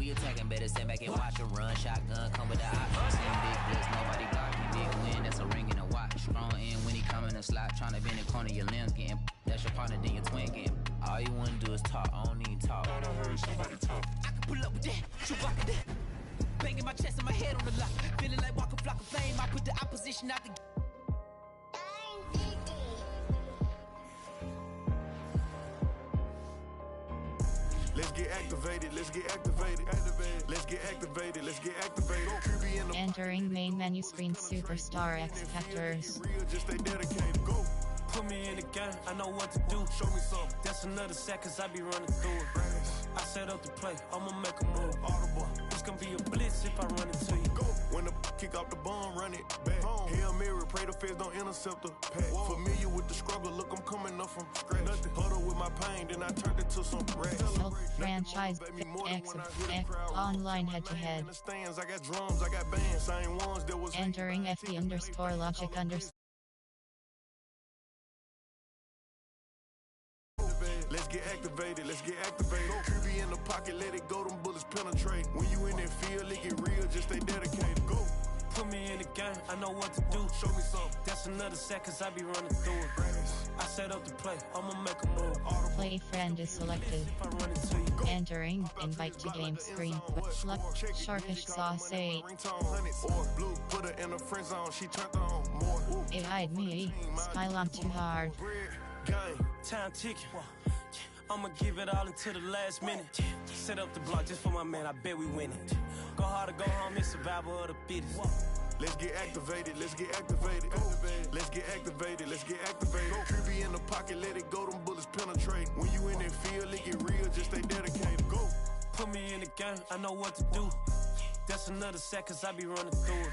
we attacking, better stand back and watch a run. Shotgun come with the option. Send big blitz, nobody block me. Big win, that's a ring and a watch. Strong in when he come in a slot. Tryna bend the corner, your limbs getting. That's your partner, then your twin getting. All you wanna do is talk, I don't need talk. I heard somebody talk. I can pull up with that, shoot rock at that. Banging my chest and my head on the lock. Feeling like walking flock of flame. I put the opposition out the. Let's get activated, let's get activated, let's get activated, let's get activated. Entering main menu screen, superstar X Factors. Just stay dedicated, go. Put me in the game, I know what to do. Show me something. That's another set, cause I be running through it. I set up the play, I'ma make a move. Audible. It's gonna be a blitz if I run into you. Go. When the kick off the bomb, run it back home. Hail Mary, pray the feds don't intercept the pack. Familiar with the struggle, look, I'm coming up from scratch. Nothing. Huddle with my pain, then I turned it to some racks. Self-franchise X online head-to-head. I got drums, I got bands, same ones that was entering FD_logic_. Let's get activated, let's get activated. QB in the pocket, let it go, them bullets penetrate. When you in that field, it get real, just stay dedicated, go. Put me in the game, I know what to do. Show me something. That's another set, cause I be running through it. I set up the play, I'ma make a move. Play friend is selected. If I run into you. Entering invite to game screen. Luck, sharkish sauce 8. Or blue, put her in a friend zone, she turned on more. It eyed me, Skylon too hard. Time ticking. I'ma give it all until the last minute. Set up the block just for my man, I bet we win it. Go hard or go home, it's survival of the fittest. Let's get activated, let's get activated. Let's get activated, let's get activated. QB in the pocket, let it go, them bullets penetrate. When you in that field, it get real, just stay dedicated, go. Put me in the game, I know what to do. That's another set, cause I be running through it.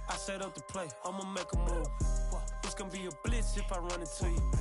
I set up the play, I'ma make a move. It's gonna be a blitz if I run into you.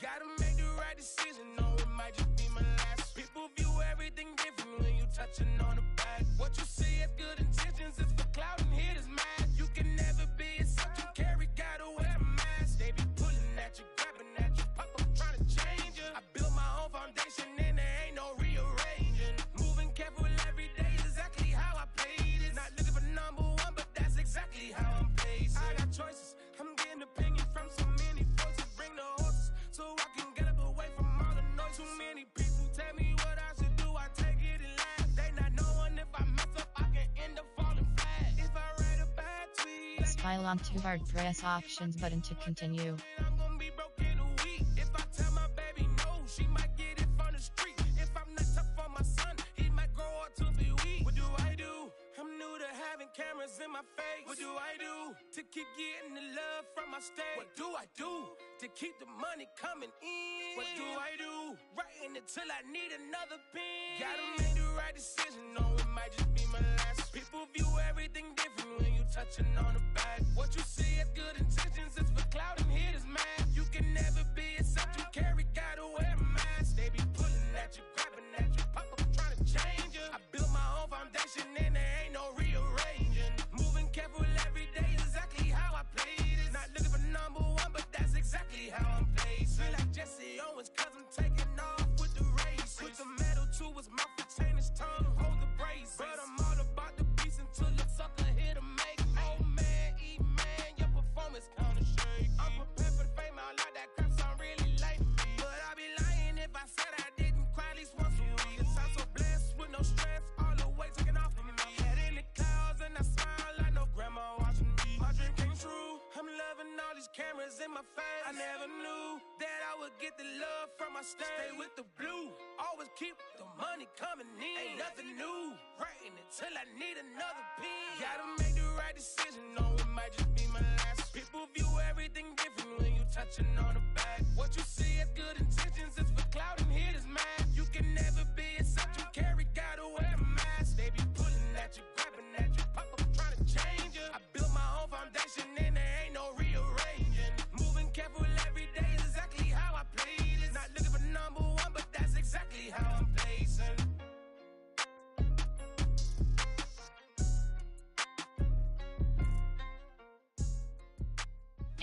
Gotta make the right decision, no, it might just be my last. People view everything different when you touching on the back. What you see as good intentions is for cloud and hit is mad. You can never be a subject carry, gotta wear a mask. They be pulling at you, grabbing at you, pop up trying to change you. I built my own foundation and there ain't no rearranging. Moving careful every day is exactly how I played it. Not looking for number one, but that's exactly how I'm pacing. I got choices, I'm getting opinion from so many voices. Bring the horses so I can get up away from all the noise. Too many people tell me what I should do, I take it and laugh. They not knowing if I mess up, I can end up falling flat. If I write a bad tweet, Skylon too hard, press options button to continue. I'm gonna be broke in a week. If I tell my baby no, she might get it from the street. If I'm not tough for my son, he might grow up to be weak. What do I do? I'm new to having cameras in my face. What do I do to keep getting the love from my state? What do I do to keep the money coming in? What do I do? Writing it till I need another pen. Gotta make the right decision, no, it might just be my last. People view everything different when you touching on the back. What you see as good intentions is for cloud and hit is mad. You can never be a subject carry, gotta wear a mask. They be pulling at you, grabbing at you, pop up trying to change you. I built my own foundation and there ain't no rearranging. Moving careful every day is exactly how I play this. Not looking for number one, but that's exactly how I'm placed. Feel like Jesse Owens, cause I'm taking off with the race. Put the metal to his mouth, retain his tongue, hold the brace. But I'm all about the beast until the sucker hit a make. Oh man, man, your performance kinda shake. I'm prepared for the fame, I like that crap sound really late to me. But I'd be lying if I said I didn't cry at least once a week. Cause I'm so blessed with no stress, all the weight taken off of me. Head in the clouds and I smile like no grandma watching me. My dream came true, I'm loving all these cameras in my face. I never knew that I would get the love from my state. Stay with the blue, always keep the money coming in. Ain't nothing new, writing it till I need another pen. Gotta make the right decision, no, it might just be my last. People view everything different when you touching on the back. What you see as good intentions is for cloud and hit is mad. You can never be a subject carry, gotta wear a mask. They be pulling at you, grabbing at you, pop up trying to change you. I built my own foundation and there ain't no rearranging. Moving careful every day is exactly how I played it. Not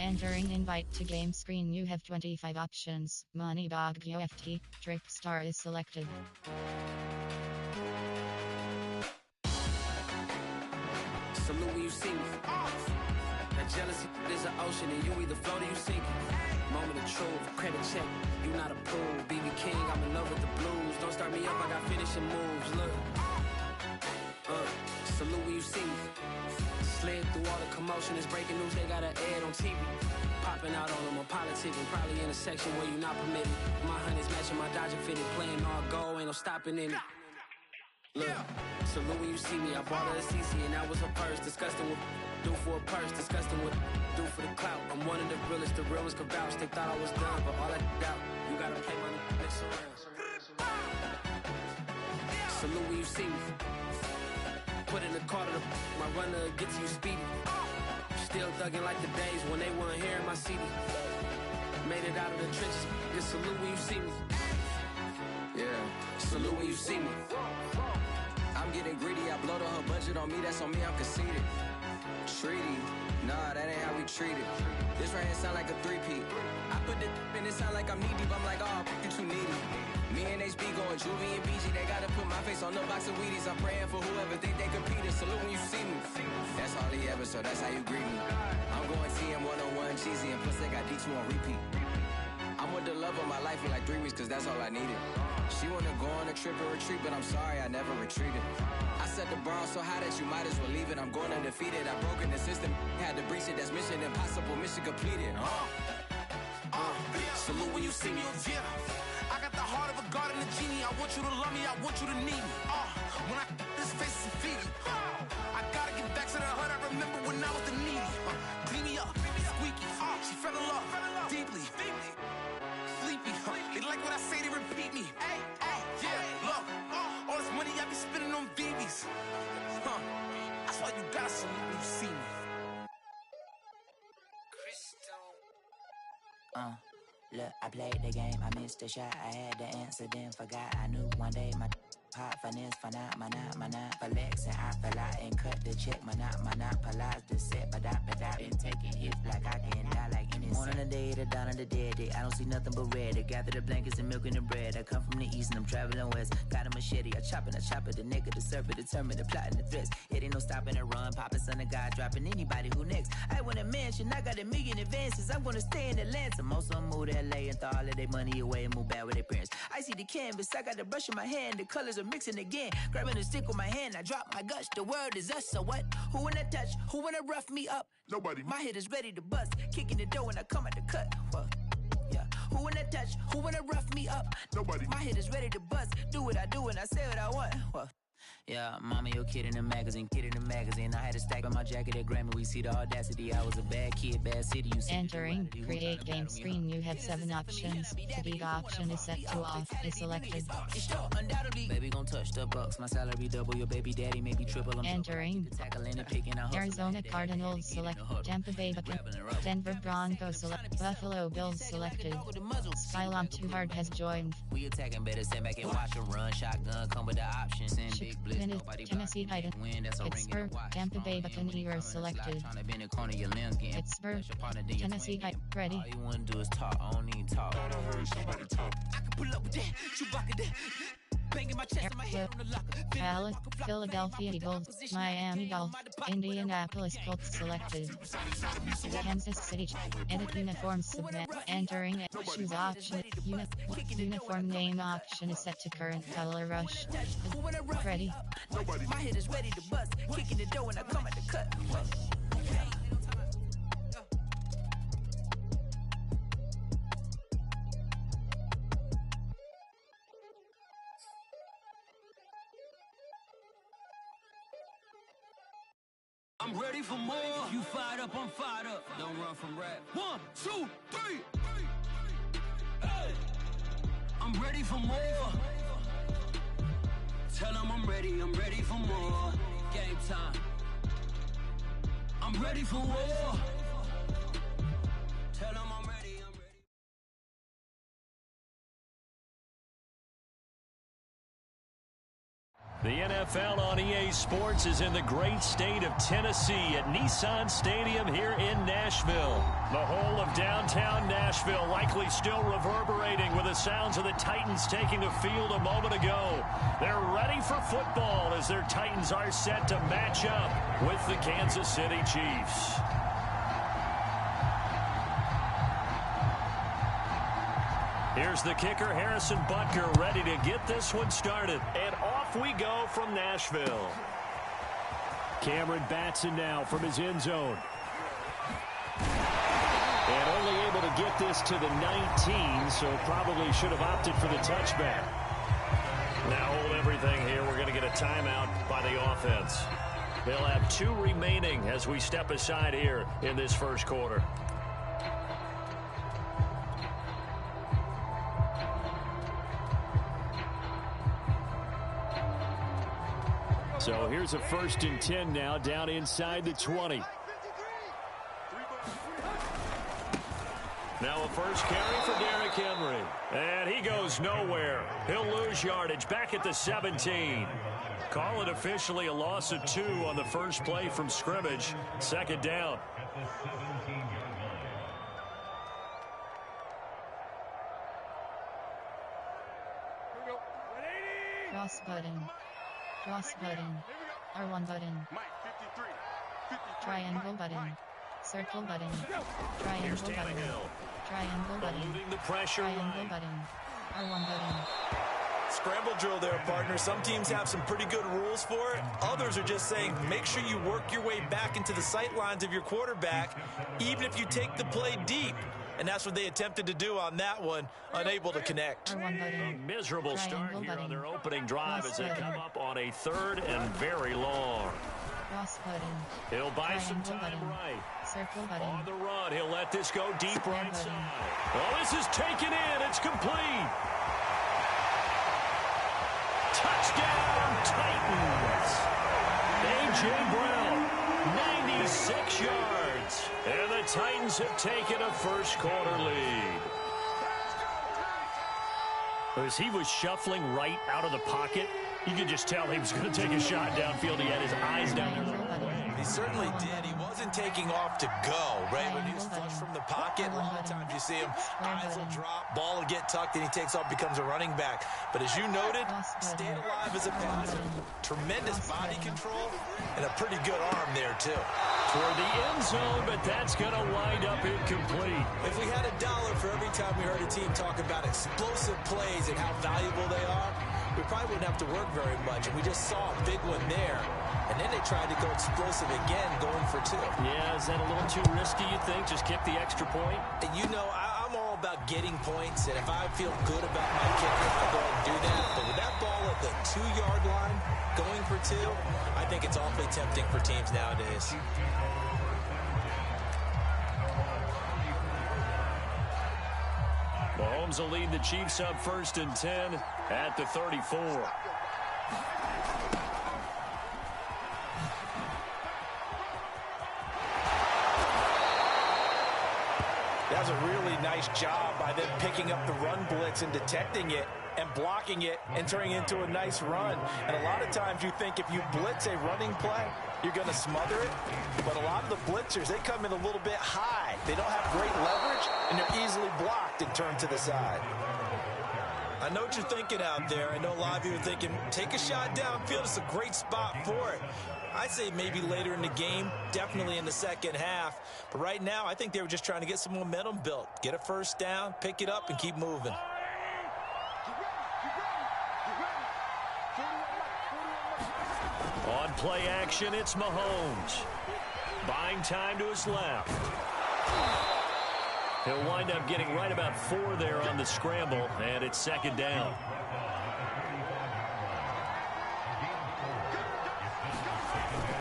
Entering invite to game screen, you have 25 options. Money bag UFT, Trick Star is selected. Salute when you see me. That jealousy is an ocean and you either float or you sink. Moment of truth, credit check, you not approved. BB King, I'm in love with the blues. Don't start me up, I got finishing moves. Look, salute when you see me. Slid through all the commotion, it's breaking news, they got an ad on TV. Popping out on them, I'm politicking, probably in a section where you not permitted. My honey's matching my Dodger fitted, playing all gold, ain't no stopping in it. Look, salute when you see me, I bought her a CC and that was her purse. Disgusting what do for a purse, disgusting what do for the clout. I'm one of the realest could vouch. They thought I was done, but all I doubt, you gotta play my next around. Salute when you see me. Put in the car to my runner, get to you speedy. Still thugging like the days when they weren't hearing my CD. Made it out of the trenches, just salute when you see me. Yeah, salute when you see me. I'm getting greedy, I blowed on her budget on me, that's on me, I'm conceited. Treaty, nah, that ain't how we treat it. This right here sound like a three-peat. I put the in it sound like I'm knee-deep, I'm like, oh, you too needy. Me and HB going Juvie and BG, they gotta put my face on the box of Wheaties. I'm praying for whoever think they competed. Salute when you see me. That's all he ever, so that's how you greet me. I'm going TM 101 cheesy, and plus they got D2 on repeat. I'm with the love of my life for like 3 weeks, cause that's all I needed. She wanna go on a trip and retreat, but I'm sorry, I never retreated. I set the bar so high that you might as well leave it. I'm going undefeated, I broken the system, had to breach it, that's mission impossible, mission completed. Salute when you see me, Yeah, I got the heart of a god and a genie. I want you to love me, I want you to need me. When I this face is Fiji. I gotta get back to the hood. I remember when I was the needy. Clean me up, squeaky. She fell in love deeply. Sleepy. They like what I say, they repeat me. Yeah, look, all this money I be spending on BBs. That's why you gotta salute when you see me. Look, I played the game, I missed the shot, I had the answer, then forgot. I knew one day my pop finesse, my not flex, and I fell out and cut the check, my not polize the set, but I been taking hits like I can die like any morning of the day, the dawn of the dead day. I don't see nothing but red. I gather the blankets and milk and the bread. I come from the east and I'm traveling west. Got a machete, I chop it, the neck of the serpent, determined the plot and the threats. It ain't no stopping and run, popping son of God, dropping anybody who next. I want a mansion, I got a million advances. I'm gonna stay in Atlanta. Most of them move to LA and throw all of their money away and move back with their parents. I see the canvas, I got the brush in my hand, the colors are mixing again. Grabbing a stick with my hand, I drop my guts. The world is us, so what? Who wanna touch? Who wanna rough me up? Nobody. My hit is ready to bust, kicking the door when I come at the cut. What? Yeah. Who wanna touch? Who wanna rough me up? Nobody. My hit is ready to bust. Do what I do and I say what I want. What? Yeah, mama, your kid in the magazine, I had a stack on my jacket at Grammy. We see the audacity. I was a bad kid, bad city. You see Entering create game screen, you have 7 options. The option is set to off, is selected. Baby gon' touch the bucks. My salary double, your baby daddy maybe triple. I'm Entering tackling and picking a Arizona Cardinals select, Tampa Bay Buccaneers, Denver Broncos select, Buffalo Bills selected. Skylon Too Hard has joined. We attacking, better stand back and watch them run. Shotgun come with the option. Send big blitz, Minute, nobody Tennessee blocking. Titans, Win, that's a ring in Pittsburgh, the watch. Tampa Bay Strong in when he Buccaneers coming in the slot, selected. tryna bend the corner, your limbs getting Pittsburgh, That's your partner, then your Tennessee twin Titans, ready. All you wanna do is talk, I don't need talk. I can pull up with that, Chewbacca that. Banging my chest and my head on the locker. Dallas, Philadelphia Eagles, Miami Dolphins, Indianapolis Colts selected. Kansas City, edit uniform submit. Entering shoes option. Uniform name option is set to current color rush. Ready. Nobody. My hit is ready to bust, kicking the door when I come at the cut. I'm ready for more. You fired up, I'm fired up. Don't run from rap. 1, 2, 3. Hey. I'm ready for more. Tell them I'm ready for more. Game time. I'm ready for war. Tell them I'm ready. The NFL on EA Sports is in the great state of Tennessee at Nissan Stadium here in Nashville. The whole of downtown Nashville likely still reverberating with the sounds of the Titans taking the field a moment ago. They're ready for football as their Titans are set to match up with the Kansas City Chiefs. Here's the kicker, Harrison Butker, ready to get this one started. And off we go from Nashville. Cameron Batson now from his end zone. And only able to get this to the 19, so probably should have opted for the touchback. Now hold everything here. We're going to get a timeout by the offense. They'll have 2 remaining as we step aside here in this first quarter. So here's a 1st and 10 now, down inside the 20. Now a first carry for Derrick Henry. And he goes nowhere. He'll lose yardage back at the 17. Call it officially a loss of 2 on the first play from scrimmage. 2nd down. Cross button. Cross button. R1 button. Triangle button. Circle button. Triangle button. Triangle button. Eluding the pressure. Triangle button. R1 button. Scramble drill there, partner. Some teams have some pretty good rules for it. Others are just saying make sure you work your way back into the sight lines of your quarterback, even if you take the play deep. And that's what they attempted to do on that one, unable to connect. A miserable start here on their opening drive as they come up on a 3rd and very long. Cross button. He'll buy some time right. Circle button. On the run, he'll let this go deep Square right button. side. Oh, this is taken in. It's complete. Touchdown, Titans. A.J. Brown, 96 yards. And the Titans have taken a first quarter lead. As he was shuffling right out of the pocket, you could just tell he was going to take a shot downfield. He had his eyes down the runway. He certainly did. He wasn't taking off to go, right? When he was flush from the pocket, a lot of times you see him, eyes will drop, ball will get tucked, and he takes off, becomes a running back. But as you noted, stayed alive as a passer. Tremendous body control and a pretty good arm there, too. For the end zone, but that's going to wind up incomplete. If we had $1 for every time we heard a team talk about explosive plays and how valuable they are, we probably wouldn't have to work very much. And we just saw a big one there. And then they tried to go explosive again, going for 2. Yeah, is that a little too risky, you think? Just kick the extra point? And you know, I'm all about getting points. And if I feel good about my kicker, I go ahead and do that. But with that ball at the 2-yard line, going for 2, I think it's awfully tempting for teams nowadays. Mahomes will lead the Chiefs up 1st and 10 at the 34. That was a really nice job by them picking up the run blitz and detecting it and blocking it and turning it into a nice run. And a lot of times you think if you blitz a running play, you're going to smother it. But a lot of the blitzers, they come in a little bit high. They don't have great leverage, and they're easily blocked and turned to the side. I know what you're thinking out there. I know a lot of you are thinking, take a shot downfield. It's a great spot for it. I say maybe later in the game, definitely in the second half. But right now, I think they were just trying to get some momentum built. Get a first down, pick it up, and keep moving. On play action, it's Mahomes. Buying time to his left. He'll wind up getting right about 4 there on the scramble, and it's 2nd down.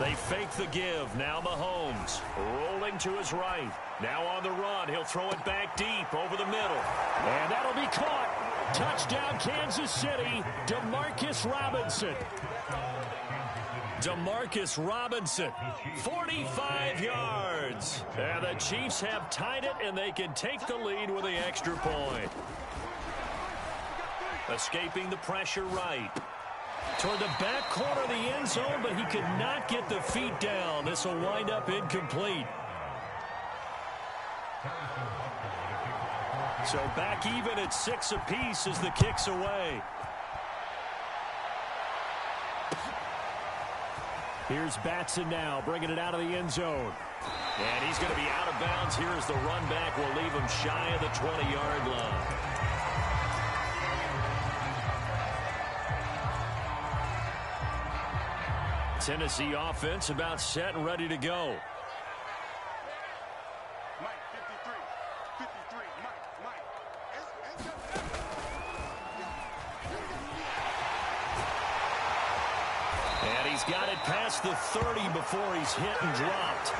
They fake the give. Now Mahomes rolling to his right. Now on the run. He'll throw it back deep over the middle. And that'll be caught. Touchdown, Kansas City. DeMarcus Robinson. DeMarcus Robinson, 45 yards. And the Chiefs have tied it, and they can take the lead with the extra point. Escaping the pressure right. Toward the back corner of the end zone, but he could not get the feet down. This will wind up incomplete. So back even at 6 apiece as the kick's away. Here's Batson now, bringing it out of the end zone. And he's going to be out of bounds here as the run back will leave him shy of the 20-yard line. Tennessee offense about set and ready to go. And he's got it past the 30 before he's hit and dropped.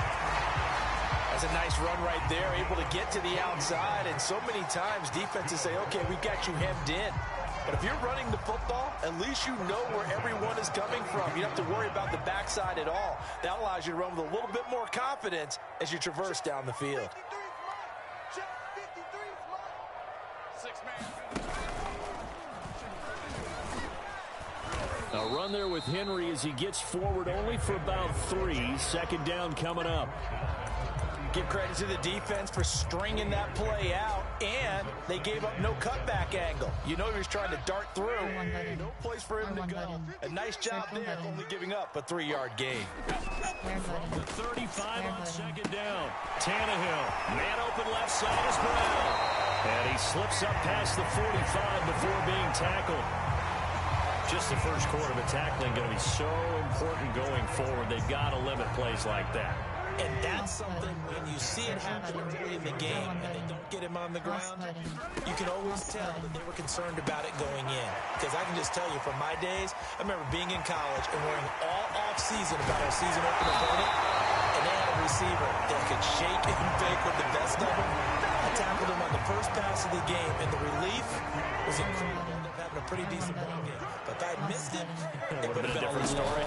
That's a nice run right there, able to get to the outside. And so many times defenses say, okay, we got you hemmed in. But if you're running the football, at least you know where everyone is coming from. You don't have to worry about the backside at all. That allows you to run with a little bit more confidence as you traverse down the field. A run there with Henry as he gets forward only for about 3. Second down coming up. Give credit to the defense for stringing that play out, and they gave up no cutback angle. You know he was trying to dart through. No place for him to go. A nice job there, only giving up a 3-yard gain. From the 35 on second down. Tannehill, man open left side is Brown. And he slips up past the 45 before being tackled. Just the first quarter, the tackling going to be so important going forward. They've got to limit plays like that. And that's something when you see it happen early in the game and they don't get him on the ground, you can always tell that they were concerned about it going in. Because I can just tell you from my days, I remember being in college and worrying all off-season about our season opener opponent, and they had a receiver that could shake and bake with the best of them. I tackled him on the first pass of the game, and the relief was incredible. I ended up having a pretty decent ball game. But if I had missed it, it would have been a different story.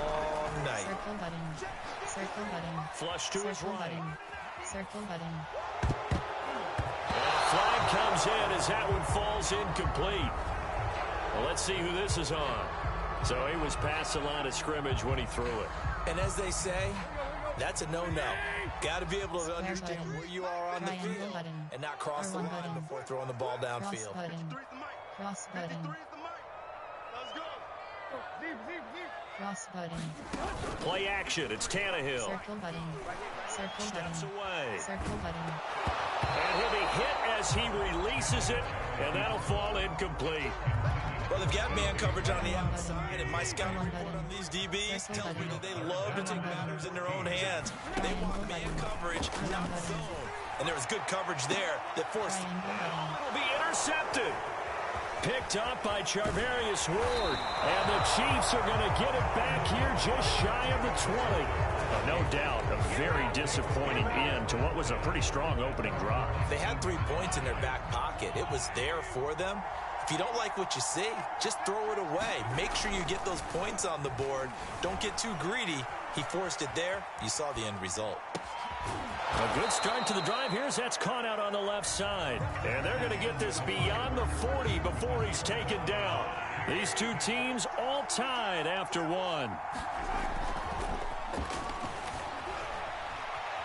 Night. Circle button. Circle button. Flush to his right. Circle button. And a flag comes in as that one falls incomplete. Well, let's see who this is on. So he was past the line of scrimmage when he threw it. And as they say, that's a no-no. Got to be able to understand where you are on the field and not cross the line before throwing the ball downfield. Cross button. Cross button. Play action. It's Tannehill. Circle button. Circle Steps button. away. Circle button. And he'll be hit as he releases it, and that'll fall incomplete. Well, they've got man coverage on the outside, and my scouting report on these DBs tells me that they love to take matters in their own hands. They want man coverage, not zone. And there was good coverage there that forced. It'll be intercepted. Picked up by Charvarius Ward. And the Chiefs are going to get it back here just shy of the 20. No doubt, a very disappointing end to what was a pretty strong opening drive. They had 3 points in their back pocket. It was there for them. If you don't like what you see, just throw it away. Make sure you get those points on the board. Don't get too greedy. He forced it there. You saw the end result. A good start to the drive. Here's that's caught out on the left side. And they're going to get this beyond the 40 before he's taken down. These two teams all tied after one.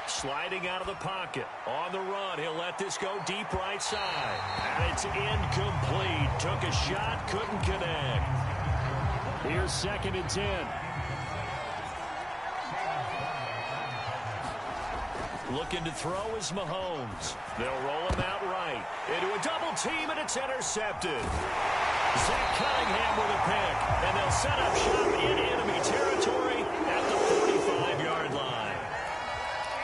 Sliding out of the pocket. On the run, he'll let this go deep right side. And it's incomplete. Took a shot, couldn't connect. Here's 2nd and 10. Looking to throw is Mahomes. They'll roll him out right. Into a double team, and it's intercepted. Zach Cunningham with a pick. And they'll set up shop in enemy territory at the 45-yard line.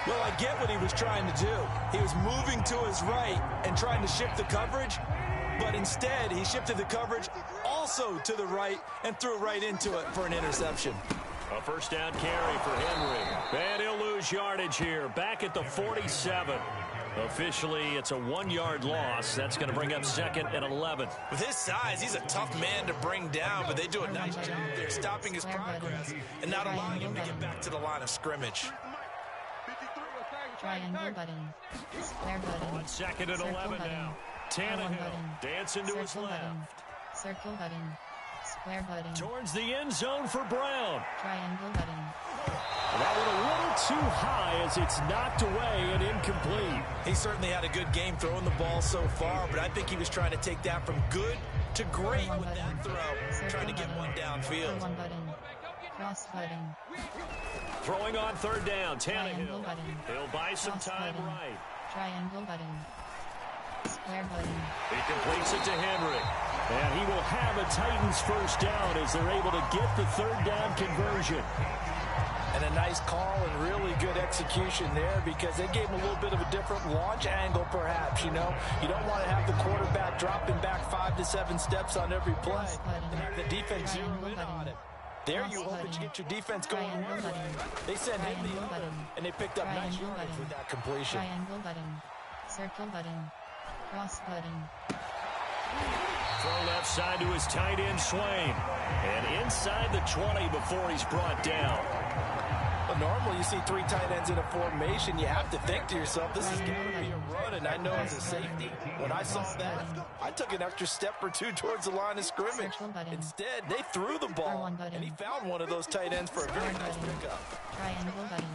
Well, I get what he was trying to do. He was moving to his right and trying to shift the coverage, but instead he shifted the coverage also to the right and threw right into it for an interception. A first down carry for Henry. And he'll lose yardage here. Back at the 47. Officially, it's a 1-yard loss. That's going to bring up 2nd and 11. With his size, he's a tough man to bring down, but they do a nice job there stopping his progress and not allowing him to get back to the line of scrimmage. Triangle button. Square button. On 2nd and 11 now. Tannehill dancing to his left. Circle button. Square button. Towards the end zone for Brown. Triangle button. That one a little too high as it's knocked away and incomplete. He certainly had a good game throwing the ball so far, but I think he was trying to take that from good to great with that throw, trying to get one downfield. One button. Cross button. Throwing on third down, Triangle Tannehill. button. He'll buy some Cross time button. right. Triangle button. Square button. He completes it to Henry. And he will have a Titans first down as they're able to get the third down conversion. And a nice call and really good execution there because they gave him a little bit of a different launch angle perhaps, you know. You don't want to have the quarterback dropping back 5 to 7 steps on every play and have the defense zero in on it. There you hope that you get your defense going. They sent him the other, and they picked up nice yardage with that completion. Triangle button. Circle button. Cross button. Throw left side to his tight end, Swain. And inside the 20 before he's brought down. But normally you see 3 tight ends in a formation. You have to think to yourself, this is going to be a run. And I know as a safety, when I saw that, I took an extra step or 2 towards the line of scrimmage. Instead, they threw the ball, and he found one of those tight ends for a very nice pickup. Triangle button.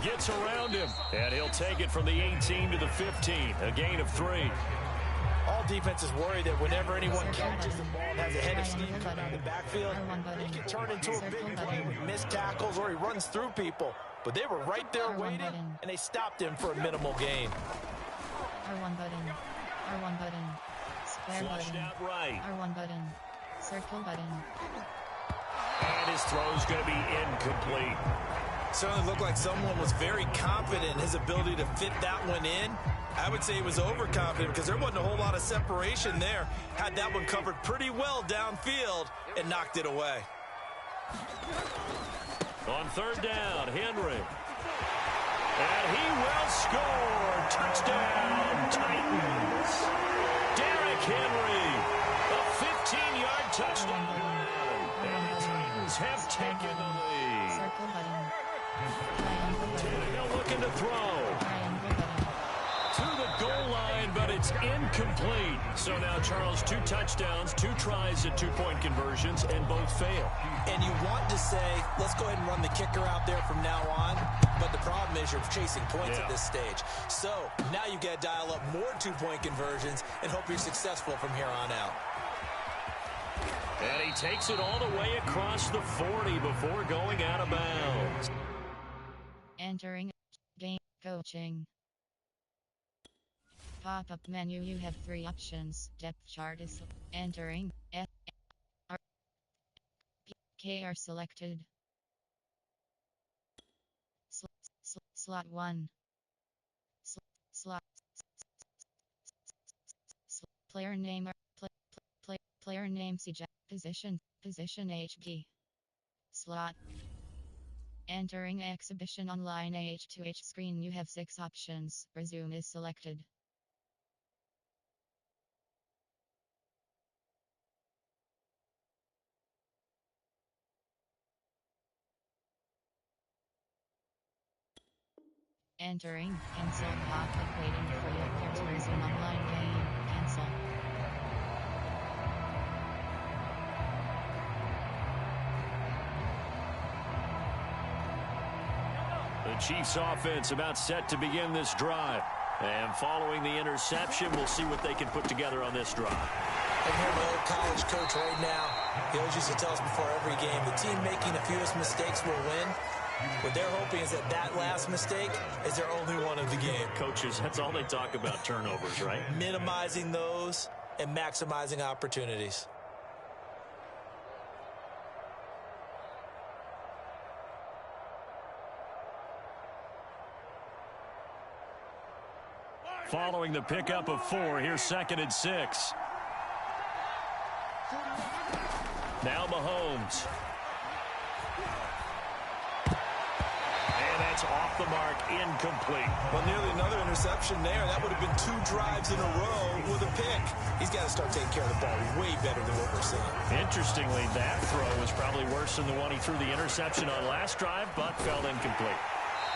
Gets around him, and he'll take it from the 18 to the 15. A gain of 3. All defenses worry that whenever anyone catches the ball and has a head of steam coming in the backfield, it can turn into a big play with missed tackles or he runs through people. But they were right there waiting, and they stopped him for a minimal gain. R1 button. R1 button. Square Flushed button. out right. R1 button. Circle button. And his throw's going to be incomplete. Certainly looked like someone was very confident in his ability to fit that one in. I would say he was overconfident because there wasn't a whole lot of separation there. Had that one covered pretty well downfield and knocked it away. On third down, Henry. And he will score. Touchdown, Titans. Derrick Henry. A 15-yard touchdown. And the Titans have taken the lead. Circle button. Triangle button. Tannehill looking to throw. Triangle button. To the goal line, but it's incomplete. So now, Charles, 2 touchdowns, 2 tries at 2-point conversions, and both fail. And you want to say, let's go ahead and run the kicker out there from now on. But the problem is you're chasing points at this stage. So now you've got to dial up more 2-point conversions and hope you're successful from here on out. And he takes it all the way across the 40 before going out of bounds. Entering game coaching. Pop-up menu, you have 3 options. Depth chart is entering. F R K are selected. Slot 1. Slot. Player name or player name CJ. Position HG. Slot. Entering exhibition online H2H screen, you have 6 options. Resume is selected. Entering, cancel, pop-up waiting for your player to resume online game, cancel. The Chiefs offense about set to begin this drive. And following the interception, we'll see what they can put together on this drive. I hear my old college coach right now. He always used to tell us before every game, the team making the fewest mistakes will win. What they're hoping is that that last mistake is their only one of the game. Coaches, that's all they talk about, turnovers, right? Minimizing those and maximizing opportunities. Following the pickup of 4, here's 2nd and 6. Now Mahomes. And that's off the mark, incomplete. Well, nearly another interception there. That would have been 2 drives in a row with a pick. He's got to start taking care of the ball way better than what we're seeing. Interestingly, that throw was probably worse than the one he threw the interception on last drive, but fell incomplete.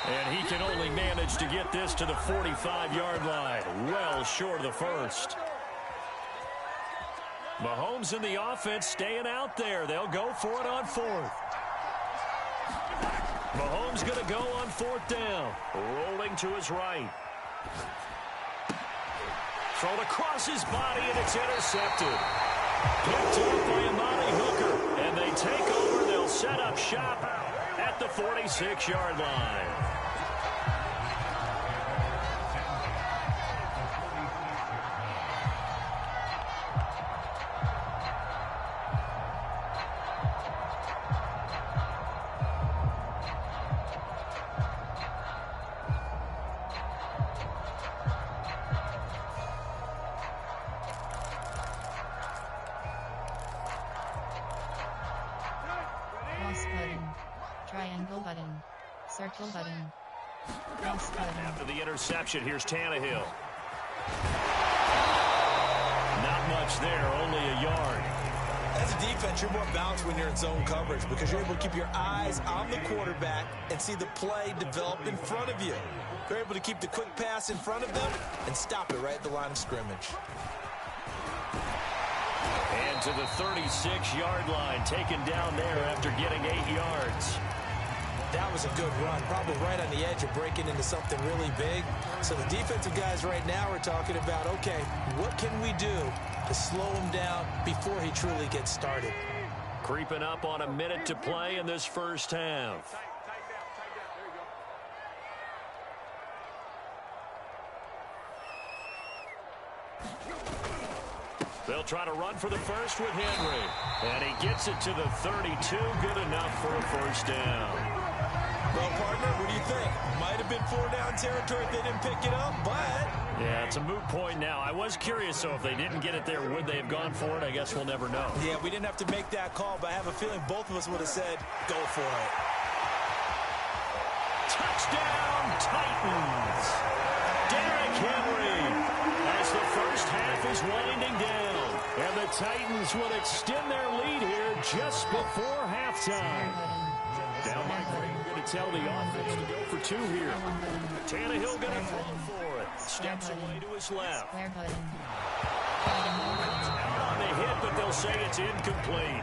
And he can only manage to get this to the 45-yard line, well short of the first. Mahomes and the offense staying out there. They'll go for it on fourth. Mahomes going to go on fourth down. Rolling to his right. Thrown across his body, and it's intercepted. Picked up by Amani Hooker. And they take over. They'll set up shop at the 46-yard line. Triangle button. Circle button. Cross button. After the interception, here's Tannehill. Not much there, only a yard. As a defense, you're more balanced when you're in zone coverage because you're able to keep your eyes on the quarterback and see the play develop in front of you. You're able to keep the quick pass in front of them and stop it right at the line of scrimmage. And to the 36-yard line, taken down there after getting 8 yards. That was a good run, probably right on the edge of breaking into something really big. So the defensive guys right now are talking about, okay, what can we do to slow him down before he truly gets started? Creeping up on a minute to play in this first half. They'll try to run for the first with Henry. And he gets it to the 32. Good enough for a first down. Well, partner, what do you think? Might have been 4-down territory if they didn't pick it up, but... Yeah, it's a moot point now. I was curious, so if they didn't get it there, would they have gone for it? I guess we'll never know. Yeah, we didn't have to make that call, but I have a feeling both of us would have said, go for it. Touchdown, Titans! Derrick Henry as the first half is winding down. And the Titans will extend their lead here just before halftime. Now Mike Green going to tell the offense to go for 2 here. Tannehill going to throw for it. Steps away to his left. Out on the hit, but they'll say it's incomplete.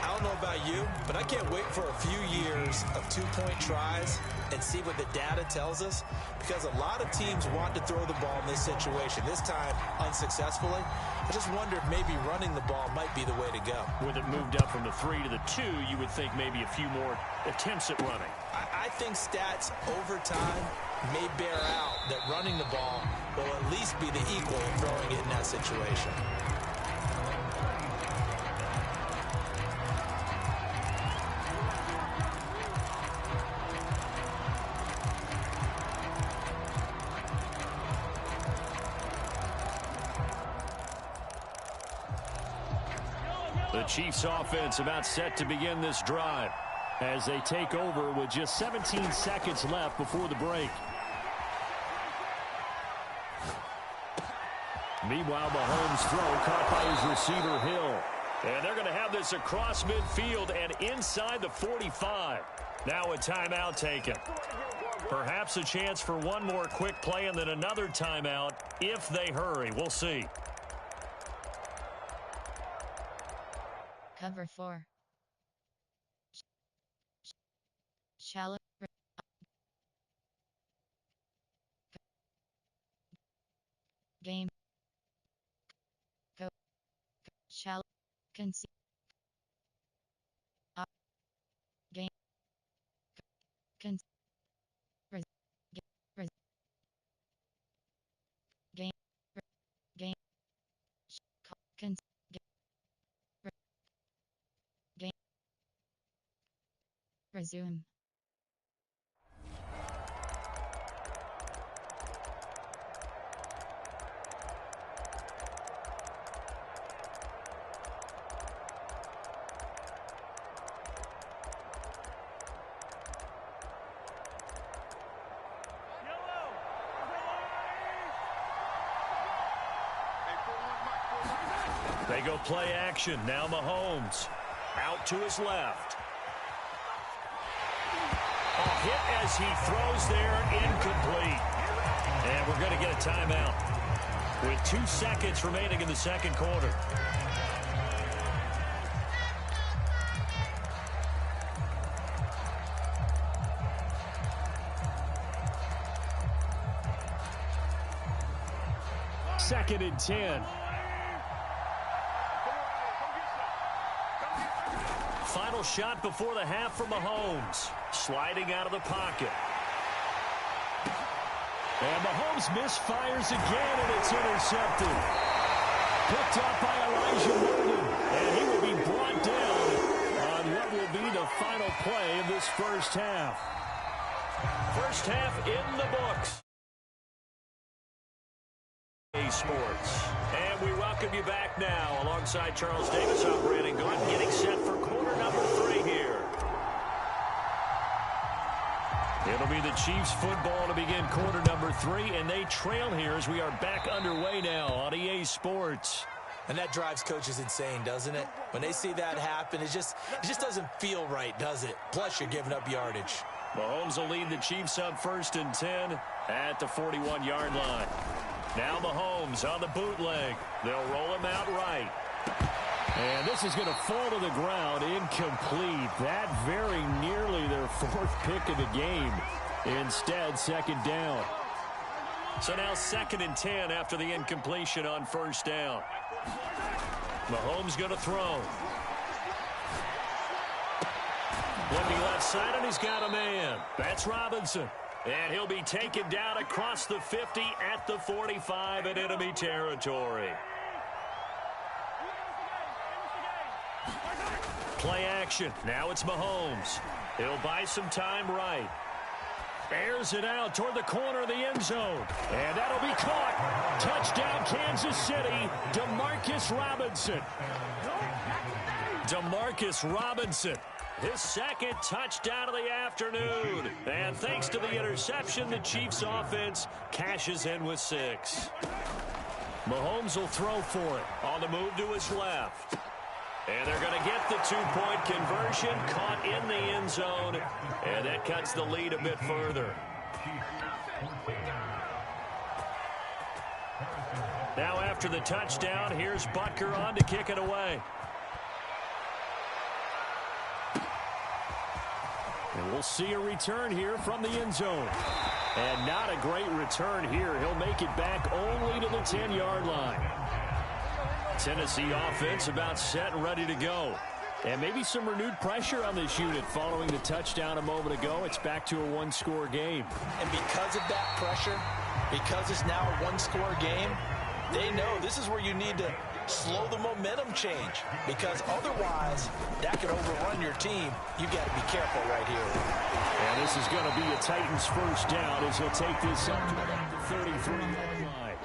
I don't know about you, but I can't wait for a few years of 2-point tries and see what the data tells us, because a lot of teams want to throw the ball in this situation, this time unsuccessfully. I just wonder if maybe running the ball might be the way to go. With it moved up from the 3 to the 2, you would think maybe a few more attempts at running. I think stats over time may bear out that running the ball will at least be the equal of throwing it in that situation. The Chiefs offense about set to begin this drive as they take over with just 17 seconds left before the break. Meanwhile, Mahomes' throw caught by his receiver Hill. And they're going to have this across midfield and inside the 45. Now a timeout taken. Perhaps a chance for one more quick play and then another timeout if they hurry. We'll see. Cover 4. Shallow. Game. Go. Shallow. Concede. Game. Concede. Game. Game. Concede. Resume. They go play action. Now Mahomes out to his left. A hit as he throws there, incomplete. And we're going to get a timeout with 2 seconds remaining in the second quarter. 2nd and 10. Final shot before the half from Mahomes. Sliding out of the pocket. And Mahomes misfires again, and it's intercepted. Picked up by Elijah Morgan. And he will be brought down on what will be the final play of this first half. First half in the books. Sports. And we welcome you back now alongside Charles Davis. I'm Brandon Gould, getting set for quarter number 3 here. It'll be the Chiefs football to begin quarter number 3, and they trail here as we are back underway now on EA Sports. And that drives coaches insane, doesn't it? When they see that happen, it just doesn't feel right, does it? Plus, you're giving up yardage. Mahomes will lead the Chiefs up 1st and 10 at the 41-yard line. Now Mahomes on the bootleg. They'll roll him out right. And this is going to fall to the ground, incomplete. That very nearly their 4th pick of the game. Instead, 2nd down. So now 2nd and 10 after the incompletion on 1st down. Mahomes going to throw. Looking left side, and he's got a man. That's Robinson. And he'll be taken down across the 50 at the 45 in enemy territory. Play action. Now it's Mahomes. He'll buy some time right. Airs it out toward the corner of the end zone. And that'll be caught. Touchdown, Kansas City. DeMarcus Robinson. DeMarcus Robinson. His 2nd touchdown of the afternoon. And thanks to the interception, the Chiefs offense cashes in with 6. Mahomes will throw for it. On the move to his left. And they're going to get the 2-point conversion. Caught in the end zone. And that cuts the lead a bit further. Now after the touchdown, here's Butker on to kick it away. And we'll see a return here from the end zone. And not a great return here. He'll make it back only to the 10-yard line. Tennessee offense about set and ready to go. And maybe some renewed pressure on this unit following the touchdown a moment ago. It's back to a 1-score game. And because of that pressure, because it's now a 1-score game, they know this is where you need to slow the momentum change, because otherwise that could overrun your team. You got to be careful right here. And this is going to be a Titans first down as he'll take this up to the 33-yard line.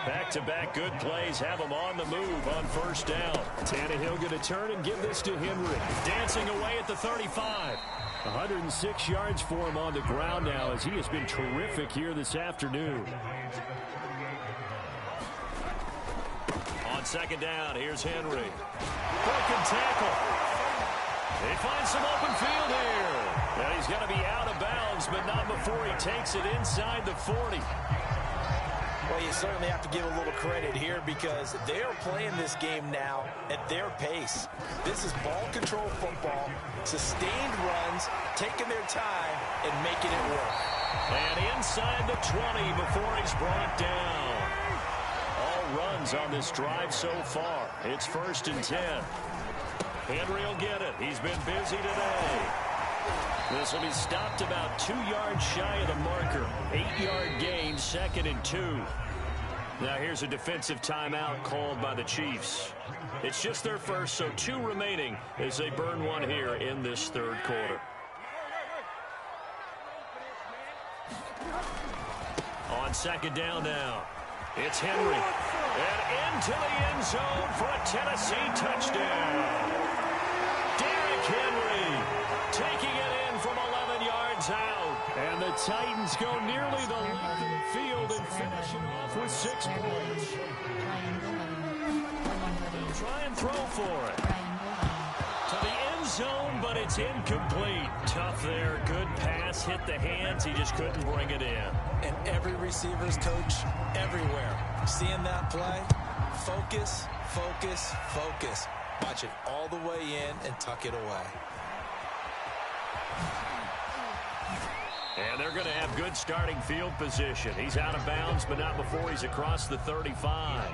Back-to-back good plays have him on the move on 1st down. Tannehill going to turn and give this to Henry. Dancing away at the 35. 106 yards for him on the ground now as he has been terrific here this afternoon. On 2nd down, here's Henry. Broken tackle. He finds some open field here. And he's going to be out of bounds, but not before he takes it inside the 40. Well, you certainly have to give a little credit here because they are playing this game now at their pace. This is ball control football, sustained runs, taking their time, and making it work. And inside the 20 before he's brought down. All runs on this drive so far. It's 1st and 10. Henry will get it. He's been busy today. This will be stopped about 2 yards shy of the marker. 8-yard gain, 2nd and 2. Now here's a defensive timeout called by the Chiefs. It's just their first, so 2 remaining as they burn one here in this 3rd quarter. On 2nd down now, it's Henry. And into the end zone for a Tennessee touchdown. Derrick Henry taking it in from 11 yards out. And the Titans go nearly the length of the field and finish it off with 6 points. Try and throw for it. To the end zone, but it's incomplete. Tough there. Good pass. Hit the hands. He just couldn't bring it in. And every receiver's coach everywhere. Seeing that play, focus, focus, focus. Watch it all the way in and tuck it away. And they're going to have good starting field position. He's out of bounds, but not before he's across the 35.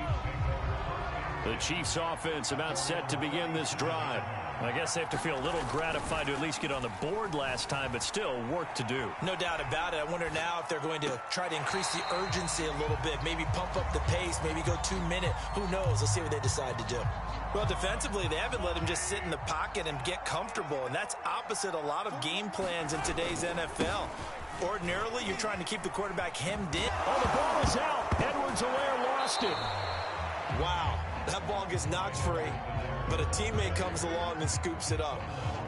The Chiefs offense about set to begin this drive. I guess they have to feel a little gratified to at least get on the board last time, but still work to do. No doubt about it. I wonder now if they're going to try to increase the urgency a little bit, maybe pump up the pace, maybe go 2 minute. Who knows? Let's see what they decide to do. Well, defensively, they haven't let him just sit in the pocket and get comfortable, and that's opposite a lot of game plans in today's NFL. Ordinarily, you're trying to keep the quarterback hemmed in. Oh, the ball is out. Edwards-Helaire lost it. Wow, that ball gets knocked free, but a teammate comes along and scoops it up.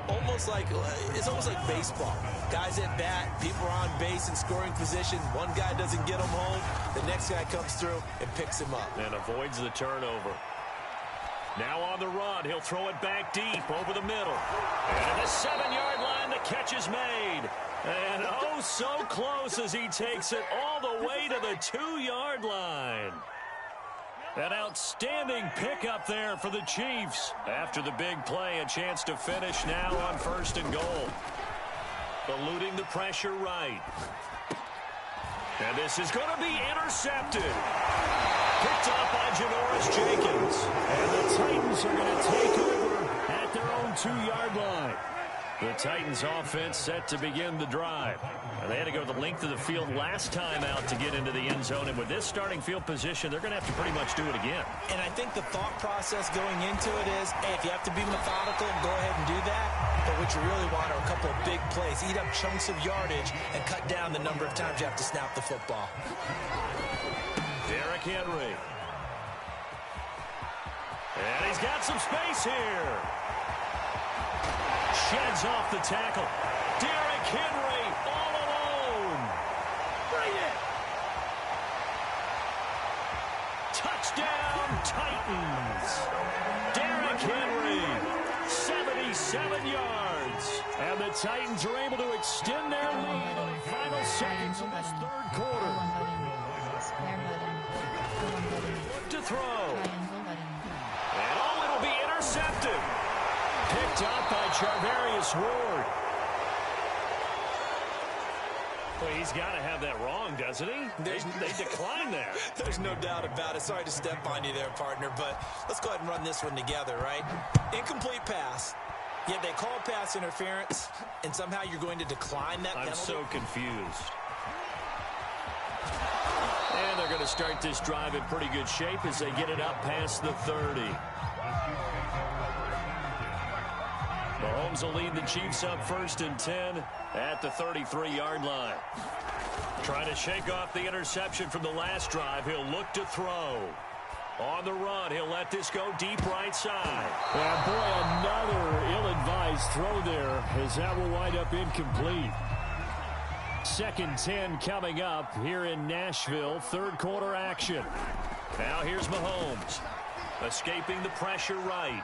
It's almost like baseball. Guys at bat, people are on base in scoring position. One guy doesn't get him home. The next guy comes through and picks him up. And avoids the turnover. Now on the run, he'll throw it back deep over the middle. And at the 7-yard line, the catch is made. And oh, so close as he takes it all the way to the 2-yard line. An outstanding pickup there for the Chiefs. After the big play, a chance to finish now on 1st and goal. Eluding the pressure right. And this is going to be intercepted. Picked up by Janoris Jenkins. And the Titans are going to take over at their own 2-yard line. The Titans offense set to begin the drive. And they had to go the length of the field last time out to get into the end zone. And with this starting field position, they're going to have to pretty much do it again. And I think the thought process going into it is, hey, if you have to be methodical, go ahead and do that. But what you really want are a couple of big plays. Eat up chunks of yardage and cut down the number of times you have to snap the football. Derrick Henry. And he's got some space here. Sheds off the tackle. Derrick Henry all alone. Bring it. Touchdown, Titans. Derrick Henry, 77 yards. And the Titans are able to extend their lead in the final seconds of this 3rd quarter. To throw. And oh, it'll be intercepted. Picked up by Charvarius Ward. Well, he's got to have that wrong, doesn't he? They declined there. There's no doubt about it. Sorry to step on you there, partner, but let's go ahead and run this one together, right? Incomplete pass. Yet they call pass interference, and somehow you're going to decline that penalty? I'm so confused. And they're going to start this drive in pretty good shape as they get it up past the 30. Mahomes will lead the Chiefs up 1st and 10 at the 33-yard line. Trying to shake off the interception from the last drive. He'll look to throw. On the run, he'll let this go deep right side. Yeah, boy, another ill-advised throw there as that will wind up incomplete. 2nd 10 coming up here in Nashville. 3rd quarter action. Now here's Mahomes. Escaping the pressure right.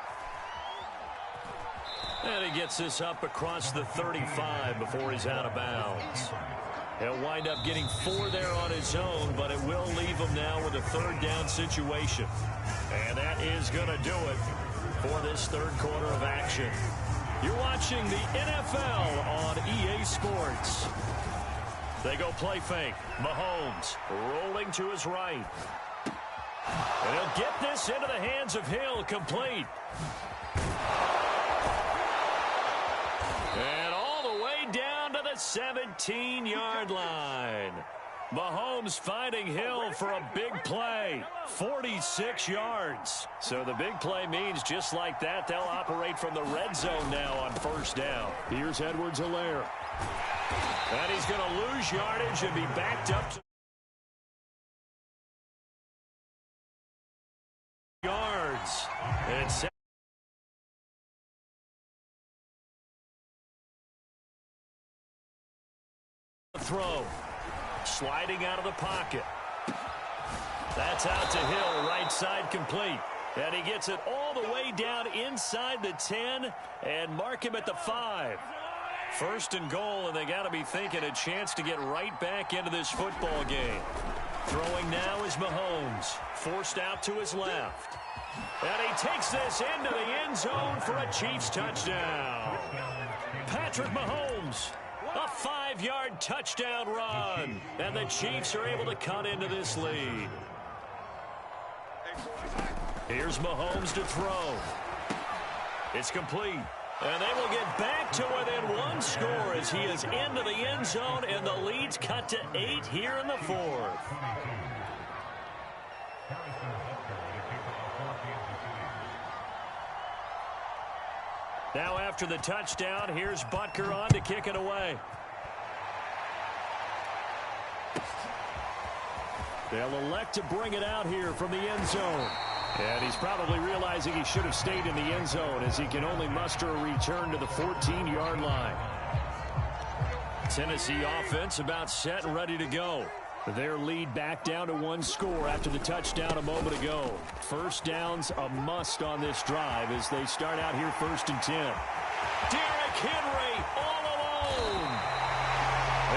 And he gets this up across the 35 before he's out of bounds. He'll wind up getting 4 there on his own, but it will leave him now with a 3rd down situation. And that is going to do it for this 3rd quarter of action. You're watching the NFL on EA Sports. They go play fake. Mahomes rolling to his right. And he'll get this into the hands of Hill, complete. And all the way down to the 17-yard line. Mahomes finding Hill for a big play. 46 yards. So the big play means just like that, they'll operate from the red zone now on 1st down. Here's Edwards-Helaire. And he's going to lose yardage and be backed up to yards. It's throw. Sliding out of the pocket. That's out to Hill, right side complete. And he gets it all the way down inside the 10 and mark him at the 5. 1st and goal, and they got to be thinking a chance to get right back into this football game. Throwing now is Mahomes, forced out to his left. And he takes this into the end zone for a Chiefs touchdown. Patrick Mahomes A 5-yard touchdown run. And the Chiefs are able to cut into this lead. Here's Mahomes to throw. It's complete. And they will get back to within one score as he is into the end zone, and the lead's cut to 8 here in the fourth. Now after the touchdown, here's Butker on to kick it away. They'll elect to bring it out here from the end zone. And he's probably realizing he should have stayed in the end zone as he can only muster a return to the 14-yard line. Tennessee offense about set and ready to go. Their lead back down to one score after the touchdown a moment ago. First down's a must on this drive as they start out here 1st and 10. Derrick Henry all alone.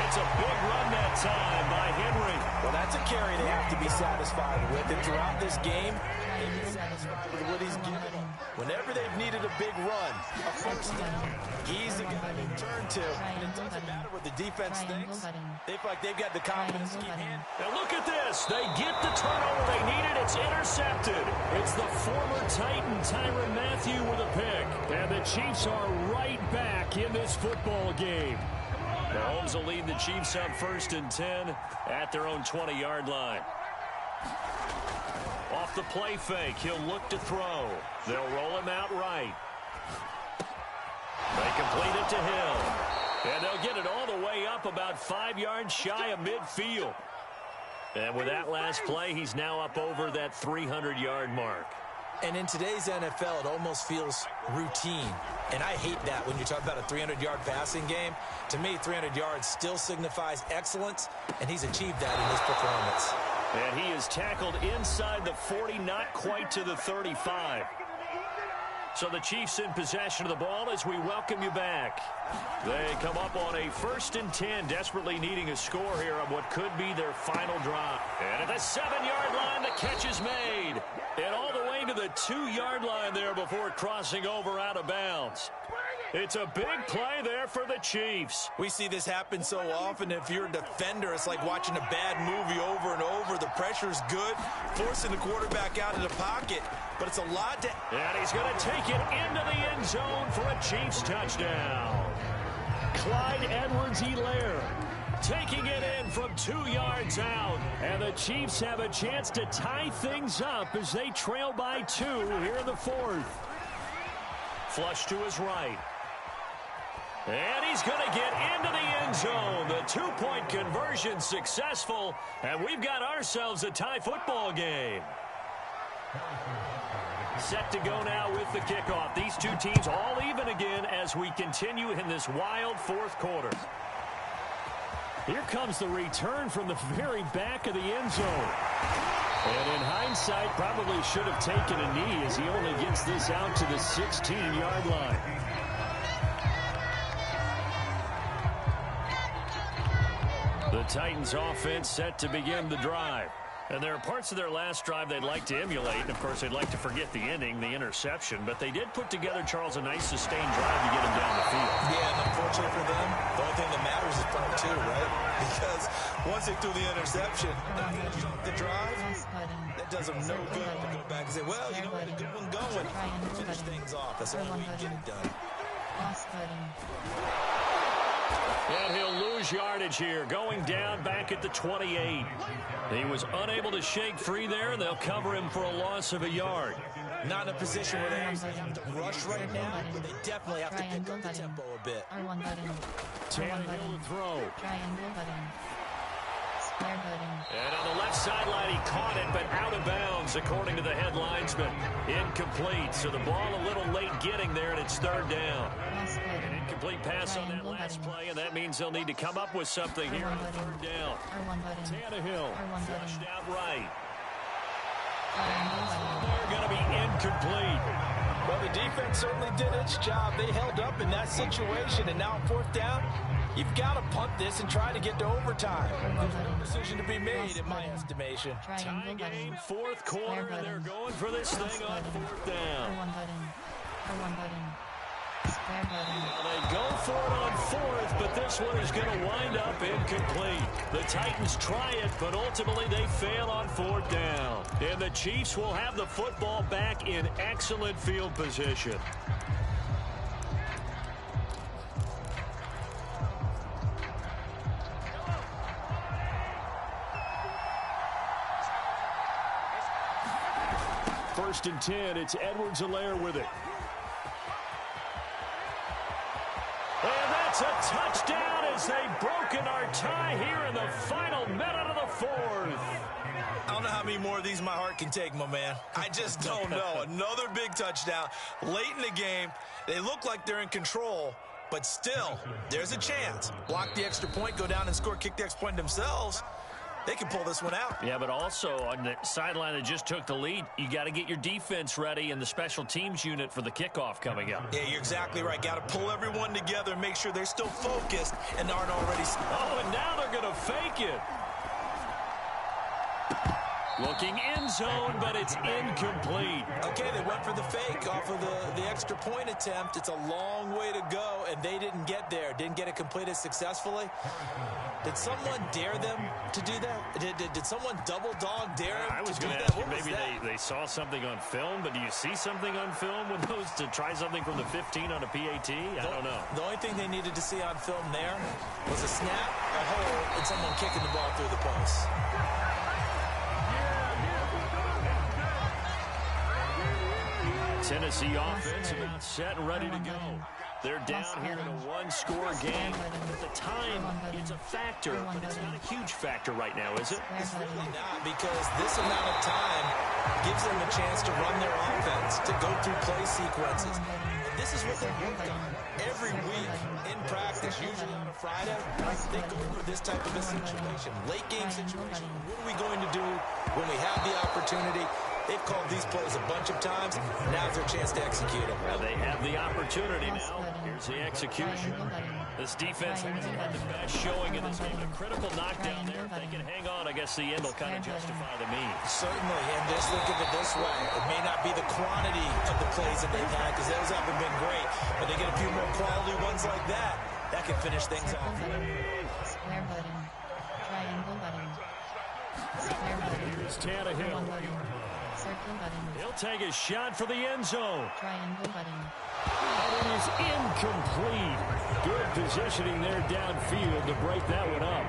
It's a big run that time by Henry. Well, that's a carry they have to be satisfied with. And throughout this game, they've been satisfied with what he's given them. Whenever they've needed a big run, a first down, he's the guy they turn to. And it doesn't matter what the defense thinks. They feel like they've got the confidence to keep in. Now look at this. They get the turnover they needed. It's intercepted. It's the former Titan Tyrann Mathieu with a pick. And the Chiefs are right back in this football game. Mahomes will lead the Chiefs up 1st and 10 at their own 20-yard line. Off the play fake, he'll look to throw. They'll roll him out right. They complete it to Hill. And they'll get it all the way up about 5 yards shy of midfield. And with that last play, he's now up over that 300-yard mark. And in today's NFL, it almost feels routine. And I hate that when you talk about a 300-yard passing game. To me, 300 yards still signifies excellence, and he's achieved that in this performance. And he is tackled inside the 40, not quite to the 35. So the Chiefs in possession of the ball as we welcome you back. They come up on a 1st and 10, desperately needing a score here on what could be their final drive. And at the 7-yard line, the catch is made. And all the way to the 2-yard line there before crossing over out of bounds. It's a big play there for the Chiefs. We see this happen so often. If you're a defender, it's like watching a bad movie over and over. The pressure's good, forcing the quarterback out of the pocket. But it's a lot to... And he's going to take it into the end zone for a Chiefs touchdown. Clyde Edwards-Helaire taking it in from 2 yards out. And the Chiefs have a chance to tie things up as they trail by 2 here in the 4th. Flush to his right. And he's going to get into the end zone. The 2-point conversion successful. And we've got ourselves a tie football game. Set to go now with the kickoff. These two teams all even again as we continue in this wild 4th quarter. Here comes the return from the very back of the end zone. And in hindsight, probably should have taken a knee as he only gets this out to the 16-yard line. The Titans offense set to begin the drive. And there are parts of their last drive they'd like to emulate. And, of course, they'd like to forget the ending, the interception. But they did put together, Charles, a nice sustained drive to get him down the field. Yeah, and unfortunately for them, the only thing that matters is part 2, right? Because once they threw the interception, the drive, that does them no good to go back and say, well, you know, we had a good one going. Finish things off. That's the only way you get it done. And he'll lose yardage here, going down back at the 28. He was unable to shake free there, and they'll cover him for a loss of a yard. Not in a position where they have to rush right now, but they definitely have to pick up the tempo a bit. Tannehill to throw. Square button. And on the left sideline, he caught it, but out of bounds, according to the head linesman. Incomplete, so the ball a little late getting there, and it's 3rd down. An incomplete pass on that last play, and that means they'll need to come up with something here on 3rd down. Tannehill flushed out right. They're going to be incomplete. Well, the defense certainly did its job. They held up in that situation, and now 4th down, you've got to punt this and try to get to overtime. There's no decision to be made, in my estimation. Tie game, 4th quarter, and they're going for this thing on 4th down. They go for it on fourth, but this one is going to wind up incomplete. The Titans try it, but ultimately they fail on fourth down. And the Chiefs will have the football back in excellent field position. First and 10, it's Edwards-Helaire with it. And that's a touchdown as they've broken our tie here in the final minute of the fourth. I don't know how many more of these my heart can take, my man. I just don't know. Another big touchdown late in the game. They look like they're in control, but still, there's a chance. Block the extra point, go down and score, kick the extra point themselves. They can pull this one out. Yeah, but also on the sideline that just took the lead, you got to get your defense ready and the special teams unit for the kickoff coming up. Yeah, you're exactly right. Got to pull everyone together and make sure they're still focused and aren't already... Oh, and now they're going to fake it. Looking end zone, but it's incomplete. Okay, they went for the fake off of the extra point attempt. It's a long way to go, and they didn't get there. Didn't get it completed successfully. Did someone dare them to do that? Did someone double dog dare them? I was going to ask you, maybe they saw something on film, but do you see something on film with those to try something from the 15 on a PAT? I don't know. The only thing they needed to see on film there was a snap, a hole, and someone kicking the ball through the post. Tennessee offense about set and ready to go. They're down here in a one-score game. At the time, it's a factor, but it's not a huge factor right now, is it? It's really not, because this amount of time gives them a chance to run their offense, to go through play sequences. This is what they work on every week in practice, usually on a Friday. They go over this type of a situation, late game situation. What are we going to do when we have the opportunity? They've called these plays a bunch of times. Now's their chance to execute them. Well, they have the opportunity now. Here's the execution. This defense hasn't had the best showing in this game. A critical knockdown there. If they can hang on, I guess the end will kind of justify the means. Certainly, and just think of it this way. It may not be the quantity of the plays that they've had, because those haven't been great, but they get a few more quality ones like that. That can finish things off. Square button. Triangle button. Square button. Here's Tannehill. Circle button. He'll take a shot for the end zone. Triangle button. It is incomplete. Good positioning there downfield to break that one up.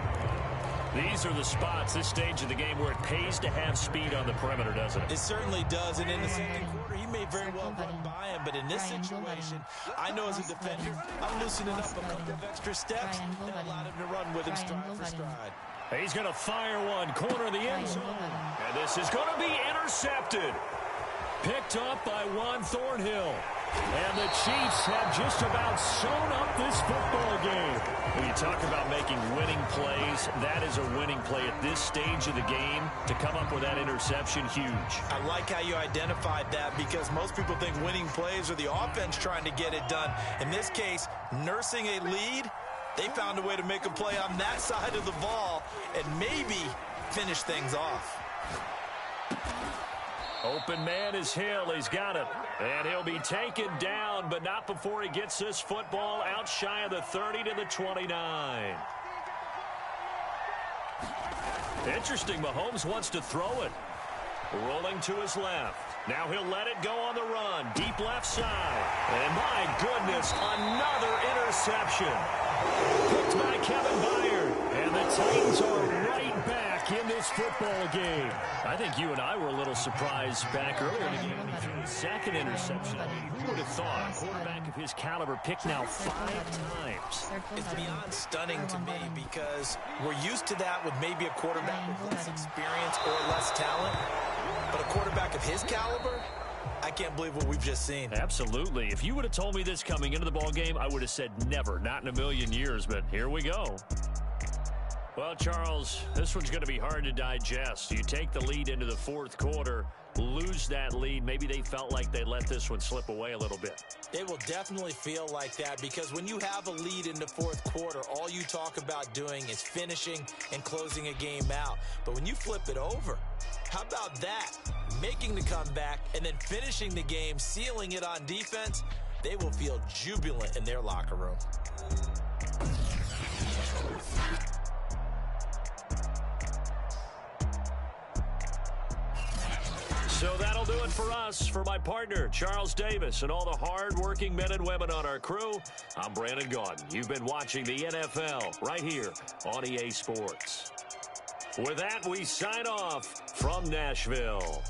These are the spots, this stage of the game, where it pays to have speed on the perimeter, doesn't it? It certainly does, and in the second quarter, he may very well run by him, but in this situation, I know as a defender, I'm loosening up a couple of extra steps and allowing him to run with him stride for stride. He's going to fire one, corner of the end zone. And this is going to be intercepted. Picked up by Juan Thornhill. And the Chiefs have just about sewn up this football game. When you talk about making winning plays, that is a winning play at this stage of the game. To come up with that interception, huge. I like how you identified that, because most people think winning plays are the offense trying to get it done. In this case, nursing a lead, they found a way to make a play on that side of the ball and maybe finish things off. Open man is Hill. He's got it. And he'll be taken down, but not before he gets this football out shy of the 30 to the 29. Interesting. Mahomes wants to throw it. Rolling to his left. Now he'll let it go on the run. Deep left side. And my goodness, another interception. Picked by Kevin Byard. And the Titans are right back in this football game. I think you and I were a little surprised back earlier in the game when he threw his second interception. Who would have thought a quarterback of his caliber picked now 5 times? It's beyond stunning to me, because we're used to that with maybe a quarterback with less experience or less talent. But a quarterback of his caliber, I can't believe what we've just seen. Absolutely. If you would have told me this coming into the ball game, I would have said never, not in a million years, but here we go. Well, Charles, this one's going to be hard to digest. You take the lead into the fourth quarter, lose that lead. Maybe they felt like they let this one slip away a little bit. It will definitely feel like that, because when you have a lead in the fourth quarter, all you talk about doing is finishing and closing a game out. But when you flip it over, how about that? Making the comeback and then finishing the game, sealing it on defense. they will feel jubilant in their locker room. So that'll do it for us. For my partner, Charles Davis, and all the hard-working men and women on our crew, I'm Brandon Gaudin. You've been watching the NFL right here on EA Sports. With that, we sign off from Nashville.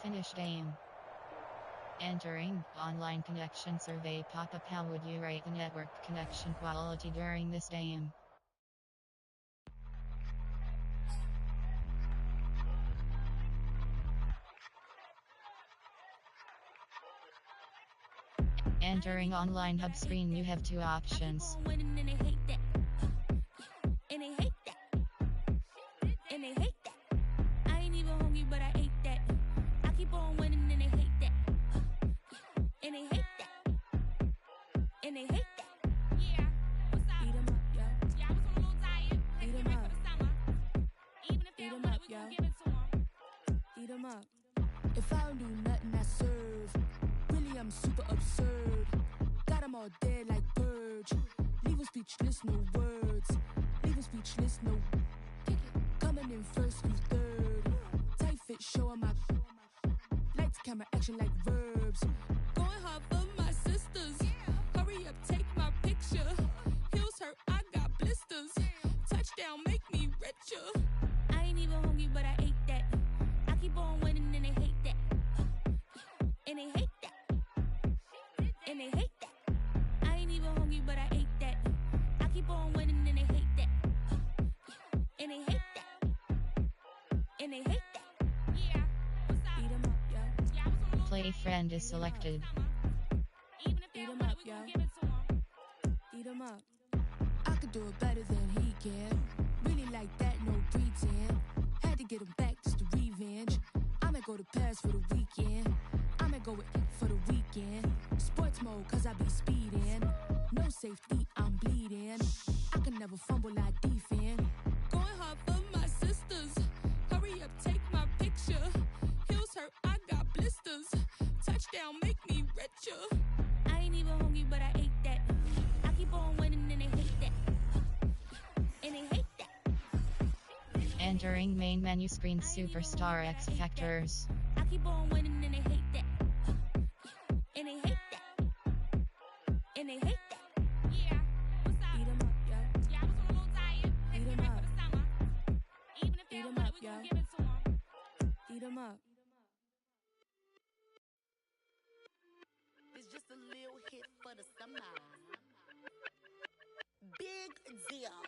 Finish game. Entering online connection survey pop-up. How would you rate the network connection quality during this game? Entering online hub screen, you have two options. If I don't do nothing, I serve. Really, I'm super absurd. Got them all dead like birds. Leave them speechless, no words. Leave them speechless, no. Coming in first, who's third? Tight fit, show 'em my. Lights, camera, action like verbs. Going hard for my sisters. Hurry up, take my picture. Heels hurt, I got blisters. Touchdown, make me richer. I ain't even hungry, but I ate that. I keep on winning and they hate that. And they hate that. And they hate that. I ain't even hungry, but I ate that. I keep on winning and they hate that. And they hate that. And they hate that. Yeah. Eat 'em up, yo. Play friend is selected. Eat 'em up, yo. Eat 'em up. I could do it better than he can. Really like that, no pretend. Had to get him back, just to revenge. I'ma go to Paris for the weekend. I'ma go with it for the weekend. Sports mode, cause I be speeding. No safety, I'm bleeding. I can never fumble, I defend. Going hard for my sisters. Hurry up, take my picture. Heels hurt, I got blisters. Touchdown, make me richer. I ain't even hungry, but I ate that. I keep on winning and they hate that. And they hate that. Entering main menu screen, Superstar X Factors. I keep on winning and they hate that. And they hate that. And they hate that. Yeah. Eat 'em up, yo. Yeah, I was a little tired. Eat 'em up. Even if they don't want it, we gon' give it to 'em. Eat 'em up. It's just a little hit for the summer. Big deal.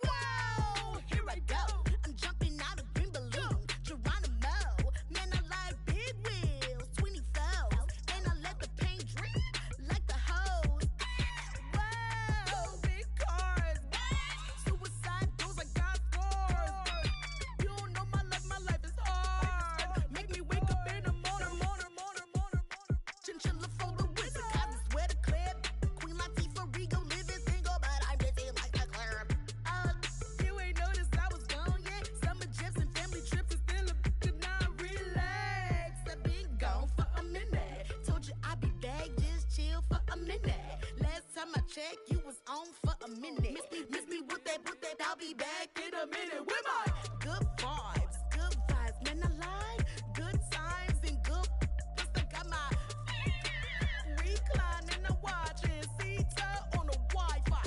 Whoa, here I go. I'm jumping out of green balloon. Geronimo, man, I like big wheels, 24s, and I let the paint drip like the hose. Whoa, big cars, suicide doors, I got scores. You don't know my life is hard. Make me wake up in the morning. Chinchilla for the wizard, cause I swear to Claire, Queen Latifah, Rigo, living single, but I'm busy like a Claire. You ain't noticed I was gone yet. Summer jets and family trips is still a could not relax. I've been gone for a minute. Told you I'd be back, just chill for a minute. Last time I checked, you was on for a minute. Miss me with that, I'll be back in a minute. With my good vibes, man, I like good times and good. Plus I got my recline and I'm watching Sita on the Wi-Fi.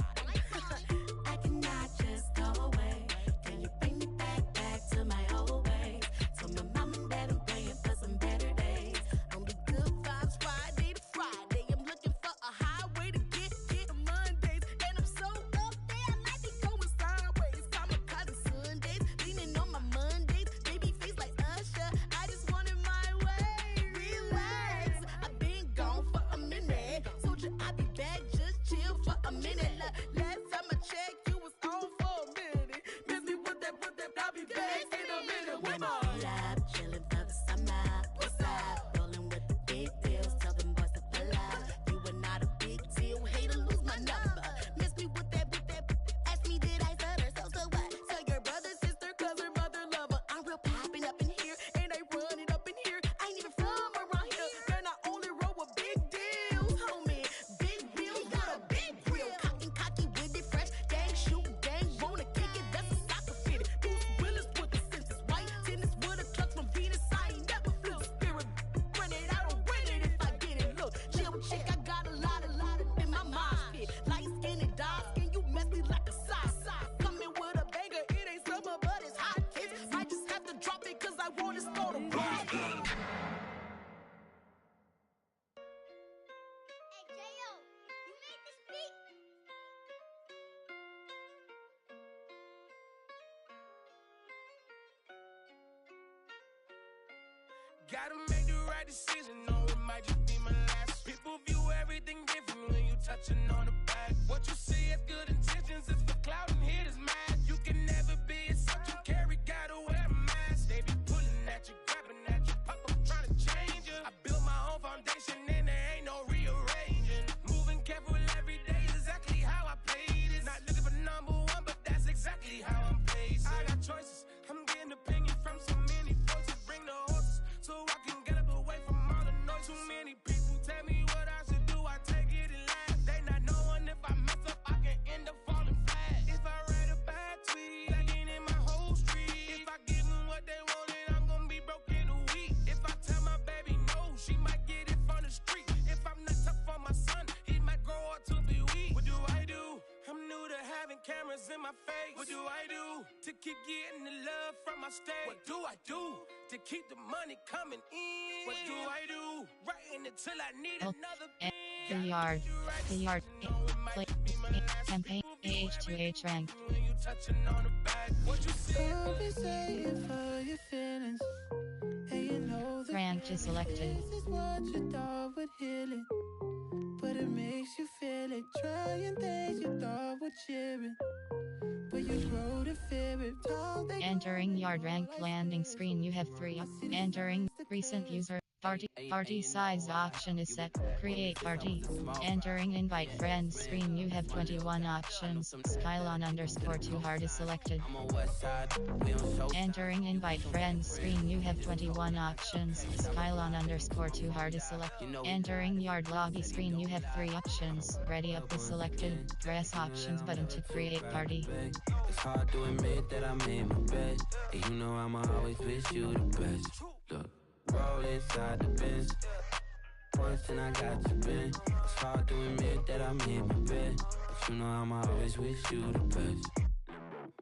I cannot just go away. Can you bring me back to my old ways? Tell my mom and dad I'm praying for some better days. On the good vibes Friday to Friday, I'm looking for a highway to get Mondays. And I'm so up there, I might be going sideways. Kamikaze Sundays, Gotta make the right decision, or it might just be my last. People view everything different when you touching on the back. What you see as good intentions is for clout and hit is mad. You can never be a subject carry, gotta wear a mask. They be pulling at you, grabbing at you, pop up trying to change you. I built my own foundation and there ain't no rearranging. Moving careful every day is exactly how I played it. Not looking for number one, but that's exactly how I'm paid. I got choices, I'm getting opinion from so many voices. Bring the horses so I can get up away from all the noise. Too many people tell me what I should do, I take it and laugh. They not knowing if I mess up, I can end up falling flat. If I write a bad tweet, I get in my whole street. If I give them what they wanted, I'm gonna be broke in a week. If I tell my baby no, she might get it from the street. If I'm not tough on my son, he might grow up to be weak. What do I do? I'm new to having cameras in my face. What do I do to keep getting the love from my state? What do I do to keep the money coming in? What do I do? Writing it till I need another beat. The yard, play, campaign, H2H rank. When you touching on the back, what you see? Don't be saying for your feelings. And you know the Rank is selected. This is what you thought would heal it, but it makes you feel it. Trying things you thought would cheer it, but you grow to fear it. Entering yard rank landing screen, you have 3. Entering recent user. Party size option is set. Create party. Entering invite friends screen, you have 21 options. Skylon _2 hard is selected. Entering invite friends screen, you have 21 options. Skylon _2 hard is selected. Entering yard lobby screen, you have 3 options. Ready up is selected. Press options button to create party. It's hard to admit that I made my bed, and you know I'ma always wish you the best. Look. Roll inside the Benz. Once and I got you, Ben. It's hard to admit that I made my bed, but you know I'ma always wish you the best.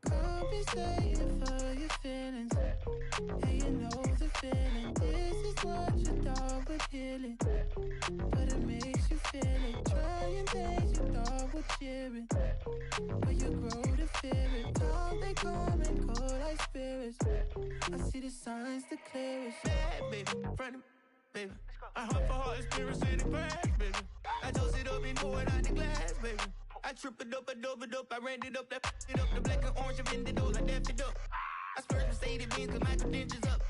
Compensating for your feelings, and you know the feeling. This is what you thought would heal it, but it makes you feel it. Trying things you thought would cheer it, but you grow to fear it. All they come and go like spirits. I see the signs the clearest. Bad baby, front of baby. I heart for heart, experience in the grass, baby. I toast it up and pour it out the glass, baby. I trip it up, I ran it up, that it up, the black and orange, I bend it all, I dapped it up. I splurged Mercedes-Benz, cause my credentials up.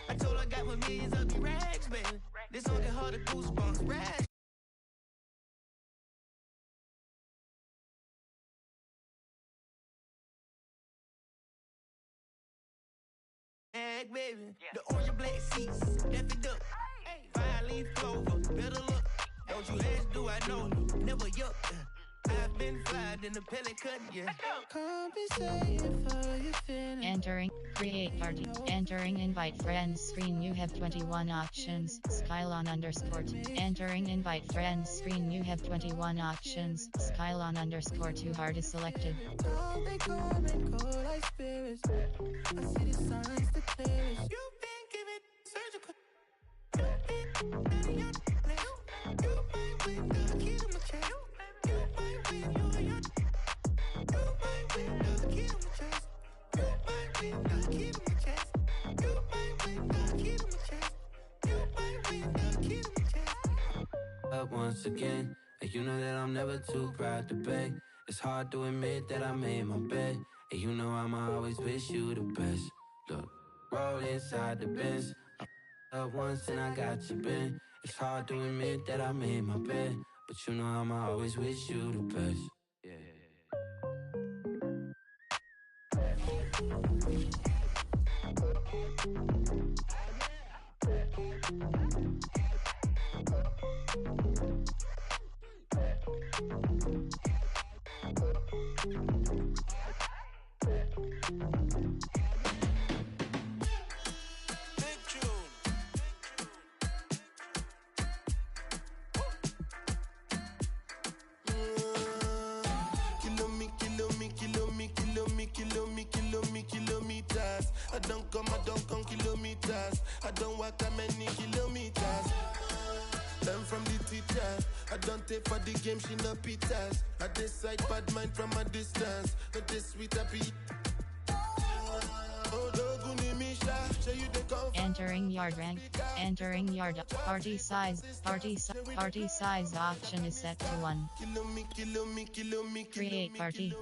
I told her I got my millions up, you rags, baby. This song get harder, goosebumps, rags. Baby, the orange and black seats, F it up. 5-leaf clover, better look. Don't you ask, do I know you? Never yuck. I've been flying in the pelican, yeah. Compensating for your feelings. Entering create party. Entering invite friends screen, you have 21 options. Skylon _2. Entering invite friends screen, you have 21 options. Skylon _2 hard is selected. All they come and go like spirits. I see the signs the clearest. You've been giving surgical. You've been letting your place. You might win the key to my chest. You might win your yacht. You might win the key to my chest. You might win the key to my chest. You might win the key to my chest. You might win the key to my chest. Up once again, and you know that I'm never too proud to beg. It's hard to admit that I made my bed, and you know I'ma always wish you the best. Look, roll inside the Benz. I up once and I got you, Ben. It's hard to admit that I made my bed, but you know I'ma always wish you the best. Yeah. Kilometers. I don't come kilometers. I don't walk that many kilometers. Learn from the teacher. I don't take for the game, she no pitas. I decide bad mind from a distance. But this sweet happy. Oh, Doguni Misha, show you the comfort. Entering yard rank. Entering yard. Party size option is set to 1. Create party.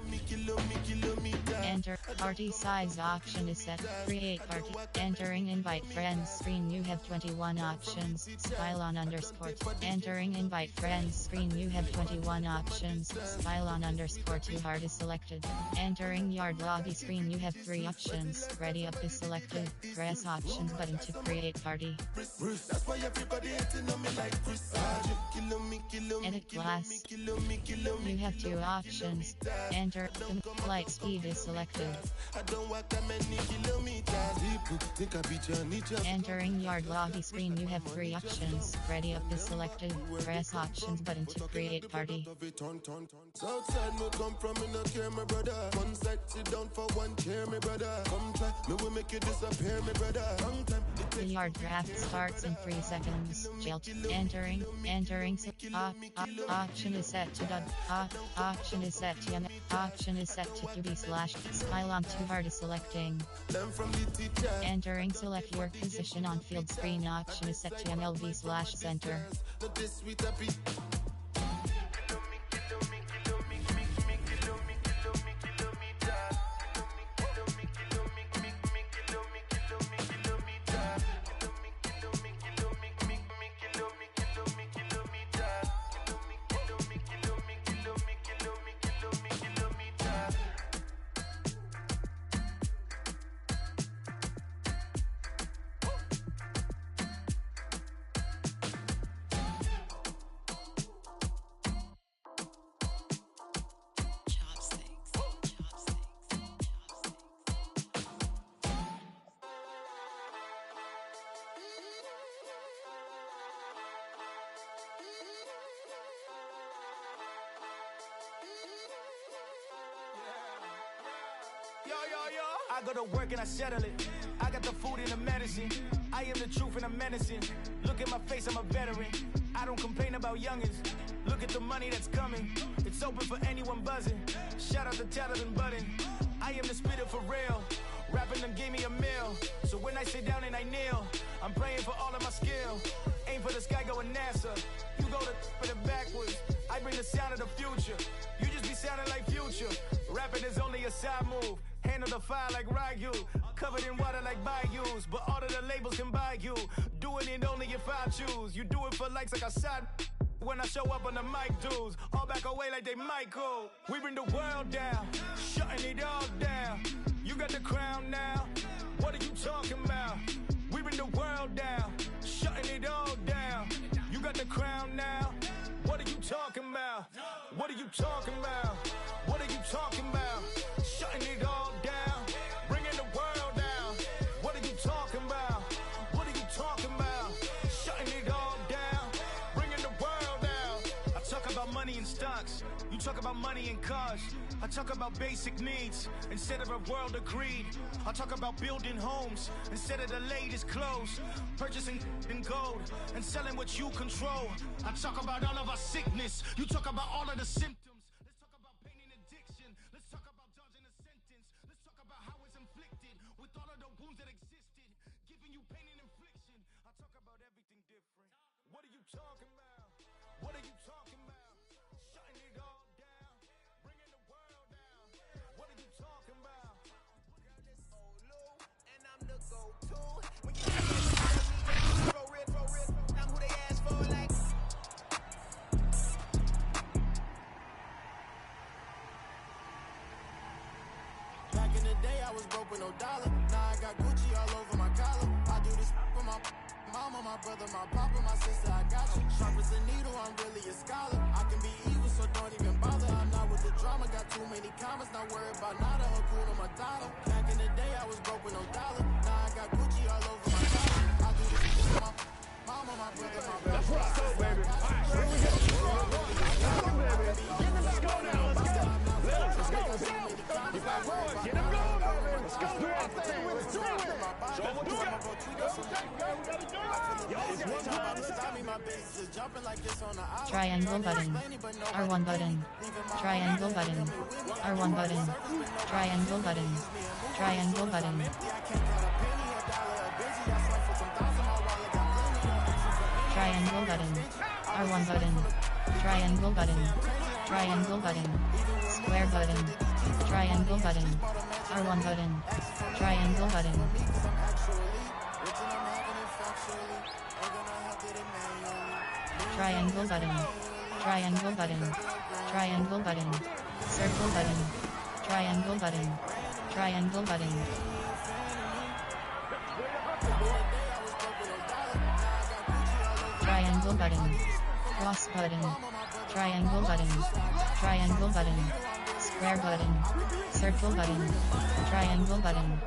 Enter. Party size option is set. Create party. Entering invite friends screen. You have 21 options. Spylon underscore. Entering invite friends screen. You have 21 options. Spylon underscore 2 hard is selected. Entering yard lobby screen. You have 3 options. Ready up is selected. Press options button to create party. Edit class. You have 2 options. Enter. Light speed is selected. Entering yard lobby screen. You have 3 options. Ready up is selected. Press options button to create party. Outside me come from, me no care, my brother. One side, sit down for one chair, my brother. Come try, me will make you disappear, my brother. Long time. The yard draft starts in 3 seconds. Jail. Entering. Option is set to done. Option is set to option is set to QB slash Spylon 2 hard is selecting. Entering. Select your position on field screen. Option is set to MLB slash center. I go to work and I settle it. I got the food and the medicine. I am the truth and I'm menacing. Look at my face, I'm a veteran. I don't complain about youngins. Look at the money that's coming. It's open for anyone buzzing. Shout out to Tatted and Button. I am the spitter for real. Rapping them gave me a meal. So when I sit down and I kneel, I'm praying for all of my skill. Aim for the sky, going NASA. You go to it backwards. I bring the sound of the future. You just be sounding like Future. Rapping is only a side move. Handle the fire like Ryu. Covered in water like bayous. But all of the labels can buy you. Doing it only if I choose. You do it for likes like a side. When I show up on the mic, dudes all back away like they Michael. We bring the world down, shutting it all down. You got the crown now. What are you talking about? We bring the world down, shutting it all down. You got the crown now. What are you talking about? What are you talking about? What are you talking about? Shutting it all down, bringing the world down. What are you talking about? What are you talking about? Shutting it all down, bringing the world down. I talk about money and stocks. You talk about money and cars. I talk about basic needs instead of a world of greed. I talk about building homes instead of the latest clothes. Purchasing in gold and selling what you control. I talk about all of our sickness. You talk about all of the symptoms. Let's talk about pain and addiction. Let's talk about dodging a sentence. Let's talk about how it's inflicted with all of the wounds that existed, giving you pain and infliction. I talk about everything different. What are you talking about? What are you talking about? Shutting it all down, bringing the world down. What are you talking about? And I'm the go-to. When you throw red, I'm who they ask for like. Back in the day, I was broke with no dollar. Now I got Gucci all over my collar. I do this for my mama, my brother, my papa, my sister. I got you. Sharp as a needle, I'm really a scholar. I can be evil, so don't even bother. I'm not with the drama, got too many commas. Not worried about nada, Hakuna Matata. Back in the day, I was broke with no dollar. Now I got Gucci all over my collar. I do this for my mama, my brother, my papa. Let's rock out, baby. All right, here we go. Let's go, baby. Let's go now. Let's go. Let's go. Get him going, baby. Let's go. Do our thing. Let's do it. Show them what you got. Triangle button. R1 button. Triangle button. R1 button. Triangle button. Triangle button. Triangle button. R1 button. Triangle button. Triangle button. Square button. Triangle button. R1 button. Triangle button. Triangle button. Triangle button. Triangle button. Circle button. Triangle button. Triangle button. Triangle button. Cross button. Triangle button. Triangle button. Square button. Circle button. Triangle button.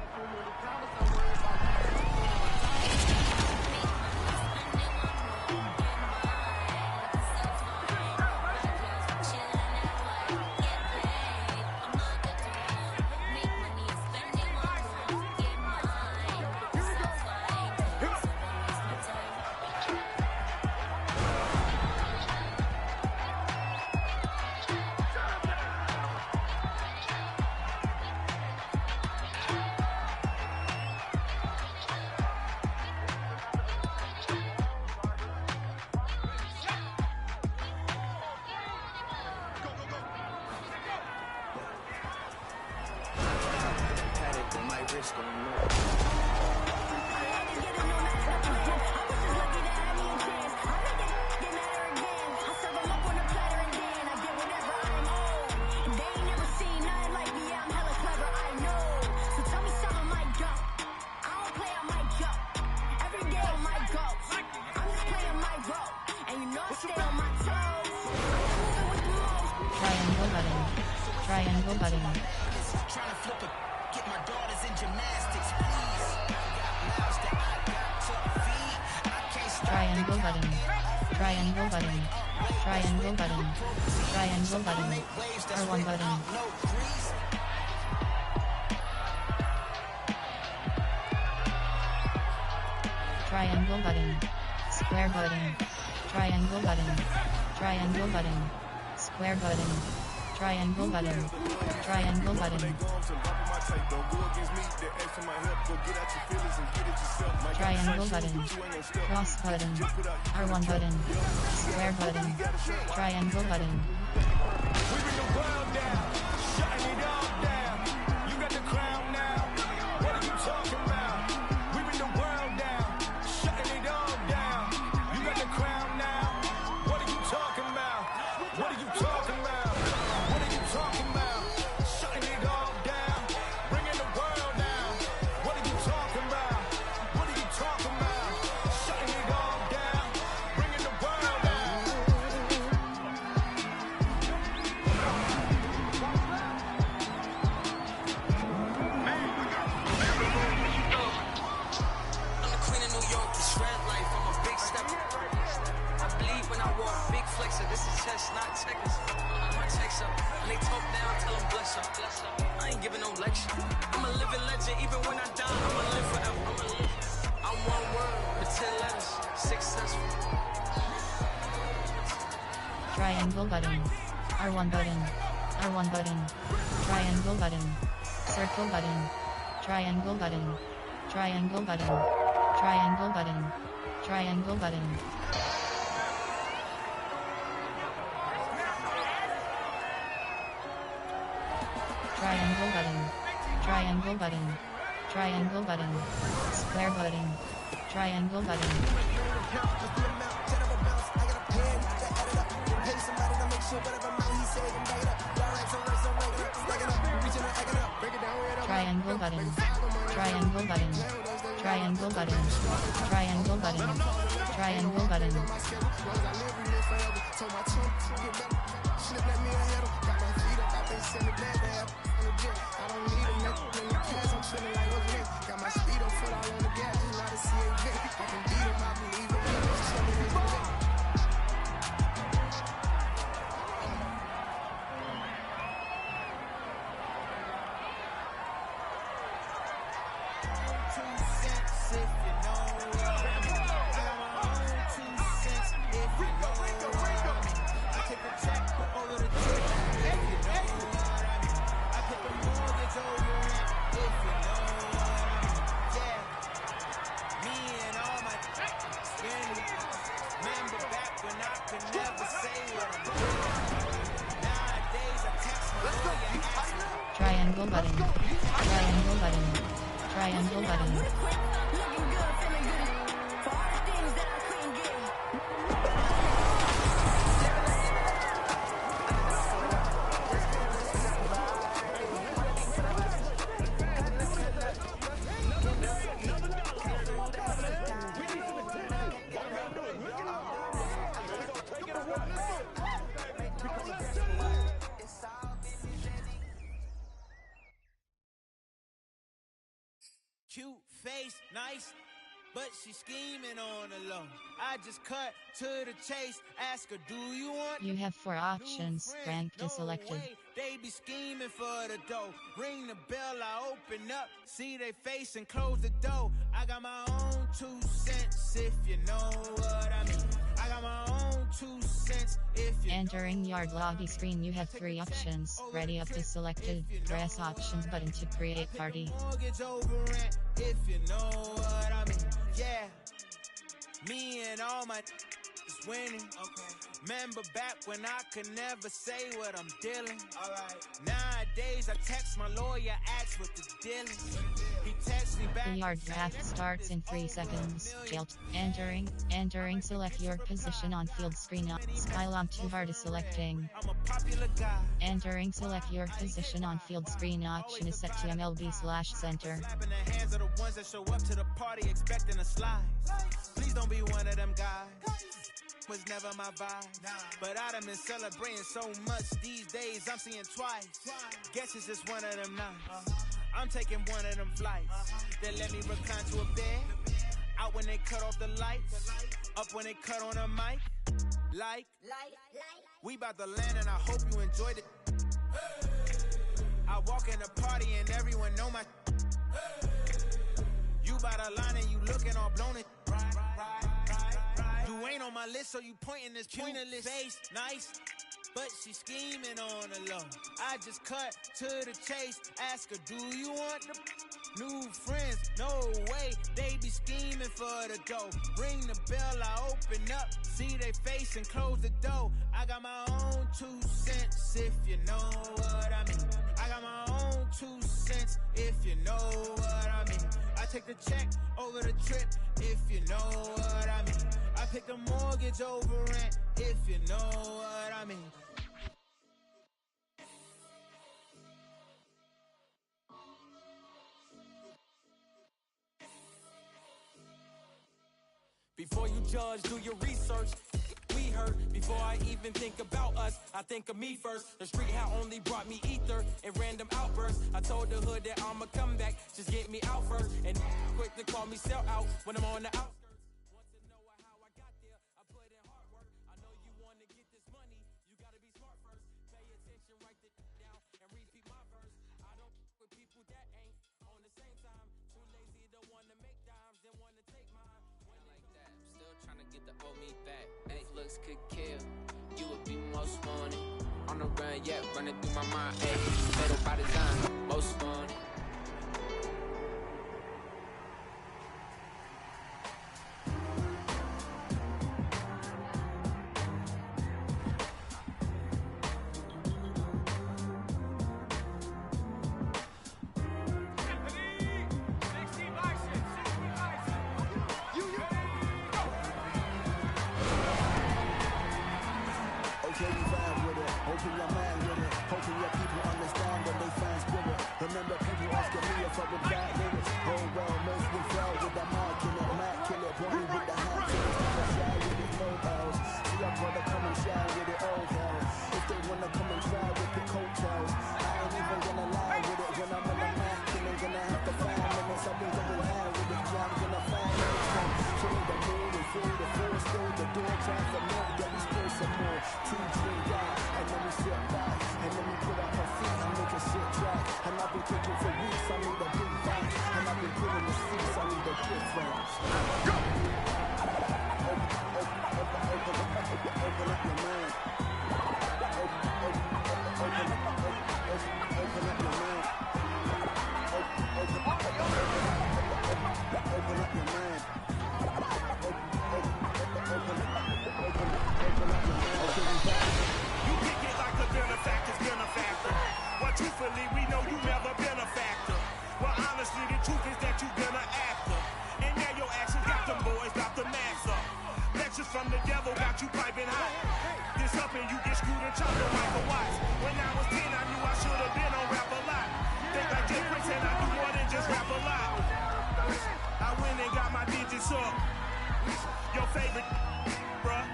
Triangle button. Triangle button. Trying to flip a get my daughters in gymnastics, please. Triangle button. Triangle button. Triangle button. Triangle button. R1 button. Triangle button. Square button. Triangle button. Triangle button. Square button. Triangle button. Triangle button. Triangle button. Cross button. R1 button. Square button. Triangle button. Shutting it all down. You got the crown now. What are you talking about? We bring the world down. Shutting it all down. You got the crown now. What are you talking about? What are you talking about? What are you talking about? Shutting it all down. Bringing the world down. What are you talking about? What are you talking about? Shutting it all down. Bringing the world down. I'm the queen of New York, the shred life, I'm a big stepper. I bleed when I walk, big flexer, this is chess, not checkers. My checks up, and they talk down, tell them bless up. I ain't giving no lecture. I'm a living legend, even when I die, I'ma live forever. I'm one word, with 10 letters, successful. Triangle button. R1 button. R1 button. Triangle button. Circle button. Triangle button. Triangle button. Triangle button. Triangle button. Triangle button. Triangle button. Triangle button. Square button. Triangle button. Triangle button. Triangle button. Triangle button. Triangle button. Triangle button. Triangle button. Triangle button. Triangle button. Cute face, nice, but she scheming on the low. I just cut to the chase, ask her, do you want? You have 4 options, rank to selected. They be scheming for the dough. Ring the bell, I open up, see they face and close the door. I got my own 2 cents, if you know what I mean. I got my own 2 cents, if you Entering yard lobby screen, you have 3 options. Ready up to selected. Press options button to create party. Mortgage over rent, if you know what I mean. Yeah, me and all my is winning. Okay. Remember back when I could never say what I'm dealing. Alright. Nowadays I text my lawyer, ask what the deal is. He texts me back. The yard draft starts in 3 seconds. Jilt. Entering. Select your position on field screen. Skylon 2 hard is selecting. I'm a popular guy. Entering. Select your position on field screen. Option is set to MLB/center. Slapping the hands of the ones that show up to the party expecting a slide. Please don't be one of them guys. Was never my vibe, but I done been celebrating so much these days I'm seeing twice. Guess it's just one of them nights. I'm taking one of them flights. They let me recline to a bed. Out when they cut off the lights. Up when they cut on a mic. Like. We about to land and I hope you enjoyed it. I walk in the party and everyone know my. You by the line and you looking all blown it. You ain't on my list, so you pointing this pointless face, nice, but she scheming on the low. I just cut to the chase, ask her, do you want the new friends? No way, they be scheming for the dough. Ring the bell, I open up, see they face and close the door. I got my own 2 cents, if you know what I mean. I got my own 2 cents, if you know what I mean. I take the check over the trip, if you know what I mean. I pick the mortgage over rent, if you know what I mean. Before you judge, do your research. We heard before I even think about us, I think of me first. The street had only brought me ether and random outbursts. I told the hood that I'ma come back, just get me out first. And quick to call me sell out when I'm on the outskirts. Want to know how I got there? I put in hard work. I know you want to get this money, you gotta be smart first. Pay attention, write it down, and repeat my verse. I don't with people that ain't on the same time. Too lazy to want to make dimes, then want to take mine. Like that, still trying to get the old me back. Hey, looks could kill, you would be most wanted. On the run, yeah, running through my mind. Hey, fatal by design, most wanted. Truthfully, we know you never chopped the Michael Watts. When I was 10, I knew I should have been on rap a lot. Think like Jay Prince and I do more than just rap a lot. I went and got my digits up. Your favorite, bruh.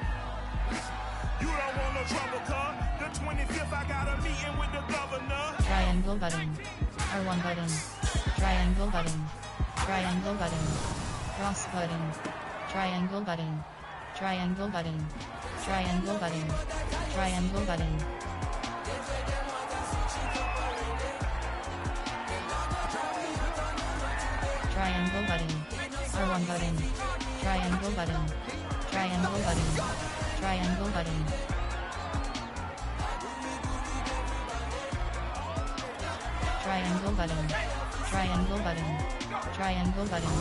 You don't want no trouble, cuz. The 25th, I got a meeting with the governor. Triangle button. R1 button. Triangle button. Triangle button. Cross button. Triangle button. Triangle button. Triangle button. Triangle button. Triangle button. R1 button. Triangle button. Triangle button. Triangle button. Triangle button. Triangle button. Triangle button.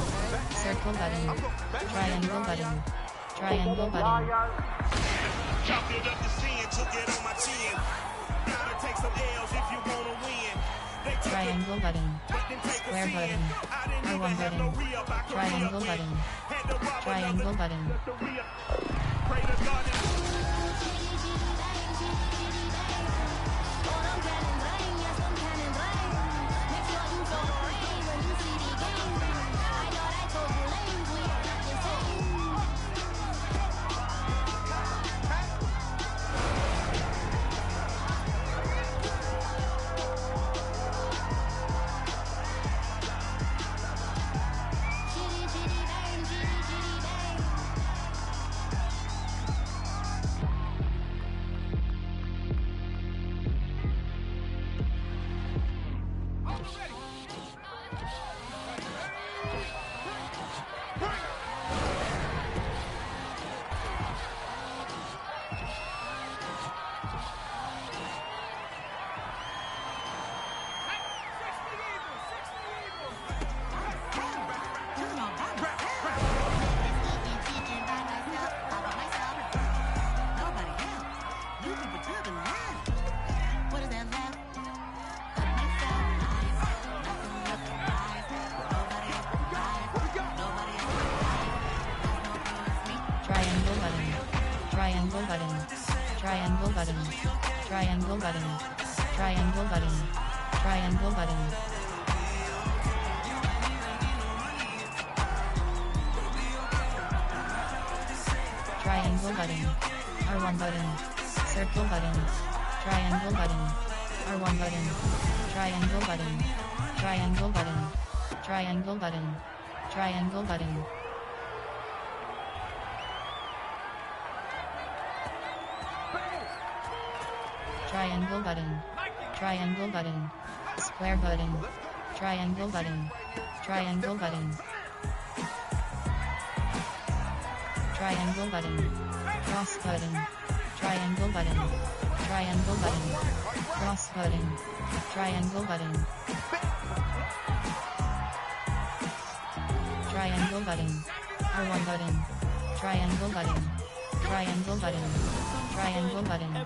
Circle button. Triangle button. Triangle button. Chopped it up to sin, took it on my chin. Gotta take some L's if you wanna win. Triangle button. Square button. R1 button. Triangle button. Triangle button. Pray to God. Triangle button. Triangle button. Triangle button. Triangle button. Triangle button. Triangle button. R1 button. Circle button. Triangle button. R1 button. Triangle button. Triangle button. Triangle button. Triangle button. Triangle button. Triangle button. Square button. Triangle button. Triangle button. Triangle button. Cross button. Triangle button. Triangle button. Cross button. Triangle button. Triangle button. R1 button. Triangle button. Triangle button. Triangle button. Triangle button.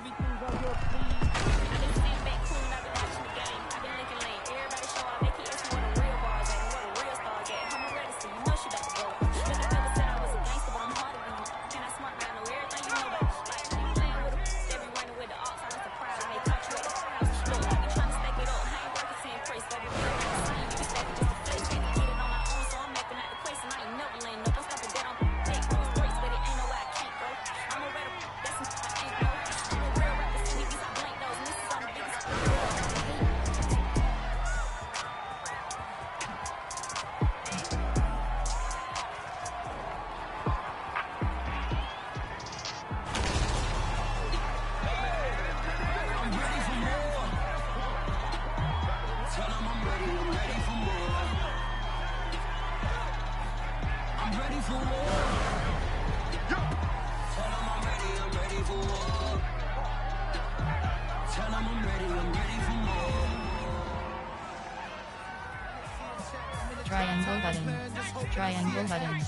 Triangle button.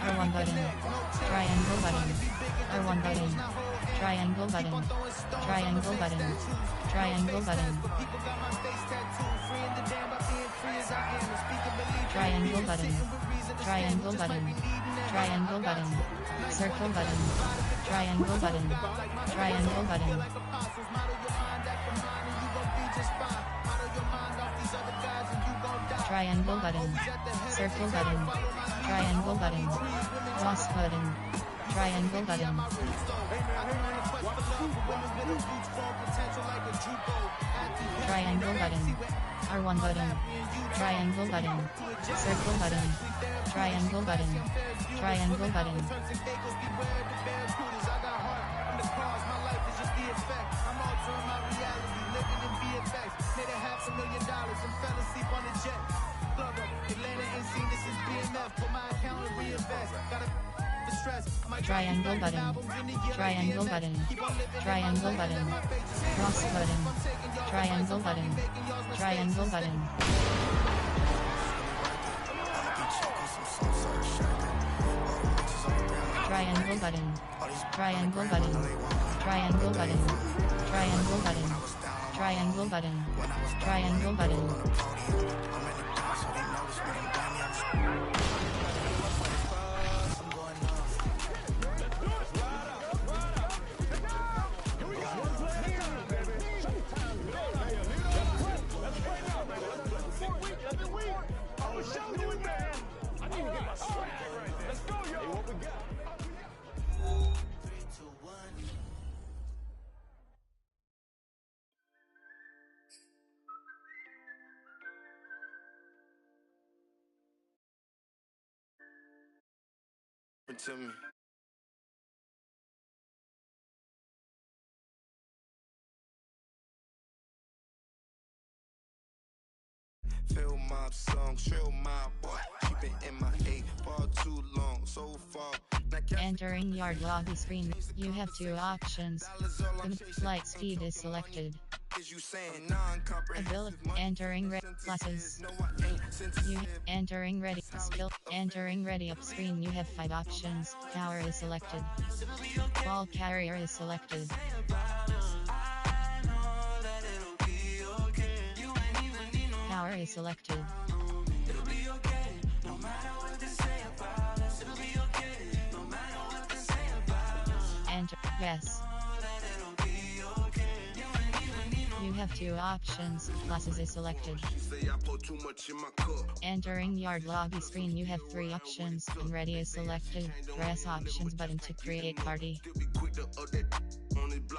R1 button. Triangle button. R1 button. Triangle button. Triangle button. Triangle button. Triangle button. Triangle button. Triangle button. Circle button. Triangle button. Triangle button. Triangle button. Circle button. Triangle button. Cross button. Triangle button. Triangle button. R1 button. Triangle button. Circle button. Triangle button. Triangle button. Triangle button. Triangle button. Triangle button. Cross button. Triangle button. Triangle button. Triangle button. Triangle button. Triangle button. Triangle button. Triangle button. Triangle button. To me. Feel mob song, trill mob, boy. Keep it in my 8 ball too long, so far. Entering yard lobby screen, you have two options. The light speed is selected. Ability, entering red classes. You entering ready skill, entering ready up screen. You have 5 options. Power is selected. Ball carrier is selected. Power is selected. Enter yes. You have 2 options. Classes is selected. Entering yard lobby screen. You have 3 options. And ready is selected. Press options button to create party.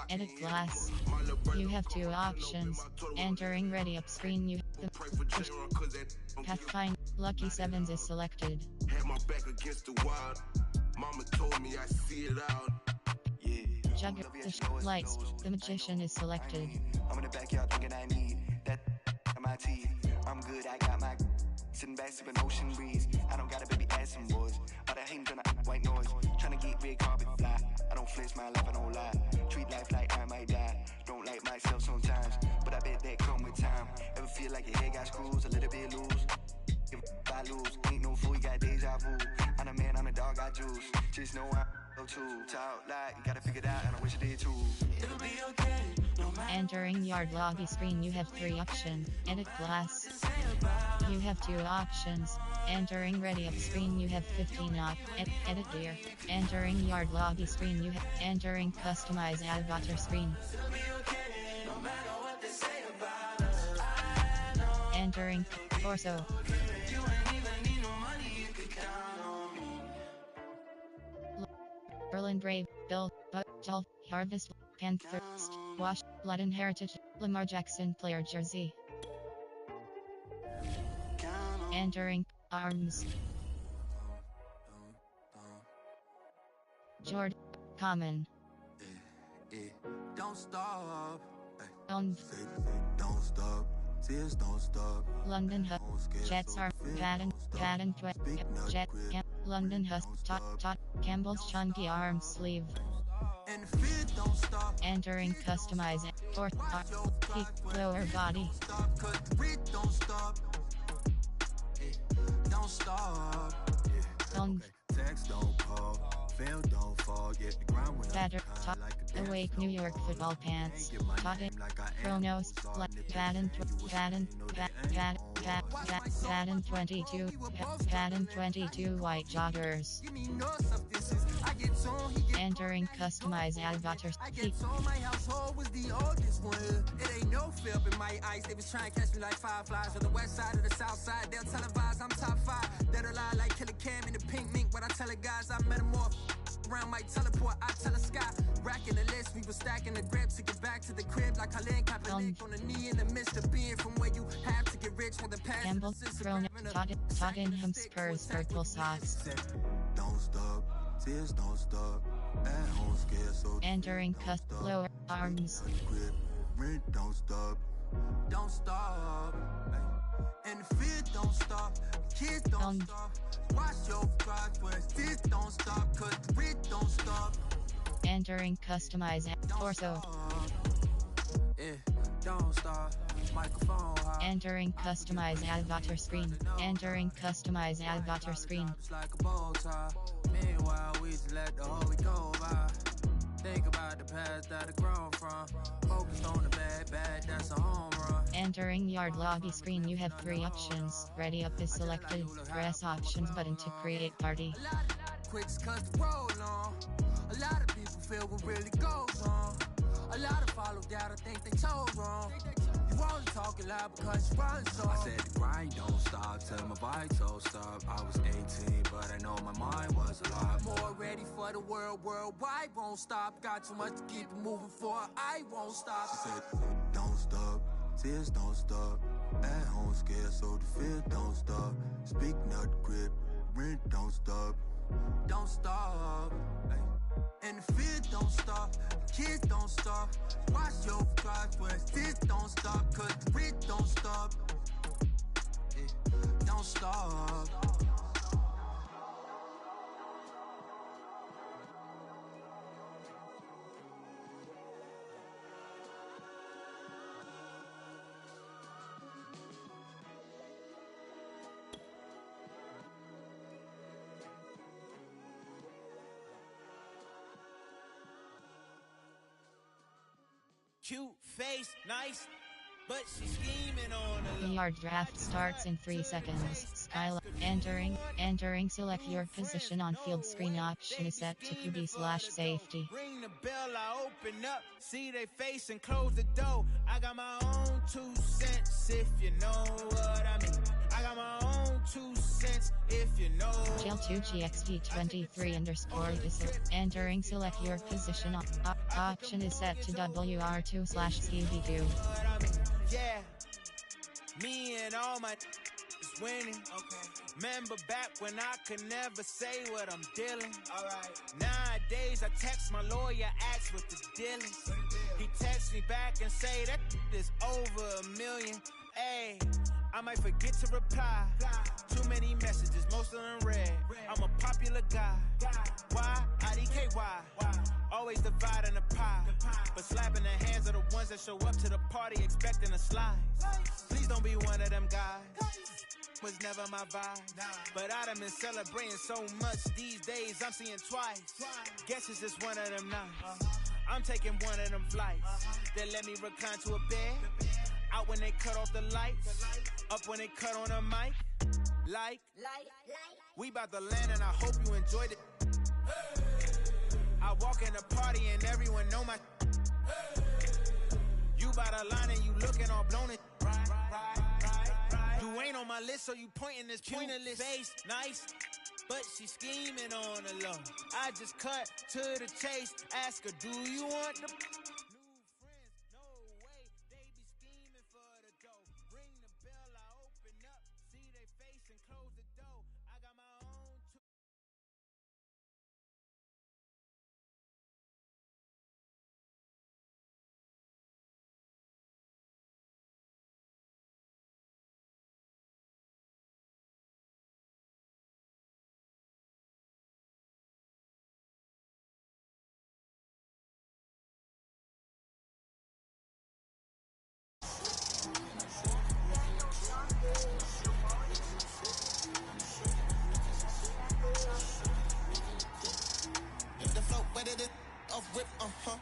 Edit class. You have 2 options. Entering ready up screen. You have the Pathfind. Lucky Sevens is selected. Had my back against the wall. Mama told me I see it out. Jugger, the lights, the magician is selected. I'm in the backyard thinking I need that in my teeth. I'm good, I got my sitting back sipping ocean breeze. I don't got a baby ass some boys. All that hating done white noise. Trying to get red carpet fly. I don't flinch my life, I don't lie. Treat life like I might die. Don't like myself sometimes, but I bet that come with time. Ever feel like your head got screws, a little bit loose? If I lose, ain't no fool, you got deja vu. I'm a man, I'm a dog, I juice. Just know I'm too. Talk like you gotta figure it out, and I wish I did too. It'll be okay. Entering yard lobby screen. You have 3 options. Edit class. You have 2 options. Entering ready up screen. You have 15 edit gear. Entering yard lobby screen. You have entering customize avatar screen. Entering torso. Berlin Brave, Bill, Dolph, Harvest, Panther, Wash, Blood and Heritage, Lamar Jackson player jersey. Entering arms. Jord, common. Don't stop. On. Don't stop. Tears don't stop. London Hut. Jets are Baden, Jet, London Hut, Tot, Campbell's chunky arm sleeve. And fear don't stop. Entering customize or peak lower body. Don't stop. Don't stop. On. Text don't call. Fail don't fall. Get the ground when Better top. Awake New York football pants. Tot it. Chronos. Baden. Pattern 22. Pattern 22 white joggers. Entering customized avatars. My household was the oldest one. It ain't no fear up in my eyes. They was trying to catch me like fireflies on the west side or the south side. They'll televise I'm top 5. That'll lie like Killer Cam in the pink mink. But I tell the guys I metamorph around my teleport. I tell the sky. Racking the list, we were stacking the grip to get back to the crib like Colin Kaepernick on the knee in the midst of being from where you have to get rich when the past. Campbell, Tottenham Spurs purple socks. Don't stop, tears don't stop. At home scared, so entering lower arms. Grip, rent don't stop. Don't stop. And the fear don't stop. Kids don't stop. Watch your progress. This don't stop. Cause the grit don't stop. Entering customized torso. Yeah, don't stop. Microphone high. Entering customized avatar screen. Entering customized avatar screen. Like a bow tie. Meanwhile, we just let the whole week go by. Think about the past that I grown from. Focused on the bad, that's a home run. Entering yard lobby screen, you have 3 options. Ready up is selected. Press options button to create party. Quits cause the road long. A lot of people feel what really goes on. A lot of follow doubt, I think they told wrong. You only talking loud because you run so. I said the grind don't stop till my vitals stop. I was 18, but I know my mind was alive. More ready for the worldwide won't stop. Got too much to keep it moving for, I won't stop. I said don't stop, tears don't stop. At home scared, so the fear don't stop. Speak not grip, rent don't stop. Don't stop. And the fear don't stop, the kids don't stop. Watch your progress, this don't stop. Cause the grit don't stop. Don't stop. Cute face, nice, but she's scheming on a The yard draft starts in 3 seconds. Skyline. Entering. Select your position on field screen. Option is set to QB/safety. Ring the bell, I open up, see they face and close the door. I got my own 2 cents, if you know what I mean. I got my own 2 cents, if you know. GL2GXT23_ is entering. Select your position. Option is set to WR2/CB2. Yeah, me and all my is winning. Okay. Remember back when I could never say what I'm dealing. Alright. Nowadays I text my lawyer, ask what the deal is. He texts me back and say that is over $1 million. Ayy, I might forget to reply. Too many messages, most of them read. I'm a popular guy. Why? IDKY. Always dividing the pie. But slapping the hands of the ones that show up to the party expecting a slide. Please don't be one of them guys. Was never my vibe. But I done been celebrating so much these days, I'm seeing twice. Guess it's just one of them nights. I'm taking one of them flights. They let me recline to a bed. Out when they cut off the lights. Up when they cut on a mic. Like. We about to land and I hope you enjoyed it. I walk in the party and everyone know my. You by the line and you looking all blown it. You ain't on my list, so you pointing this pointless face, nice, but she scheming on the low. I just cut to the chase, ask her, do you want the new friends? No way, they be scheming for the dough. Ring the bell, I open up, see they face and close the door. I got my own two.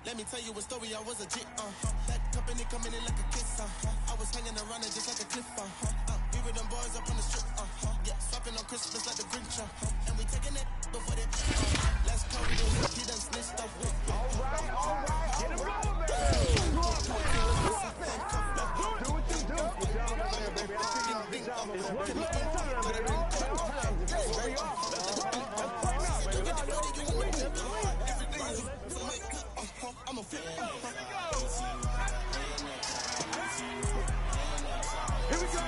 Let me tell you a story, I was a jit, That company coming in like a kiss, I was hanging around it just like a cliff, boys up on the strip, yeah, swapping on Christmas like the Grinch, and we taking it before they, let's go, he done snitched up. Alright, get him going, baby. Do what you do. Good job over there, baby. I see y'all. Good job over there, baby. Let's I'm a flip. Here we go.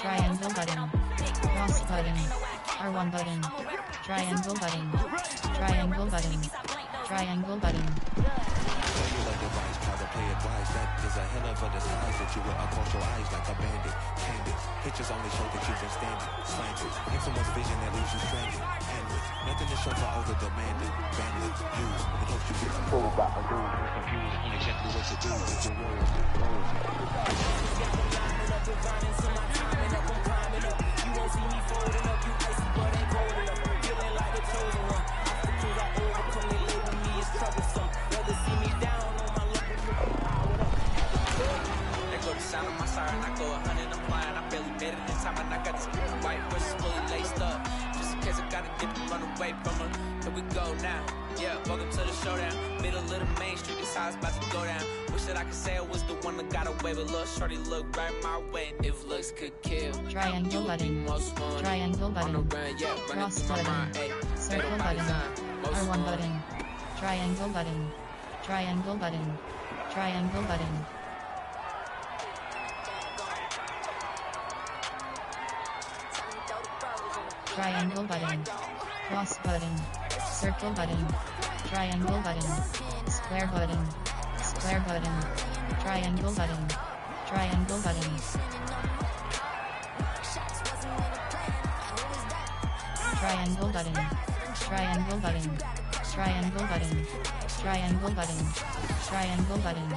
Triangle button. Cross button. R1 button. Triangle button. Triangle button. Triangle button. Try to play it wise, that is a hell of a disguise that you will across your eyes like a bandit. Candid, pictures only show that you've been standing, slanted. Ain't so much vision that leaves you stranded. Handless, nothing to show for all the demanding. Bandit, use, the hopes you get controlled by a dude who's confused on exactly what to do with your words. You won't see me folding up, you icy, but ain't cold enough. Feeling like the chosen one. Obstacles I overcome, they label me as troublesome. Rather see me down on my luck than powered up. There go the sound of my siren, I go 100, I'm flying. I barely made it in time, and I got this white horse fully laced up. Just in case I gotta dip and run away from her. Here we go now. Yeah, welcome to the showdown. Middle of the main street, this how it's about to go down. Wish that I could say I was the one that got away, but little shorty look right my way. If looks could kill, Triangle button. Triangle button. Cross button. Circle button. R1 button. Triangle button. Triangle button. Triangle button. Triangle button. Cross button. Circle button. Triangle button. Square button. Square button. Triangle button. Triangle button. Triangle button. Triangle button. Triangle button. Triangle button.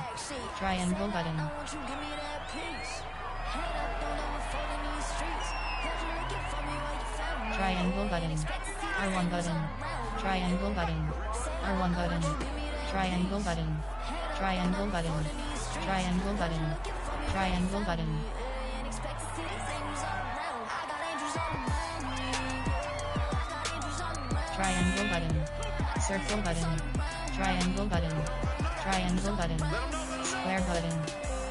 Triangle button. Triangle button. Triangle button. R1 button. Triangle button. R1 button. Triangle button. Triangle button. Triangle button. Triangle button. Triangle button. Circle button. Triangle button. Triangle button. Square button.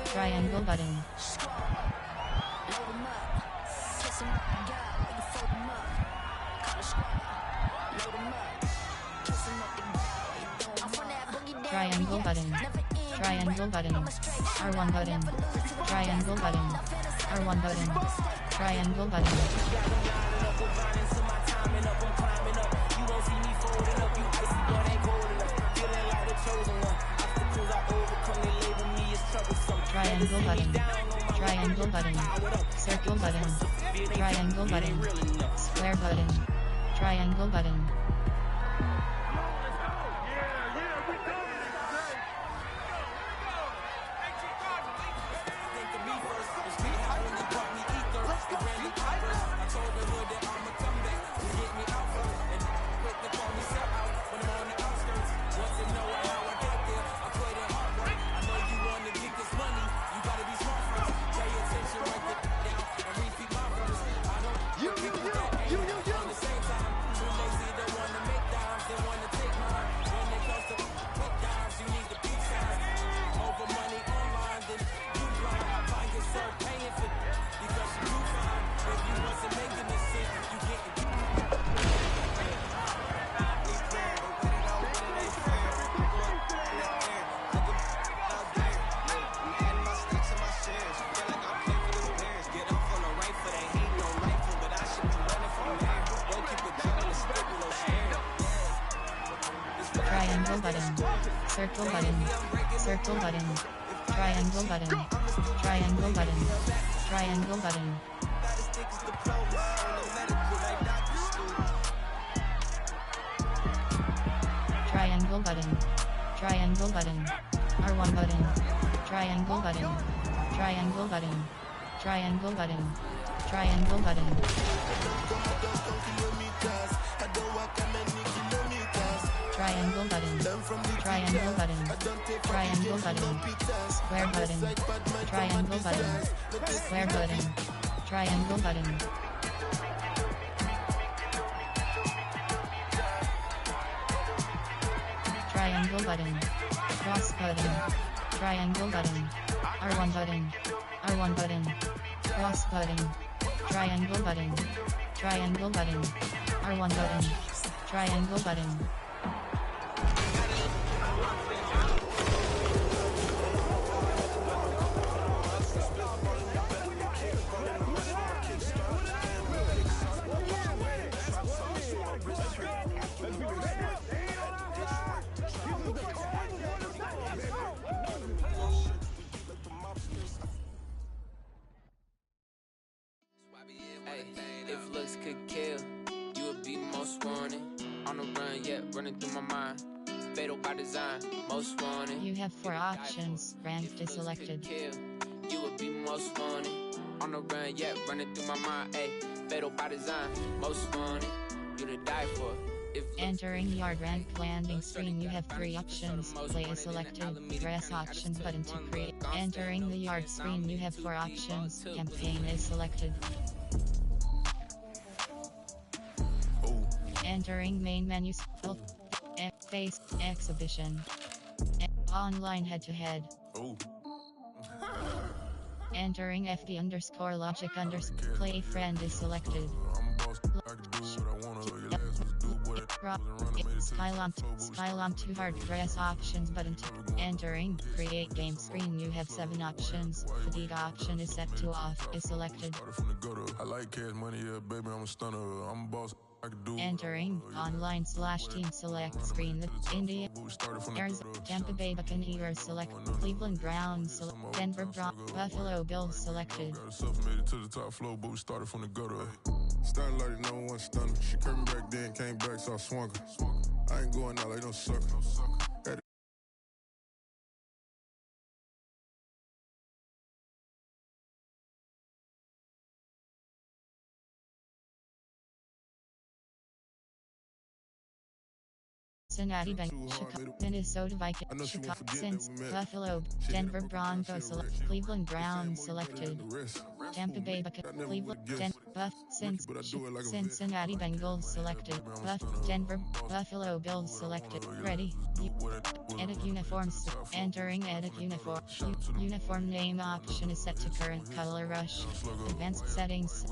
Triangle button. Triangle button. Triangle button. R1 button. Triangle button. R1 button. Triangle button. Triangle button. Triangle button. Circle button. Triangle button. Square button. Triangle button. Circle button. Circle button. Circle button. Triangle button. Triangle button. Triangle button. Triangle button. Triangle button. R1 button. Triangle button. Triangle button. Triangle button. Triangle button. Triangle button. Triangle button. Triangle button. Square button. Triangle button. Square button. Triangle button. Triangle button. Cross button. Triangle button. R1 button. R1 button. Cross button. Triangle button. Triangle button. R1 button. Triangle button. If looks could kill, you would be most wanted. On the run, yeah, running through my mind. Fatal by design, most wanted. You have 4 options. Ranked is selected. Kill, you would be most wanted. On the run, yeah, running through my mind. Ayy, fatal by design, most wanted. You to die for. Entering yard rank landing screen, you have 3 options. Play is selected. Press options button to create. Entering the yard screen, you have 4 options. Campaign is selected. Entering main menu. Face exhibition. Online head-to-head. Entering FD underscore logic underscore play friend is selected. Skylon 2 hard press options button to entering create game screen, you have 7 options. Fatigue option is set to off is selected. I like cash money, yeah, baby, I'm a stunner. I'm a boss. Entering online / team select screen. India, Arizona, Tampa Bay Buccaneers select. Cleveland Browns select. Denver Broncos, Buffalo Bills selected. Made it to the top floor, but we started from the gutter. Starting like no one stunner. She curved me back then, came back, so I swung her. I ain't going out like no sucker. Cincinnati Bengals, Chicago, Minnesota Vikings, Chicago, Buffalo, Denver Broncos select, Cleveland Browns selected, Tampa Bay Buccaneers, Cleveland, Cincinnati Bengals selected, Denver, Buffalo Bills selected, ready, edit uniforms, entering edit uniform, uniform name option is set to current color rush, advanced settings,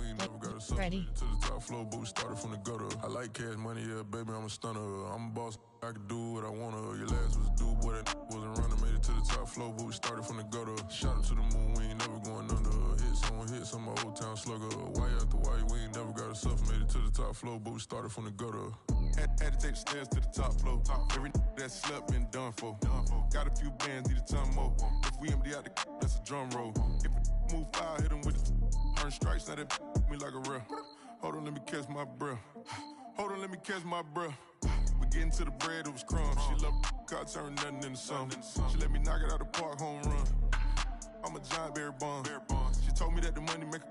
ready. To the top floor, but we started from the gutter. I like cash money, yeah, baby, I'm a stunner. I'm a boss. I can do what I wanna. Your last was do, boy, that wasn't running. Made it to the top floor, but we started from the gutter. Shout out to the moon, we ain't never going under. Hit some old town slugger. Why after why, we ain't never got a suffer. Made it to the top floor, but we started from the gutter. Had to take the stairs to the top floor. Every that slept been done for. Got a few bands, need a ton more. If we empty out the that's a drum roll. If a move foul, hit him with it. Earn strikes, now that me like a real. Hold on, let me catch my breath. Hold on, let me catch my breath. We getting to the bread, it was crumbs. She love car, turn nothing into something. She let me knock it out the park, home run. I'm a giant Barry Bonds. She told me that the money make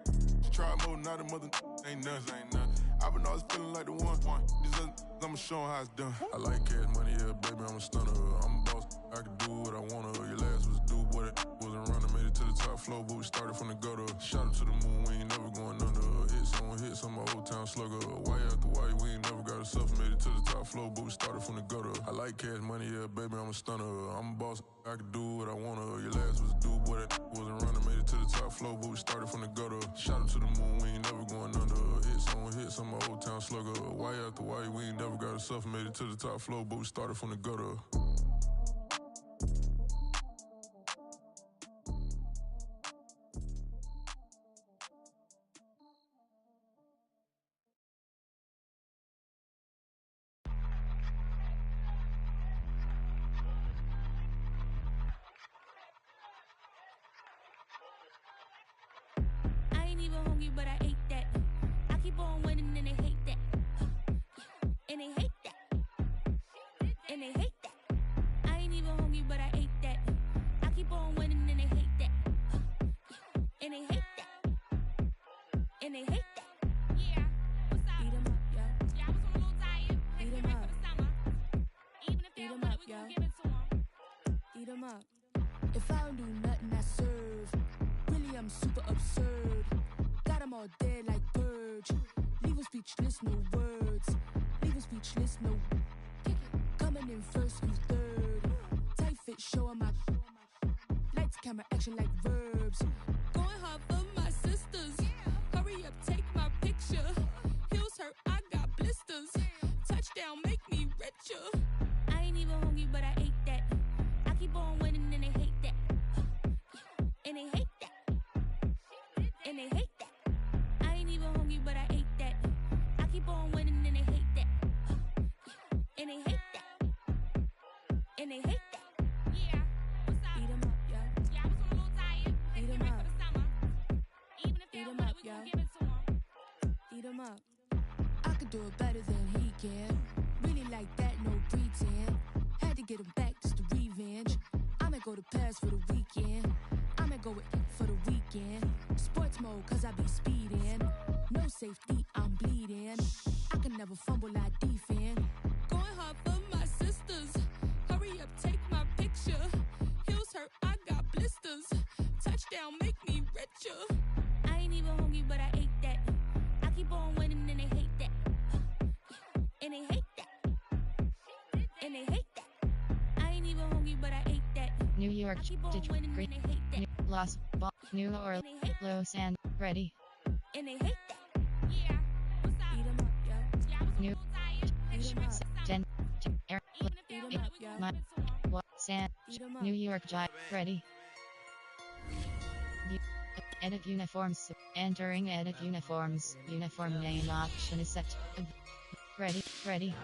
she tried more, not a mother ain't nothing. I've been always feeling like the one. These other I'ma show 'em how it's done. I like cash money, yeah, baby, I'm a stunner. I'm a boss, I can do what I wanna. Your last was do, boy, that wasn't running. Made it to the top floor, but we started from the gutter. Shout out to the moon, we ain't never going under. Hit some old town slugger. Why after why, we ain't never got a suffer. Made it to the top floor, but we started from the gutter. I like cash money, yeah, baby, I'm a stunner. I'm a boss, I can do what I wanna. Your last was do, boy, that wasn't running. Made it to the top floor, but we started from the gutter. Shout out to the moon, we ain't never going under. Hit some old town slugger. Why after why, we ain't never got a suffer. Made it to the top floor, but we started from the gutter. even hungry, but I ate that. I keep on winning and they hate that. And they hate that. And they hate that. I ain't even hungry, but I ate that. I keep on winning and they hate that. And they hate that. And they hate that. Yeah. What's up? Eat 'em up, yo. Yeah, I was a little tired. Eat 'em up. For the summer. Even if they don't want it, we gon' give it to 'em. Eat 'em up. If I don't do nothing, I serve. Really, I'm super absurd. Got 'em all dead like purge. Leave 'em speechless, no words. Leave 'em speechless, no. Coming in first, you third. Tight fit, showing my. Lights, camera, action like verbs. Going hard for my sisters. Hurry up, take my picture. Heels hurt, I got blisters. Touchdown, make me richer. I ain't even hungry, but I ate that. I keep on winning and they hate that. And they hate that. And they hate that. I ain't even hungry, but I ate that. I keep on winning and they hate that. And they hate that. And they hate that. Yeah. What's up? Eat 'em up, yo. Yeah, I was a little tired. Eat 'em up. For the summer. Even if they don't want it, we gon' give it to 'em. Eat 'em up. I could do it better than he can. Really like that, no pretend. Had to get him back, just a revenge. I'ma go to Paris for the weekend. I'ma go with for the weekend. Sports mode, cause I be speeding. No safety, I'm bleeding. I can never fumble, I defend. Going hard for my sisters. Hurry up, take my picture. Heels hurt, I got blisters. Touchdown, make me richer. I ain't even hungry, but I ate that. I keep on winning and they hate that. And they hate that. And they hate that. I ain't even hungry, but I ate that. New York, Detroit, Los New Orleans, Los Angeles, ready. And they hate that. Yeah. What's up? Eat 'em up, yo. Yeah, I was a New little tired. Eat 'em up. 10, Air, Even if they don't want it, we gon' give it to 'em. San, New York, ready. Edit uniforms. Entering edit uniforms. Uniform name option is set. Ready, ready.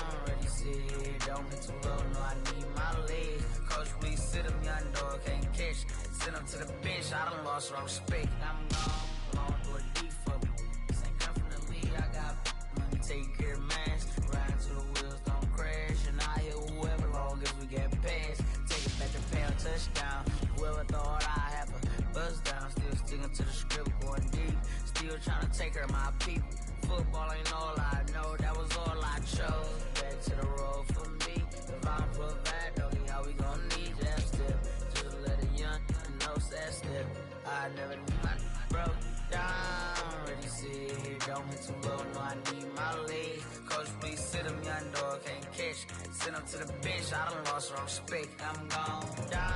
Already said, don't be too low, no, I need my leg. Coach, please sit him, young dog, can't catch. Send him to the bench, I done lost my respect. I'm gone, long door deep for me. This ain't come from the league, I got money, take care of mans. Riding to the wheels, don't crash. And I hit whoever, long as we get past. Take it back to pound, touchdown. Whoever thought I have a buzz down. Still sticking to the script, going deep. Still trying to take care of my people. Football ain't all I know, that was all I chose. Back to the road for me. If I'm provide, don't need how we gon' need that step. Just let a young know that step. I never knew my broke down. Already said, don't hit too low, no, I need my leg. Coach, please sit him, young dog, can't catch. Send him to the bench, I done lost my respect. I'm gone down.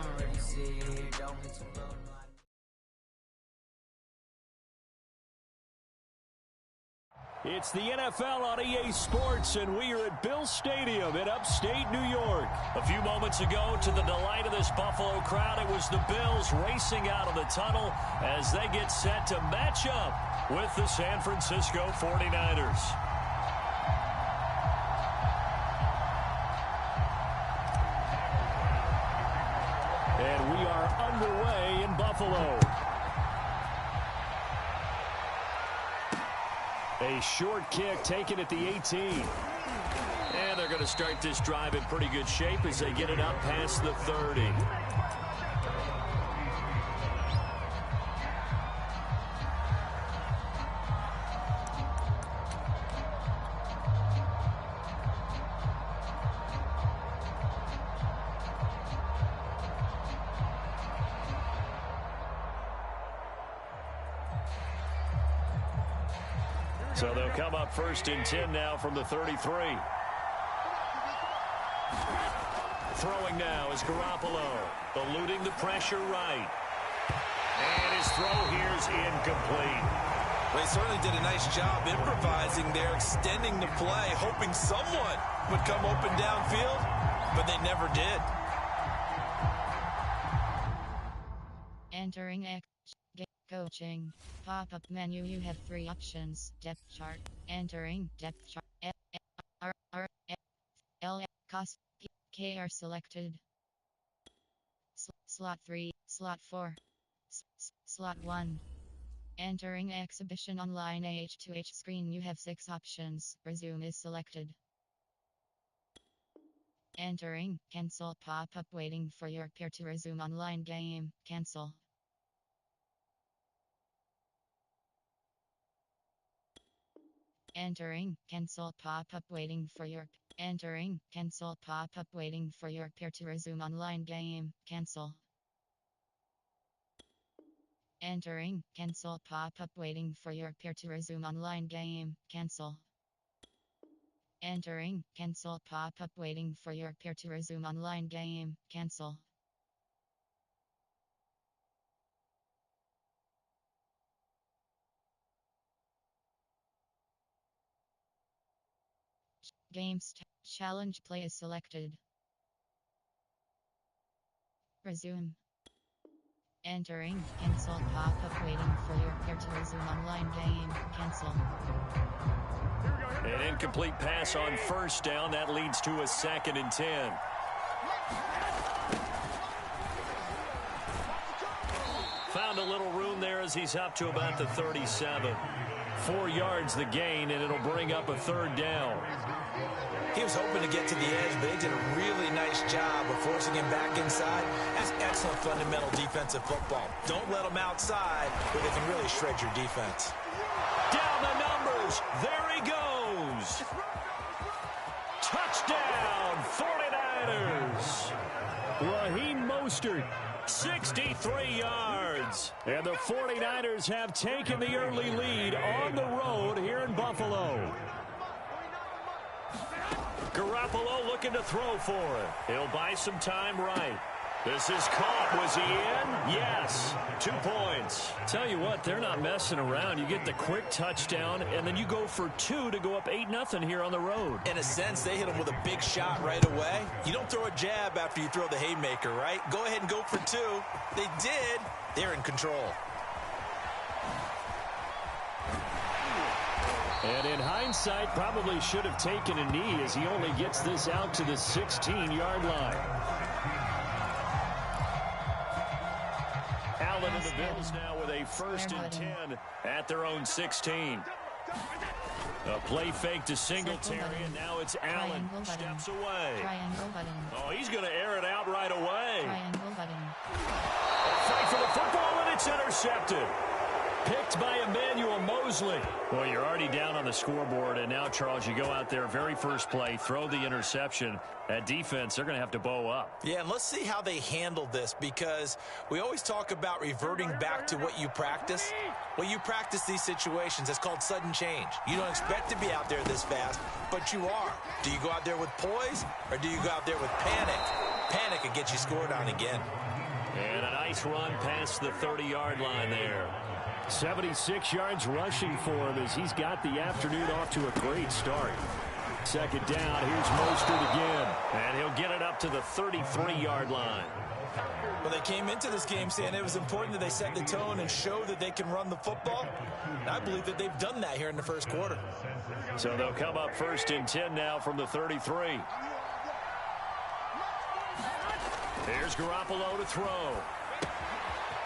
Already said, don't hit too low. It's the NFL on EA Sports, and we are at Bill Stadium in upstate New York. A few moments ago, to the delight of this Buffalo crowd, it was the Bills racing out of the tunnel as they get set to match up with the San Francisco 49ers. And we are underway in Buffalo. A short kick taken at the 18. And they're going to start this drive in pretty good shape as they get it up past the 30. So they'll come up first and 10 now from the 33. Throwing now is Garoppolo, eluding the pressure right. And his throw here is incomplete. They certainly did a nice job improvising there, extending the play, hoping someone would come open downfield, but they never did. Entering coaching. Pop-up menu. You have 3 options. Depth chart. Entering depth chart. Cost K are selected. Slot 3, Slot 4, Slot 1. Entering exhibition online H2H screen, you have 6 options. Resume is selected. Entering, cancel pop-up waiting for your peer to resume online game, cancel. Entering, cancel pop-up waiting for your Entering, cancel pop-up waiting for your peer to resume online game, cancel. Entering, cancel pop-up waiting for your peer to resume online game, cancel. Entering, cancel pop-up waiting for your peer to resume online game, cancel. Games challenge play is selected. Resume. Entering, cancel pop-up waiting for your peer to resume online game, cancel. An incomplete pass on first down. That leads to a 2nd and 10. Found a little room there as he's up to about the 37. 4 yards the gain, and it'll bring up a 3rd down. He was hoping to get to the edge, but they did a really nice job of forcing him back inside. That's excellent fundamental defensive football. Don't let them outside where they can really shred your defense. Down the numbers. There he goes. Touchdown, 49ers. Raheem Mostert, 63 yards. And the 49ers have taken the early lead on the road here in Buffalo. Garoppolo looking to throw for it. He'll buy some time right. This is caught. Was he in? Yes. 2 points. Tell you what, they're not messing around. You get the quick touchdown, and then you go for 2 to go up 8-0 here on the road. In a sense, they hit him with a big shot right away. You don't throw a jab after you throw the haymaker, right? Go ahead and go for 2. They did. They're in control. And in hindsight, probably should have taken a knee as he only gets this out to the 16-yard line. Allen and the Bills now with a 1st and 10 at their own 16. A play fake to Singletary, and now it's Allen. Steps away. Oh, he's going to air it out right away. A fight for the football, and it's intercepted. Picked by Emmanuel Mosley. Well, you're already down on the scoreboard, and now, Charles, you go out there, very first play, throw the interception. That defense, they're going to have to bow up. Yeah, and let's see how they handle this, because we always talk about reverting back to what you practice. Well, you practice these situations. It's called sudden change. You don't expect to be out there this fast, but you are. Do you go out there with poise, or do you go out there with panic? Panic could get you scored on again. And a nice run past the 30-yard line there. 76 yards rushing for him as he's got the afternoon off to a great start. 2nd down, here's Mostert again. And he'll get it up to the 33-yard line. Well, they came into this game saying it was important that they set the tone and show that they can run the football. And I believe that they've done that here in the 1st quarter. So they'll come up 1st and 10 now from the 33. Here's Garoppolo to throw.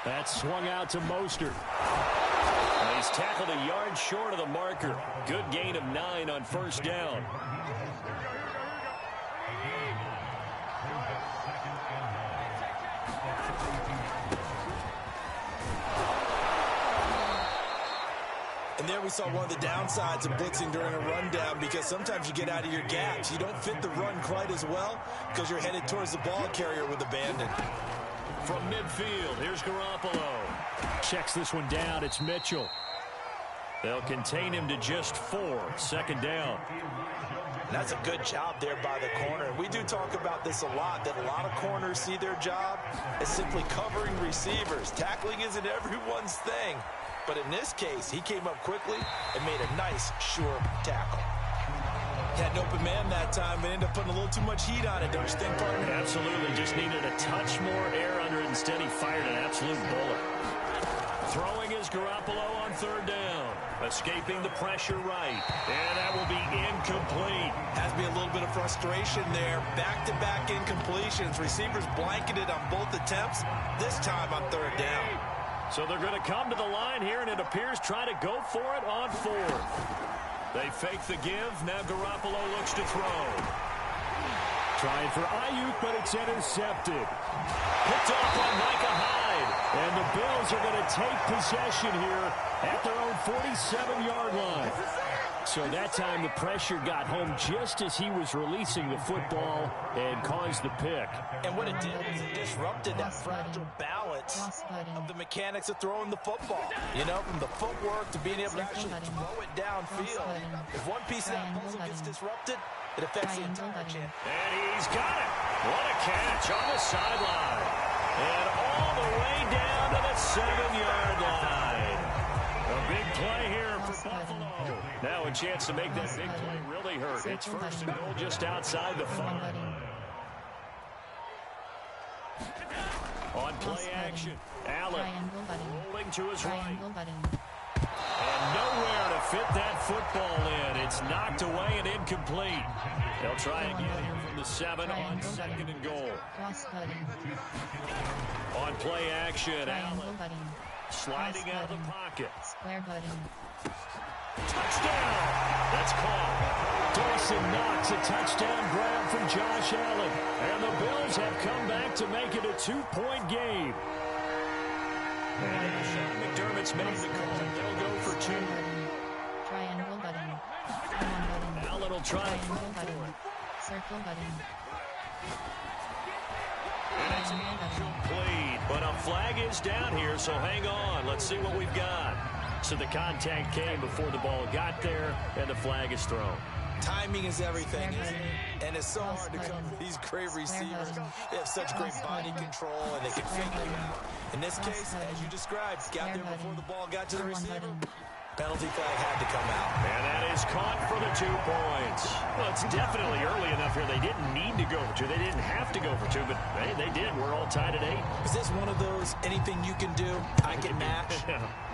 That's swung out to Mostert. And he's tackled a yard short of the marker. Good gain of 9 on 1st down. And there we saw one of the downsides of blitzing during a rundown, because sometimes you get out of your gaps. You don't fit the run quite as well because you're headed towards the ball carrier with abandon. From midfield, here's Garoppolo. Checks this one down. It's Mitchell. They'll contain him to just 4. 2nd down. And that's a good job there by the corner. We do talk about this a lot, that a lot of corners see their job as simply covering receivers. Tackling isn't everyone's thing. But in this case, he came up quickly and made a nice, sure tackle. Had an open man that time, but ended up putting a little too much heat on it, don't you think, partner? Absolutely. Just needed a touch more air under it. Instead, he fired an absolute bullet. Throwing is Garoppolo on third down. Escaping the pressure right. And that will be incomplete. Has me a little bit of frustration there. Back-to-back incompletions. Receivers blanketed on both attempts. This time on third down. So they're going to come to the line here, and it appears try to go for it on fourth. They fake the give. Now Garoppolo looks to throw. Trying for Ayuk, but it's intercepted. Picked off by Micah Hyde. And the Bills are going to take possession here at their own 47-yard line. So that time the pressure got home just as he was releasing the football and caused the pick. And what it did is it disrupted that fragile balance of the mechanics of throwing the football. You know, from the footwork to being able to actually throw it downfield. If one piece of that puzzle gets disrupted, it affects the entire chance. And he's got it. What a catch on the sideline. And all the way down to the 7-yard line. A big play here for Buffalo. Now a chance to make that big play really hurt. It's first and goal just outside the 5. On play action, Allen rolling to his right. And nowhere to fit that football in. It's knocked away and incomplete. They'll try again here from the 7 on second and goal. On play action, Allen sliding out of the pocket. Touchdown! That's caught. Dawson Knox, a touchdown grab from Josh Allen. And the Bills have come back to make it a 2-point game. And Sean McDermott's made the call. They'll go for 2. Triangle button. Allen will try Triangle button. Circle button. And it's incomplete, but a flag is down here, so hang on. Let's see what we've got. So the contact came before the ball got there, and the flag is thrown. Timing is everything, isn't it? And it's so hard to cover these great receivers. They have such great body control, and they can figure it out. In this case, as you described, got there before the ball got to the receiver. Penalty flag had to come out. And that is caught for the 2 points. Well, it's definitely early enough here. They didn't need to go for 2. They didn't have to go for 2, but hey, they did. We're all tied at 8. Is this one of those anything you can do, I can match?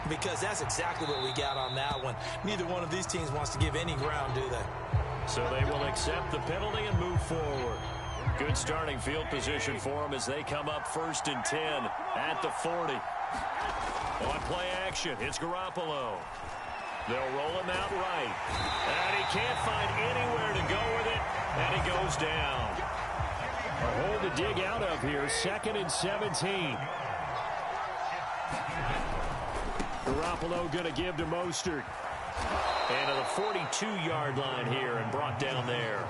Because that's exactly what we got on that one. Neither one of these teams wants to give any ground, do they? So they will accept the penalty and move forward. Good starting field position for them as they come up 1st and 10 at the 40. On play action, it's Garoppolo. They'll roll him out right. And he can't find anywhere to go with it, and he goes down. A hole to dig out of here, 2nd and 17. Garoppolo going to give to Mostert. And to the 42-yard line here and brought down there.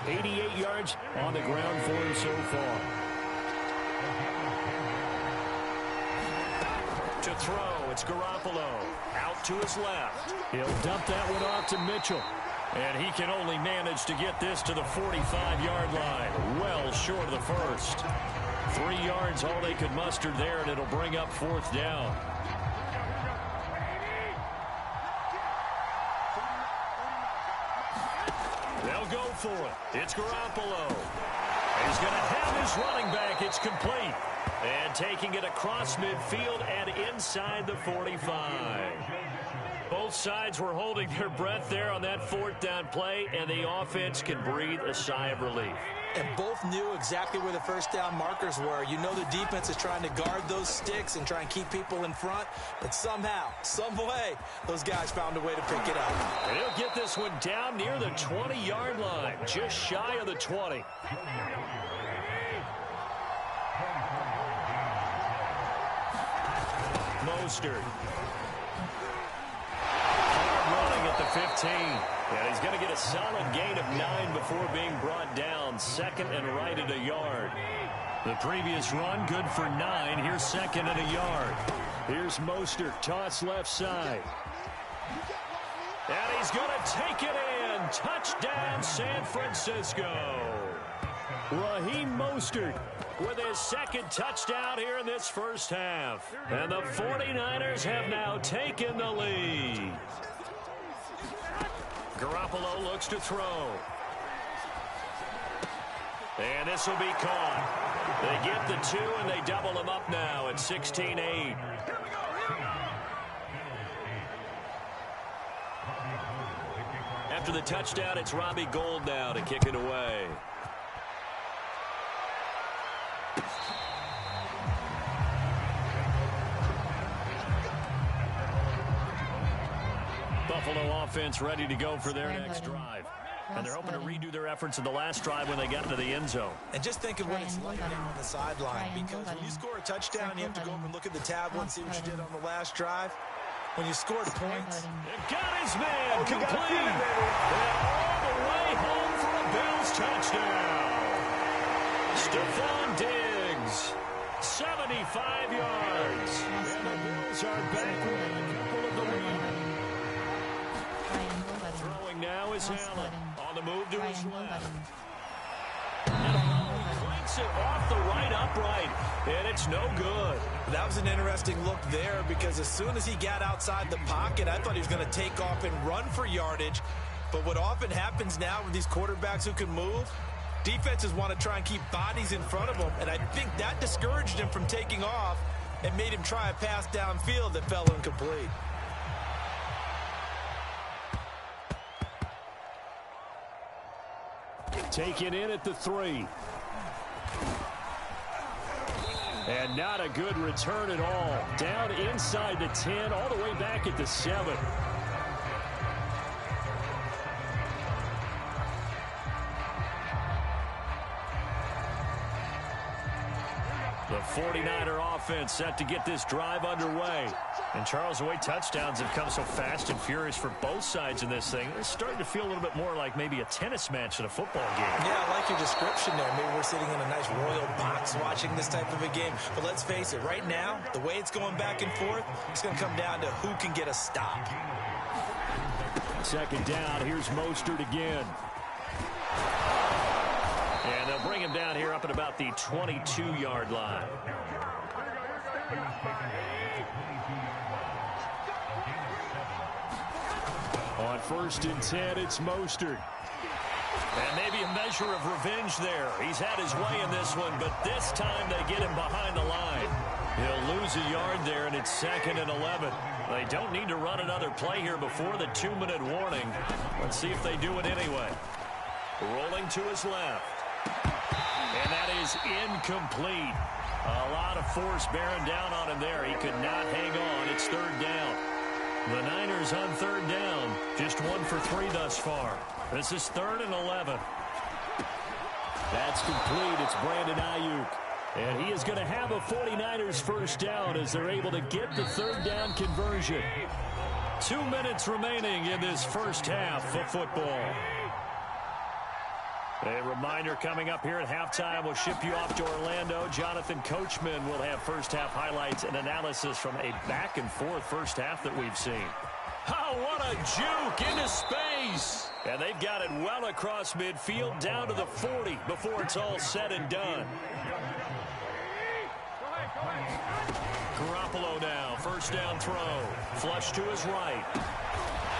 88 yards on the ground for him so far. To throw, it's Garoppolo. Out to his left. He'll dump that one off to Mitchell. And he can only manage to get this to the 45-yard line. Well short of the first. 3 yards all they could muster there, and it'll bring up 4th down. They'll go for it. It's Garoppolo. He's going to have his running back. It's complete. And taking it across midfield and inside the 45. Both sides were holding their breath there on that 4th down play, and the offense can breathe a sigh of relief. And both knew exactly where the 1st down markers were. You know the defense is trying to guard those sticks and try and keep people in front, but somehow, some way, those guys found a way to pick it up. And he'll get this one down near the 20-yard line, just shy of the 20. Mostert. Hard running at the 15. And he's going to get a solid gain of 9 before being brought down. 2nd and right at a yard. The previous run, good for 9. Here's 2nd and a yard. Here's Mostert, toss left side. And he's going to take it in. Touchdown, San Francisco. Raheem Mostert with his 2nd touchdown here in this 1st half. And the 49ers have now taken the lead. Garoppolo looks to throw. And this will be caught. They get the 2, and they double them up now at 16-8. After the touchdown, it's Robbie Gould now to kick it away. Buffalo offense ready to go for their next drive. And they're hoping to redo their efforts in the last drive when they got into the end zone. And just think of what it's like on the sideline. Because when you score a touchdown, you have to go up and look at the tablet and see what you did on the last drive. When you scored points. It got his man complete. And all the way home for a Bills touchdown. Stephon Diggs, 75 yards. And the Bills are back with a couple of the lead. Throwing now is Allen. On the move to his left. Clinks it off the right upright, and it's no good. That was an interesting look there because as soon as he got outside the pocket, I thought he was going to take off and run for yardage. But what often happens now with these quarterbacks who can move, defenses want to try and keep bodies in front of them, and I think that discouraged him from taking off and made him try a pass downfield that fell incomplete. Taken in at the 3. And not a good return at all. Down inside the 10, all the way back at the 7. The 49er offense set to get this drive underway. And Charles, the way touchdowns have come so fast and furious for both sides in this thing, it's starting to feel a little bit more like maybe a tennis match than a football game. Yeah, I like your description there. Maybe we're sitting in a nice royal box watching this type of a game. But let's face it, right now, the way it's going back and forth, it's going to come down to who can get a stop. Second down, here's Mostert again. And they'll bring him down here up at about the 22-yard line. On 1st and 10, it's Mostert. And maybe a measure of revenge there. He's had his way in this one, but this time they get him behind the line. He'll lose a yard there, and it's 2nd and 11. They don't need to run another play here before the 2-minute warning. Let's see if they do it anyway. Rolling to his left. And that is incomplete. A lot of force bearing down on him there. He could not hang on. It's 3rd down. The Niners on 3rd down. Just 1 for 3 thus far. This is 3rd and 11. That's complete. It's Brandon Ayuk. And he is going to have a 49ers first down as they're able to get the 3rd down conversion. 2 minutes remaining in this first half of football. A reminder coming up here at halftime, we'll ship you off to Orlando. Jonathan Coachman will have first half highlights and analysis from a back and forth first half that we've seen. Oh, what a juke into space. And they've got it well across midfield down to the 40 before it's all said and done. Garoppolo now, first down throw. Flush to his right.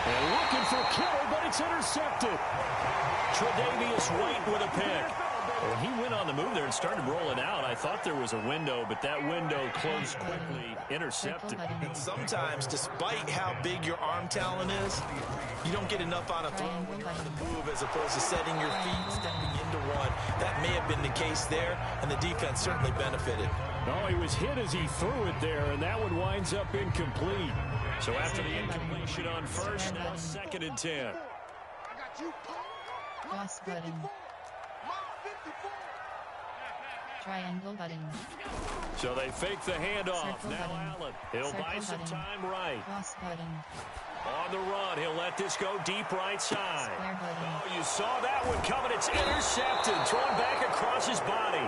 And looking for Kittle, but it's intercepted. Tre'Davious White with a pick. When he went on the move there and started rolling out, I thought there was a window, but that window closed quickly, intercepted. And sometimes, despite how big your arm talent is, you don't get enough on a throw when you're on the move as opposed to setting your feet, stepping into one. That may have been the case there, and the defense certainly benefited. No, he was hit as he threw it there, and that one winds up incomplete. So after the incompletion on first, now 2nd and 10. Cross button. Triangle button. So they fake the handoff. Circle now button. Allen. He'll Circle buy some button. time right. Cross button. On the run, he'll let this go deep right side. Square button. Oh, you saw that one coming. It's intercepted. Thrown back across his body.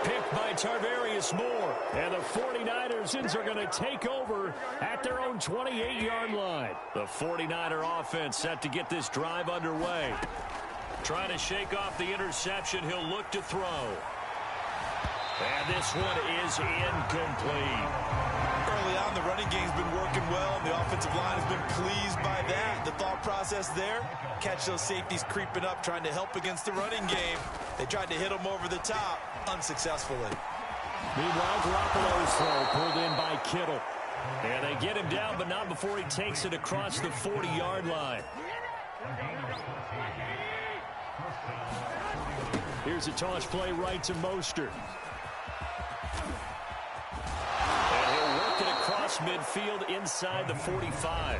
Picked by Tarvarius Moore. And the 49ers are going to take over at their own 28-yard line. The 49er offense set to get this drive underway. Trying to shake off the interception. He'll look to throw. And this one is incomplete. Early on, the running game's been working well, and the offensive line has been pleased by that. The thought process there, catch those safeties creeping up, trying to help against the running game. They tried to hit them over the top, unsuccessfully. Meanwhile, Garoppolo's throw pulled in by Kittle. And they get him down, but not before he takes it across the 40-yard line. Here's a toss play right to Mostert. And he'll work it across midfield inside the 45.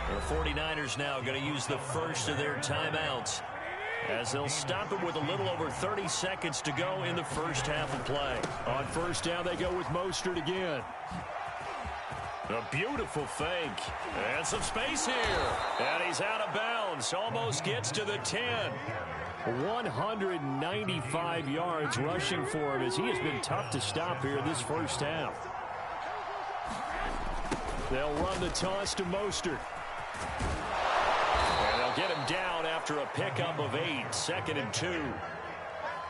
The 49ers now going to use the first of their timeouts as they'll stop it with a little over 30 seconds to go in the first half of play. On first down, they go with Mostert again. A beautiful fake. And some space here. And he's out of bounds. Almost gets to the 10. 195 yards rushing for him as he has been tough to stop here this first half. They'll run the toss to Mostert. And they'll get him down after a pickup of 8. 2nd and 2.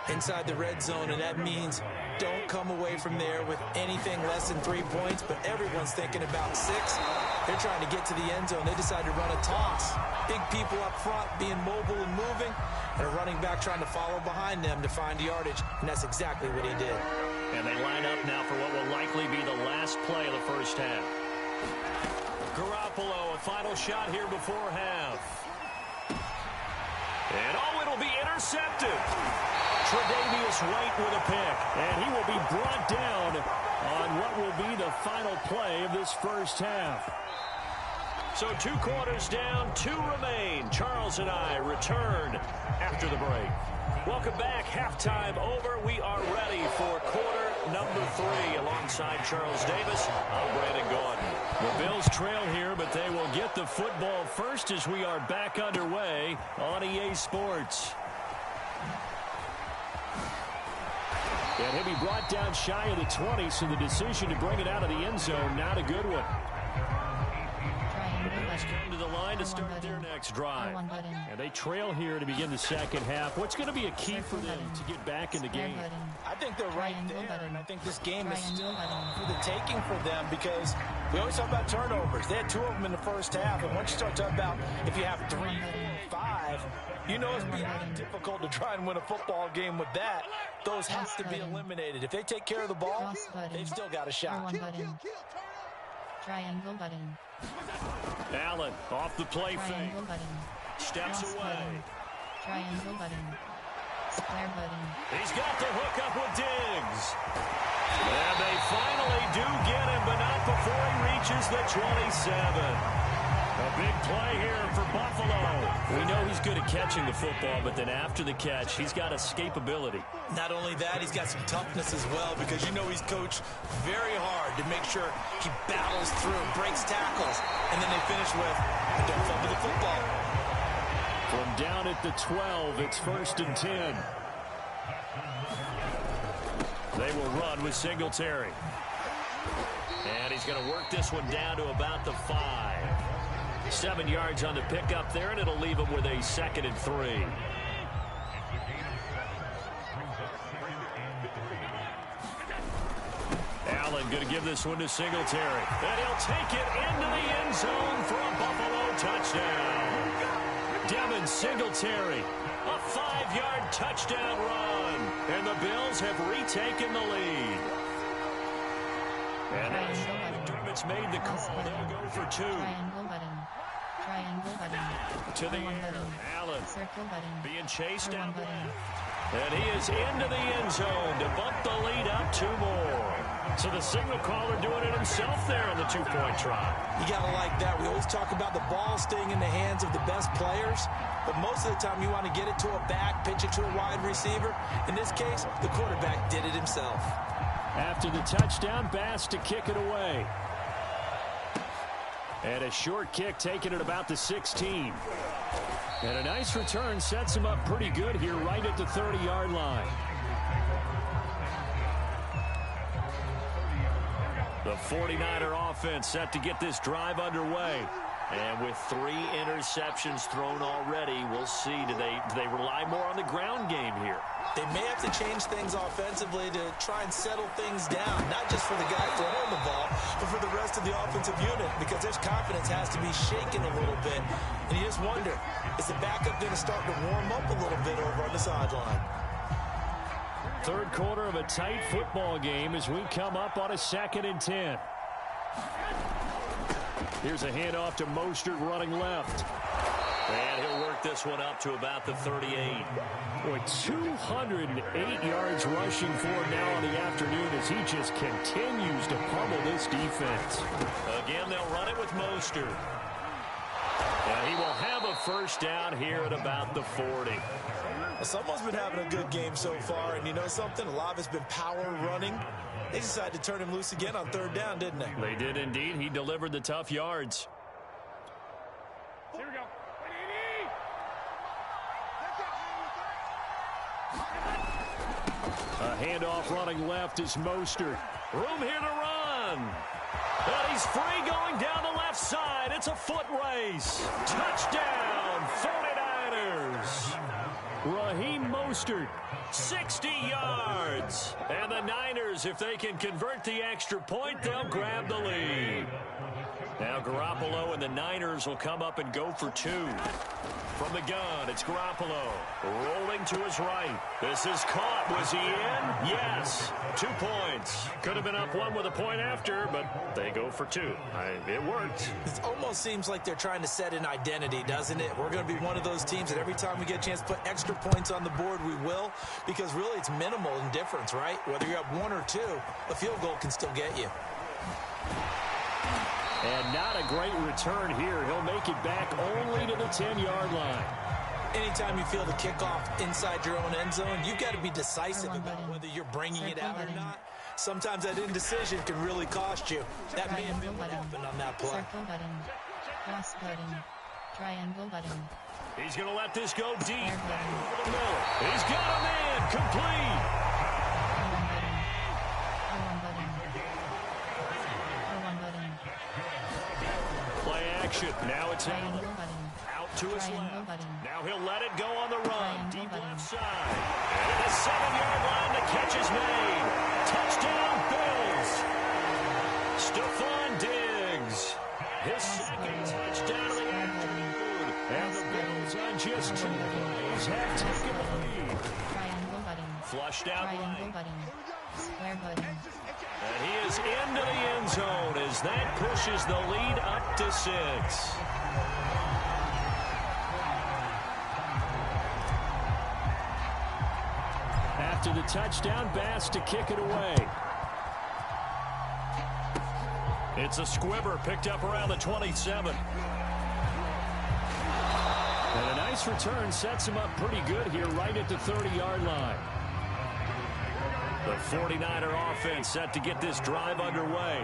Inside the red zone, and that means don't come away from there with anything less than 3 points, but everyone's thinking about 6. They're trying to get to the end zone. They decide to run a toss. Big people up front being mobile and moving, and a running back trying to follow behind them to find yardage, and that's exactly what he did. And they line up now for what will likely be the last play of the first half. Garoppolo, a final shot here before half. And it'll be intercepted. Tre'Davious White with a pick, and he will be brought down on what will be the final play of this first half. So 2 quarters down, 2 remain. Charles and I return after the break. Welcome back. Halftime over. We are ready for quarter number 3. Alongside Charles Davis, I'm Brandon Gordon. The Bills trail here, but they will get the football first as we are back underway on EA Sports. And he'll be brought down shy of the 20, so the decision to bring it out of the end zone, not a good one. Bills come to the line to start their next drive. And they trail here to begin the second half. What's going to be a key for them to get back in the game? I think they're right there, and I think this game is still for the taking for them because we always talk about turnovers. They had 2 of them in the first half, and once you start talking about if you have 3, 5, you know it's beyond difficult to try and win a football game with that. Those have to be eliminated. If they take care of the ball, they've still got a shot. Triangle button. Allen off the play fake. Steps away. Triangle button. Square button. He's got the hook up with Diggs. And they finally do get him, but not before he reaches the 27. A big play here for Buffalo. We know he's good at catching the football, but then after the catch, he's got escapability. Not only that, he's got some toughness as well because you know he's coached very hard to make sure he battles through, breaks tackles, and then they finish with, don't fumble the football. From down at the 12, it's 1st and 10. They will run with Singletary. And he's going to work this one down to about the 5. 7 yards on the pickup there, and it'll leave him with a 2nd and 3. Allen going to give this one to Singletary. And he'll take it into the end zone for a Buffalo touchdown. Devin Singletary, a 5-yard touchdown run. And the Bills have retaken the lead. And as McDermott's made the call, they'll go for 2. Triangle button. To the air. Allen Circle button. being chased down. And he is into the end zone to bump the lead up 2 more. So the signal caller doing it himself there on the 2-point try. You got to like that. We always talk about the ball staying in the hands of the best players, but most of the time you want to get it to a back, pitch it to a wide receiver. In this case, the quarterback did it himself. After the touchdown, Bass to kick it away. And a short kick taken at about the 16. And a nice return sets him up pretty good here right at the 30-yard line. The 49er offense set to get this drive underway. And with 3 interceptions thrown already, we'll see. Do they rely more on the ground game here? They may have to change things offensively to try and settle things down, not just for the guy throwing the ball, but for the rest of the offensive unit, because their confidence has to be shaken a little bit. And you just wonder, is the backup going to start to warm up a little bit over on the sideline? Third quarter of a tight football game as we come up on a 2nd and 10. Here's a handoff to Mostert running left. And he'll work this one up to about the 38. Boy, 208 yards rushing for him now in the afternoon as he just continues to pummel this defense. Again, they'll run it with Mostert. And he will have a first down here at about the 40. Well, someone's been having a good game so far, and you know something? A lot of it's been power running. They decided to turn him loose again on third down, didn't they? They did indeed. He delivered the tough yards. Here we go. A handoff running left is Mostert. Room here to run. And he's free going down the left side. It's a foot race. Touchdown, 49ers. Raheem Mostert, 60 yards. And the Niners, if they can convert the extra point, they'll grab the lead. Now Garoppolo and the Niners will come up and go for two. From the gun, it's Garoppolo. Rolling to his right. This is caught. Was he in? Yes. 2 points. Could have been up one with a point after, but they go for two. It worked. It almost seems like they're trying to set an identity, doesn't it? We're going to be one of those teams that every time we get a chance to put extra points on the board, we will. Because really it's minimal in difference, right? Whether you're up one or two, a field goal can still get you. And not a great return here. He'll make it back only to the 10-yard line. Anytime you feel the kickoff inside your own end zone, you've got to be decisive about whether you're bringing it out or not. Sometimes that indecision can really cost you. That may have been what happened on that play. Circle button. Cross button. Triangle button. He's going to let this go deep. He's got a man. Complete. Play action. Now it's out to his left. Now he'll let it go on the run. Deep left side. And at the 7-yard line, the catch is made. Touchdown, Bills. Stephon Diggs. His second touchdown of the afternoon. And the Bills on just 2 plays have taken the lead. Flushed out right. Square button. And he is into the end zone as that pushes the lead up to 6. After the touchdown, Bass to kick it away. It's a squibber picked up around the 27. And a nice return sets him up pretty good here right at the 30-yard line. The 49er offense set to get this drive underway.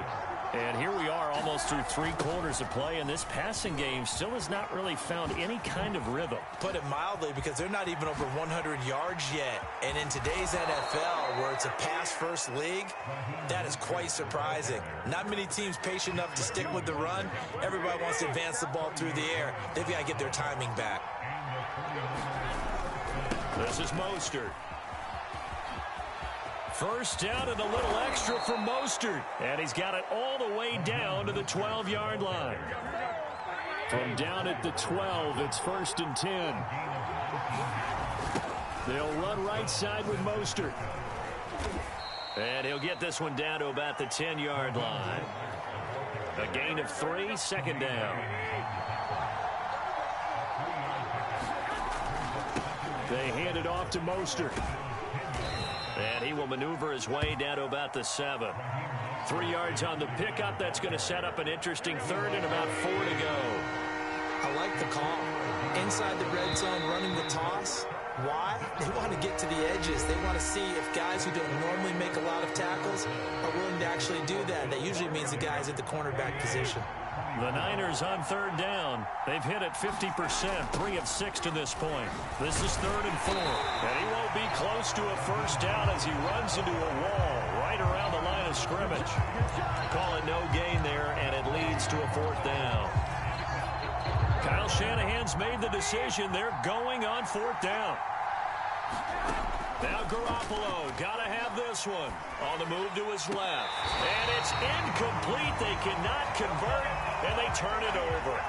And here we are almost through 3 quarters of play, and this passing game still has not really found any kind of rhythm. Put it mildly, because they're not even over 100 yards yet. And in today's NFL, where it's a pass-first league, that is quite surprising. Not many teams patient enough to stick with the run. Everybody wants to advance the ball through the air. They've got to get their timing back. This is Mostert. First down and a little extra for Mostert. And he's got it all the way down to the 12-yard line. From down at the 12, it's 1st and 10. They'll run right side with Mostert. And he'll get this one down to about the 10-yard line. A gain of 3, 2nd down. They hand it off to Mostert. And he will maneuver his way down to about the 7. 3 yards on the pickup. That's going to set up an interesting 3rd and about 4 to go. I like the call. Inside the red zone, running the toss. Why? They want to get to the edges. They want to see if guys who don't normally make a lot of tackles are willing to actually do that. That usually means the guys at the cornerback position. The Niners on 3rd down. They've hit it 50%, 3 of 6 to this point. This is 3rd and 4. And he won't be close to a first down as he runs into a wall right around the line of scrimmage. Call it no gain there, and it leads to a 4th down. Kyle Shanahan's made the decision. They're going on 4th down. Now Garoppolo, got to have this one. On the move to his left. And it's incomplete. They cannot convert, and they turn it over.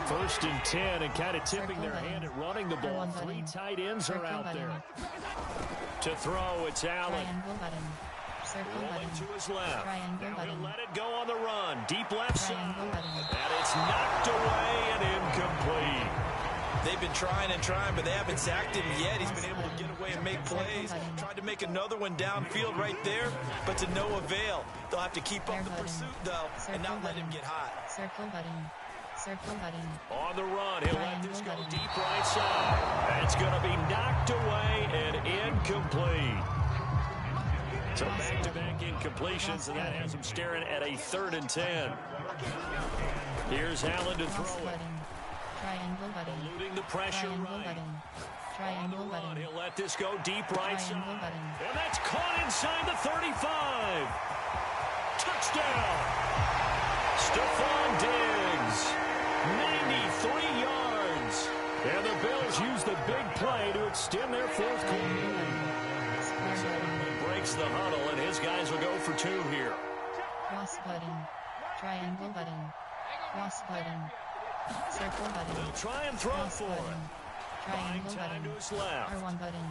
1st and 10, and kind of tipping their hand at running the ball. 3 tight ends are out there. To throw, it's Allen. Rolling to his left. Now he'll let it go on the run. Deep left side. And it's knocked away and incomplete. They've been trying and trying, but they haven't sacked him yet. He's been able to get away and make plays. Tried to make another one downfield right there, but to no avail. They'll have to keep up the pursuit, though, and not let him get hot. Circle button. Circle button. On the run, he'll let this go deep right side. It's going to be knocked away and incomplete. So back-to-back incompletions, and that has him staring at a 3rd and 10. Here's Allen to throw it. Triangle button. Eluding the pressure right. Triangle button. He'll let this go deep right side. Button. And that's caught inside the 35. Touchdown. Stephon Diggs. 93 yards. And the Bills use the big play to extend their 4th quarter. Breaks the huddle, and his guys will go for 2 here. Cross button. Triangle button. Cross button. Circle button. They'll try and throw Cross for button. it. Triangle Time button. to his left. R1 button.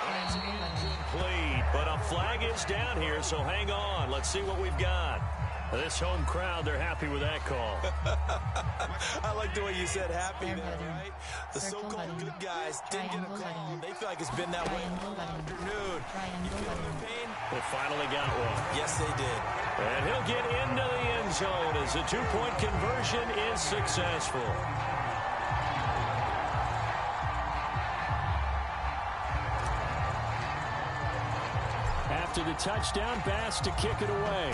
That's Triangle button. incomplete, but a flag is down here, so hang on. Let's see what we've got. This home crowd, they're happy with that call. I like the way you said happy there, right? The so-called good guys didn't get a call. They feel like it's been that way all afternoon. You feel their pain? They finally got one. Yes, they did. And he'll get into the end zone as the 2-point conversion is successful. After the touchdown, Bass to kick it away.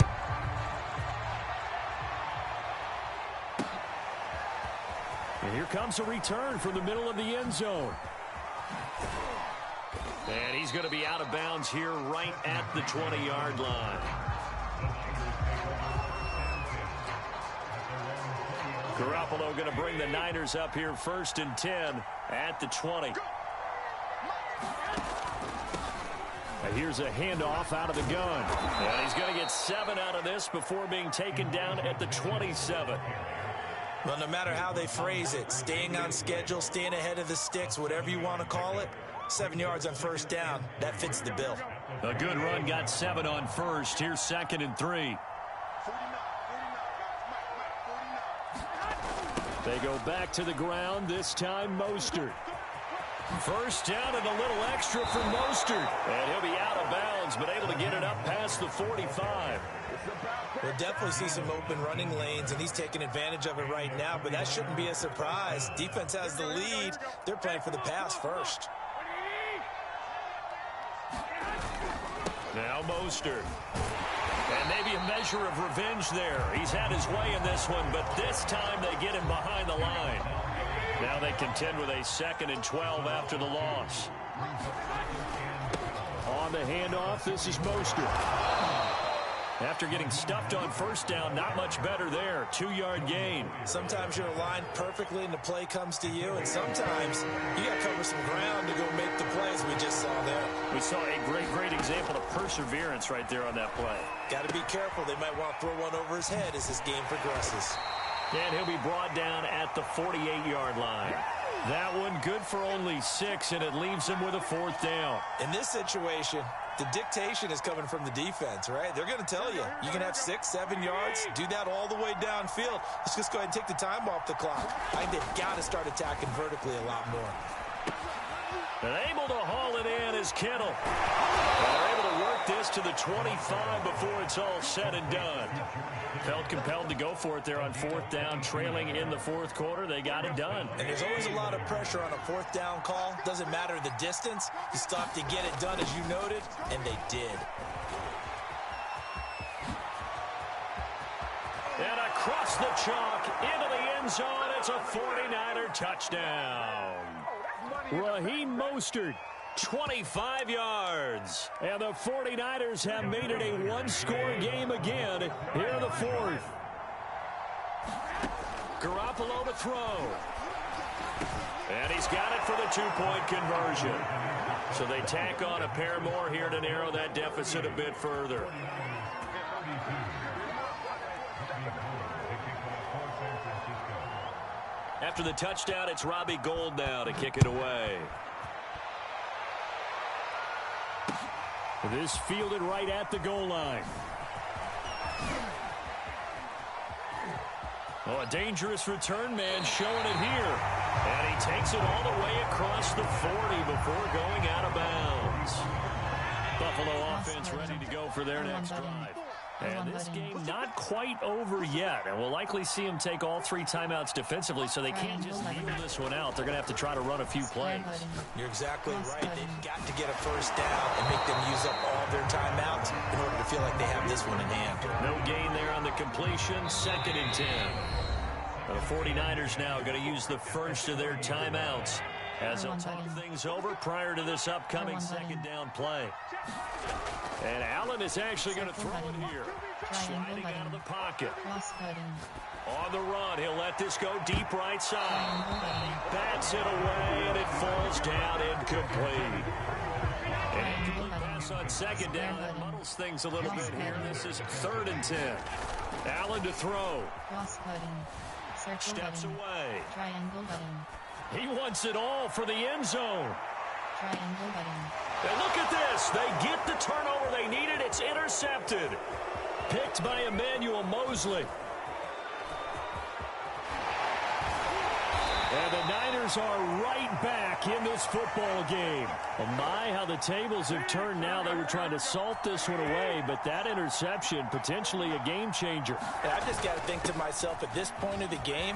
And here comes a return from the middle of the end zone. And he's going to be out of bounds here right at the 20-yard line. Garoppolo going to bring the Niners up here 1st and 10 at the 20. And here's a handoff out of the gun. And he's going to get 7 out of this before being taken down at the 27. Well, no matter how they phrase it, staying on schedule, staying ahead of the sticks, whatever you want to call it, 7 yards on 1st down, that fits the bill. A good run, got 7 on 1st. Here's 2nd and 3. They go back to the ground, this time Mostert. 1st down and a little extra for Mostert. And he'll be out of bounds, but able to get it up past the 45. We'll definitely see some open running lanes, and he's taking advantage of it right now, but that shouldn't be a surprise. Defense has the lead. They're playing for the pass first. Now Mostert. And maybe a measure of revenge there. He's had his way in this one, but this time they get him behind the line. Now they contend with a 2nd and 12 after the loss. On the handoff, this is Mostert. After getting stuffed on 1st down, not much better there. 2-yard gain. Sometimes you're aligned perfectly and the play comes to you, and sometimes you got to cover some ground to go make the plays we just saw there. We saw a great example of perseverance right there on that play. Got to be careful. They might want to throw one over his head as this game progresses. And he'll be brought down at the 48-yard line. That one good for only 6, and it leaves him with a 4th down. In this situation, the dictation is coming from the defense, right? They're going to tell you, you can have 6, 7 yards, do that all the way downfield. Let's just go ahead and take the time off the clock. I think they've got to start attacking vertically a lot more. And able to haul it in is Kittle. And they're able to work this to the 25 before it's all said and done. Felt compelled to go for it there on 4th down, trailing in the 4th quarter. They got it done. And there's always a lot of pressure on a 4th down call. Doesn't matter the distance. You still have to get it done, as you noted, and they did. And across the chalk, into the end zone, it's a 49er touchdown. Raheem Mostert, 25 yards. And the 49ers have made it a one-score game again here in the 4th. Garoppolo to throw. And he's got it for the 2-point conversion. So they tack on a pair more here to narrow that deficit a bit further. After the touchdown, it's Robbie Gould now to kick it away. This fielded right at the goal line. Oh, a dangerous return man showing it here. And he takes it all the way across the 40 before going out of bounds. Buffalo offense ready to go for their next drive. And this game not quite over yet. And we'll likely see them take all 3 timeouts defensively, so they can't just kneel this one out. They're going to have to try to run a few plays. You're exactly right. They've got to get a first down and make them use up all their timeouts in order to feel like they have this one in hand. No gain there on the completion. 2nd and 10. The 49ers now going to use the first of their timeouts as they'll talk things over prior to this upcoming 2nd down play. And Allen is actually going to throw it here. Sliding out of the pocket. On the run, he'll let this go deep right side. He bats it away, and it falls down incomplete. An incomplete pass on 2nd down. That muddles things a little bit here. This is 3rd and 10. Allen to throw. Steps away. He wants it all for the end zone. And look at this. They get the turnover they needed. It's intercepted. Picked by Emmanuel Mosley. And the Niners are right back in this football game. Oh my, how the tables have turned now. They were trying to salt this one away, but that interception, potentially a game changer. And I just got to think to myself, at this point of the game,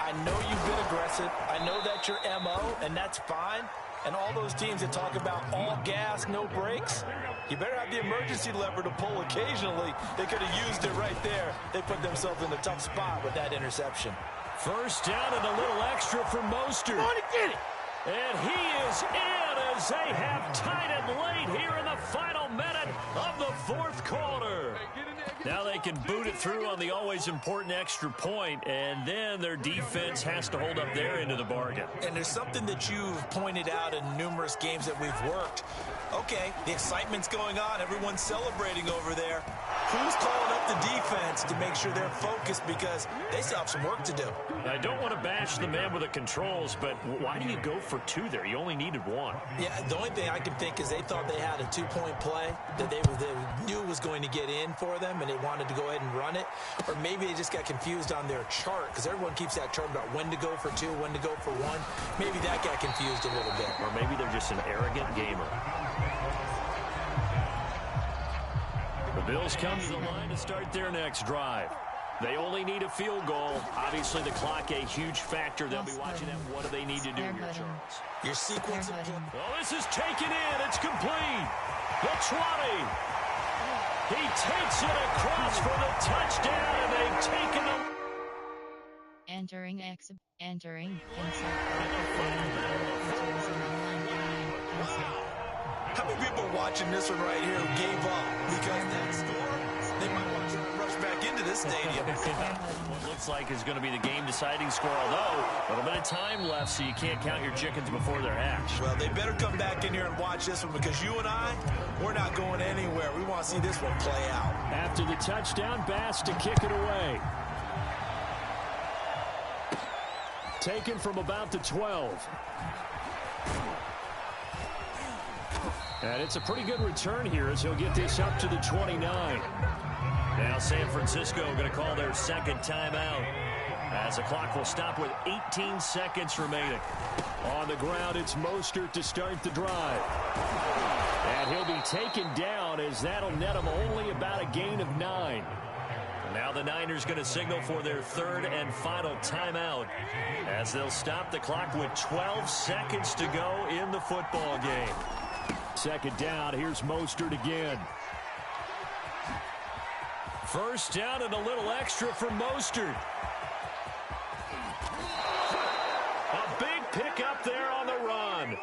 I know you've been aggressive. I know that's your MO, and that's fine. And all those teams that talk about all gas, no brakes, you better have the emergency lever to pull occasionally. They could have used it right there. They put themselves in a tough spot with that interception. First down and a little extra for Mostert. Come on and get it. And he is in as they have tied it late here in the final minute of the 4th quarter. Now they can boot it through on the always important extra point, and then their defense has to hold up their end of the bargain. And there's something that you've pointed out in numerous games that we've worked. Okay, the excitement's going on. Everyone's celebrating over there. Who's calling up the defense to make sure they're focused, because they still have some work to do? I don't want to bash the man with the controls, but why do you go for 2 there? You only needed 1. Yeah, the only thing I can think is they thought they had a 2-point play that they knew was going to get in for them, and they wanted to go ahead and run it. Or maybe they just got confused on their chart, because everyone keeps that chart about when to go for 2, when to go for 1. Maybe that got confused a little bit. Or maybe they're just an arrogant gamer. The Bills come to the line to start their next drive. They only need a field goal. Obviously, the clock a huge factor. They'll be watching that. What do they need to do here, Charles? Your sequence of... Oh, this is taken in. It's complete. The 20. He takes it across for the touchdown, and they've taken him. Entering How many people watching this one right here who gave up because that score? They might want to rush back into this stadium. What looks like is going to be the game-deciding score, although a little bit of time left, so you can't count your chickens before they're hatched. Well, they better come back in here and watch this one, because you and I, we're not going anywhere. We want to see this one play out. After the touchdown, Bass to kick it away. Taken from about the 12. And it's a pretty good return here as he'll get this up to the 29. Now San Francisco going to call their 2nd timeout as the clock will stop with 18 seconds remaining. On the ground, it's Mostert to start the drive. And he'll be taken down as that'll net him only about a gain of 9. Now the Niners going to signal for their 3rd and final timeout as they'll stop the clock with 12 seconds to go in the football game. 2nd down, here's Mostert again. First down and a little extra for Mostert. A big pickup there on the run.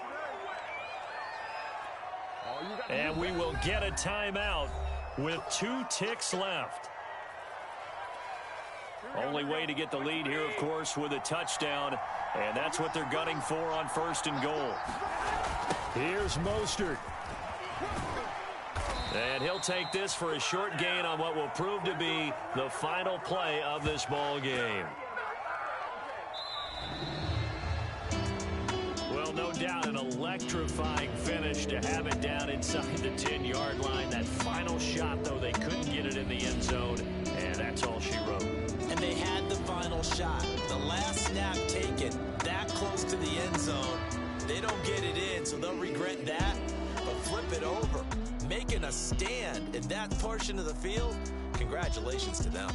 And we will get a timeout with 2 ticks left. Only way to get the lead here, of course, with a touchdown, and that's what they're gunning for on 1st and goal. Here's Mostert. And he'll take this for a short gain on what will prove to be the final play of this ball game. Well, no doubt an electrifying finish to have it down inside the 10-yard line. That final shot, though, they couldn't get it in the end zone. And That's all she wrote. And they had the final shot. The last snap taken that close to the end zone. They don't get it in, so they'll regret that. But flip it over, making a stand in that portion of the field. Congratulations to them.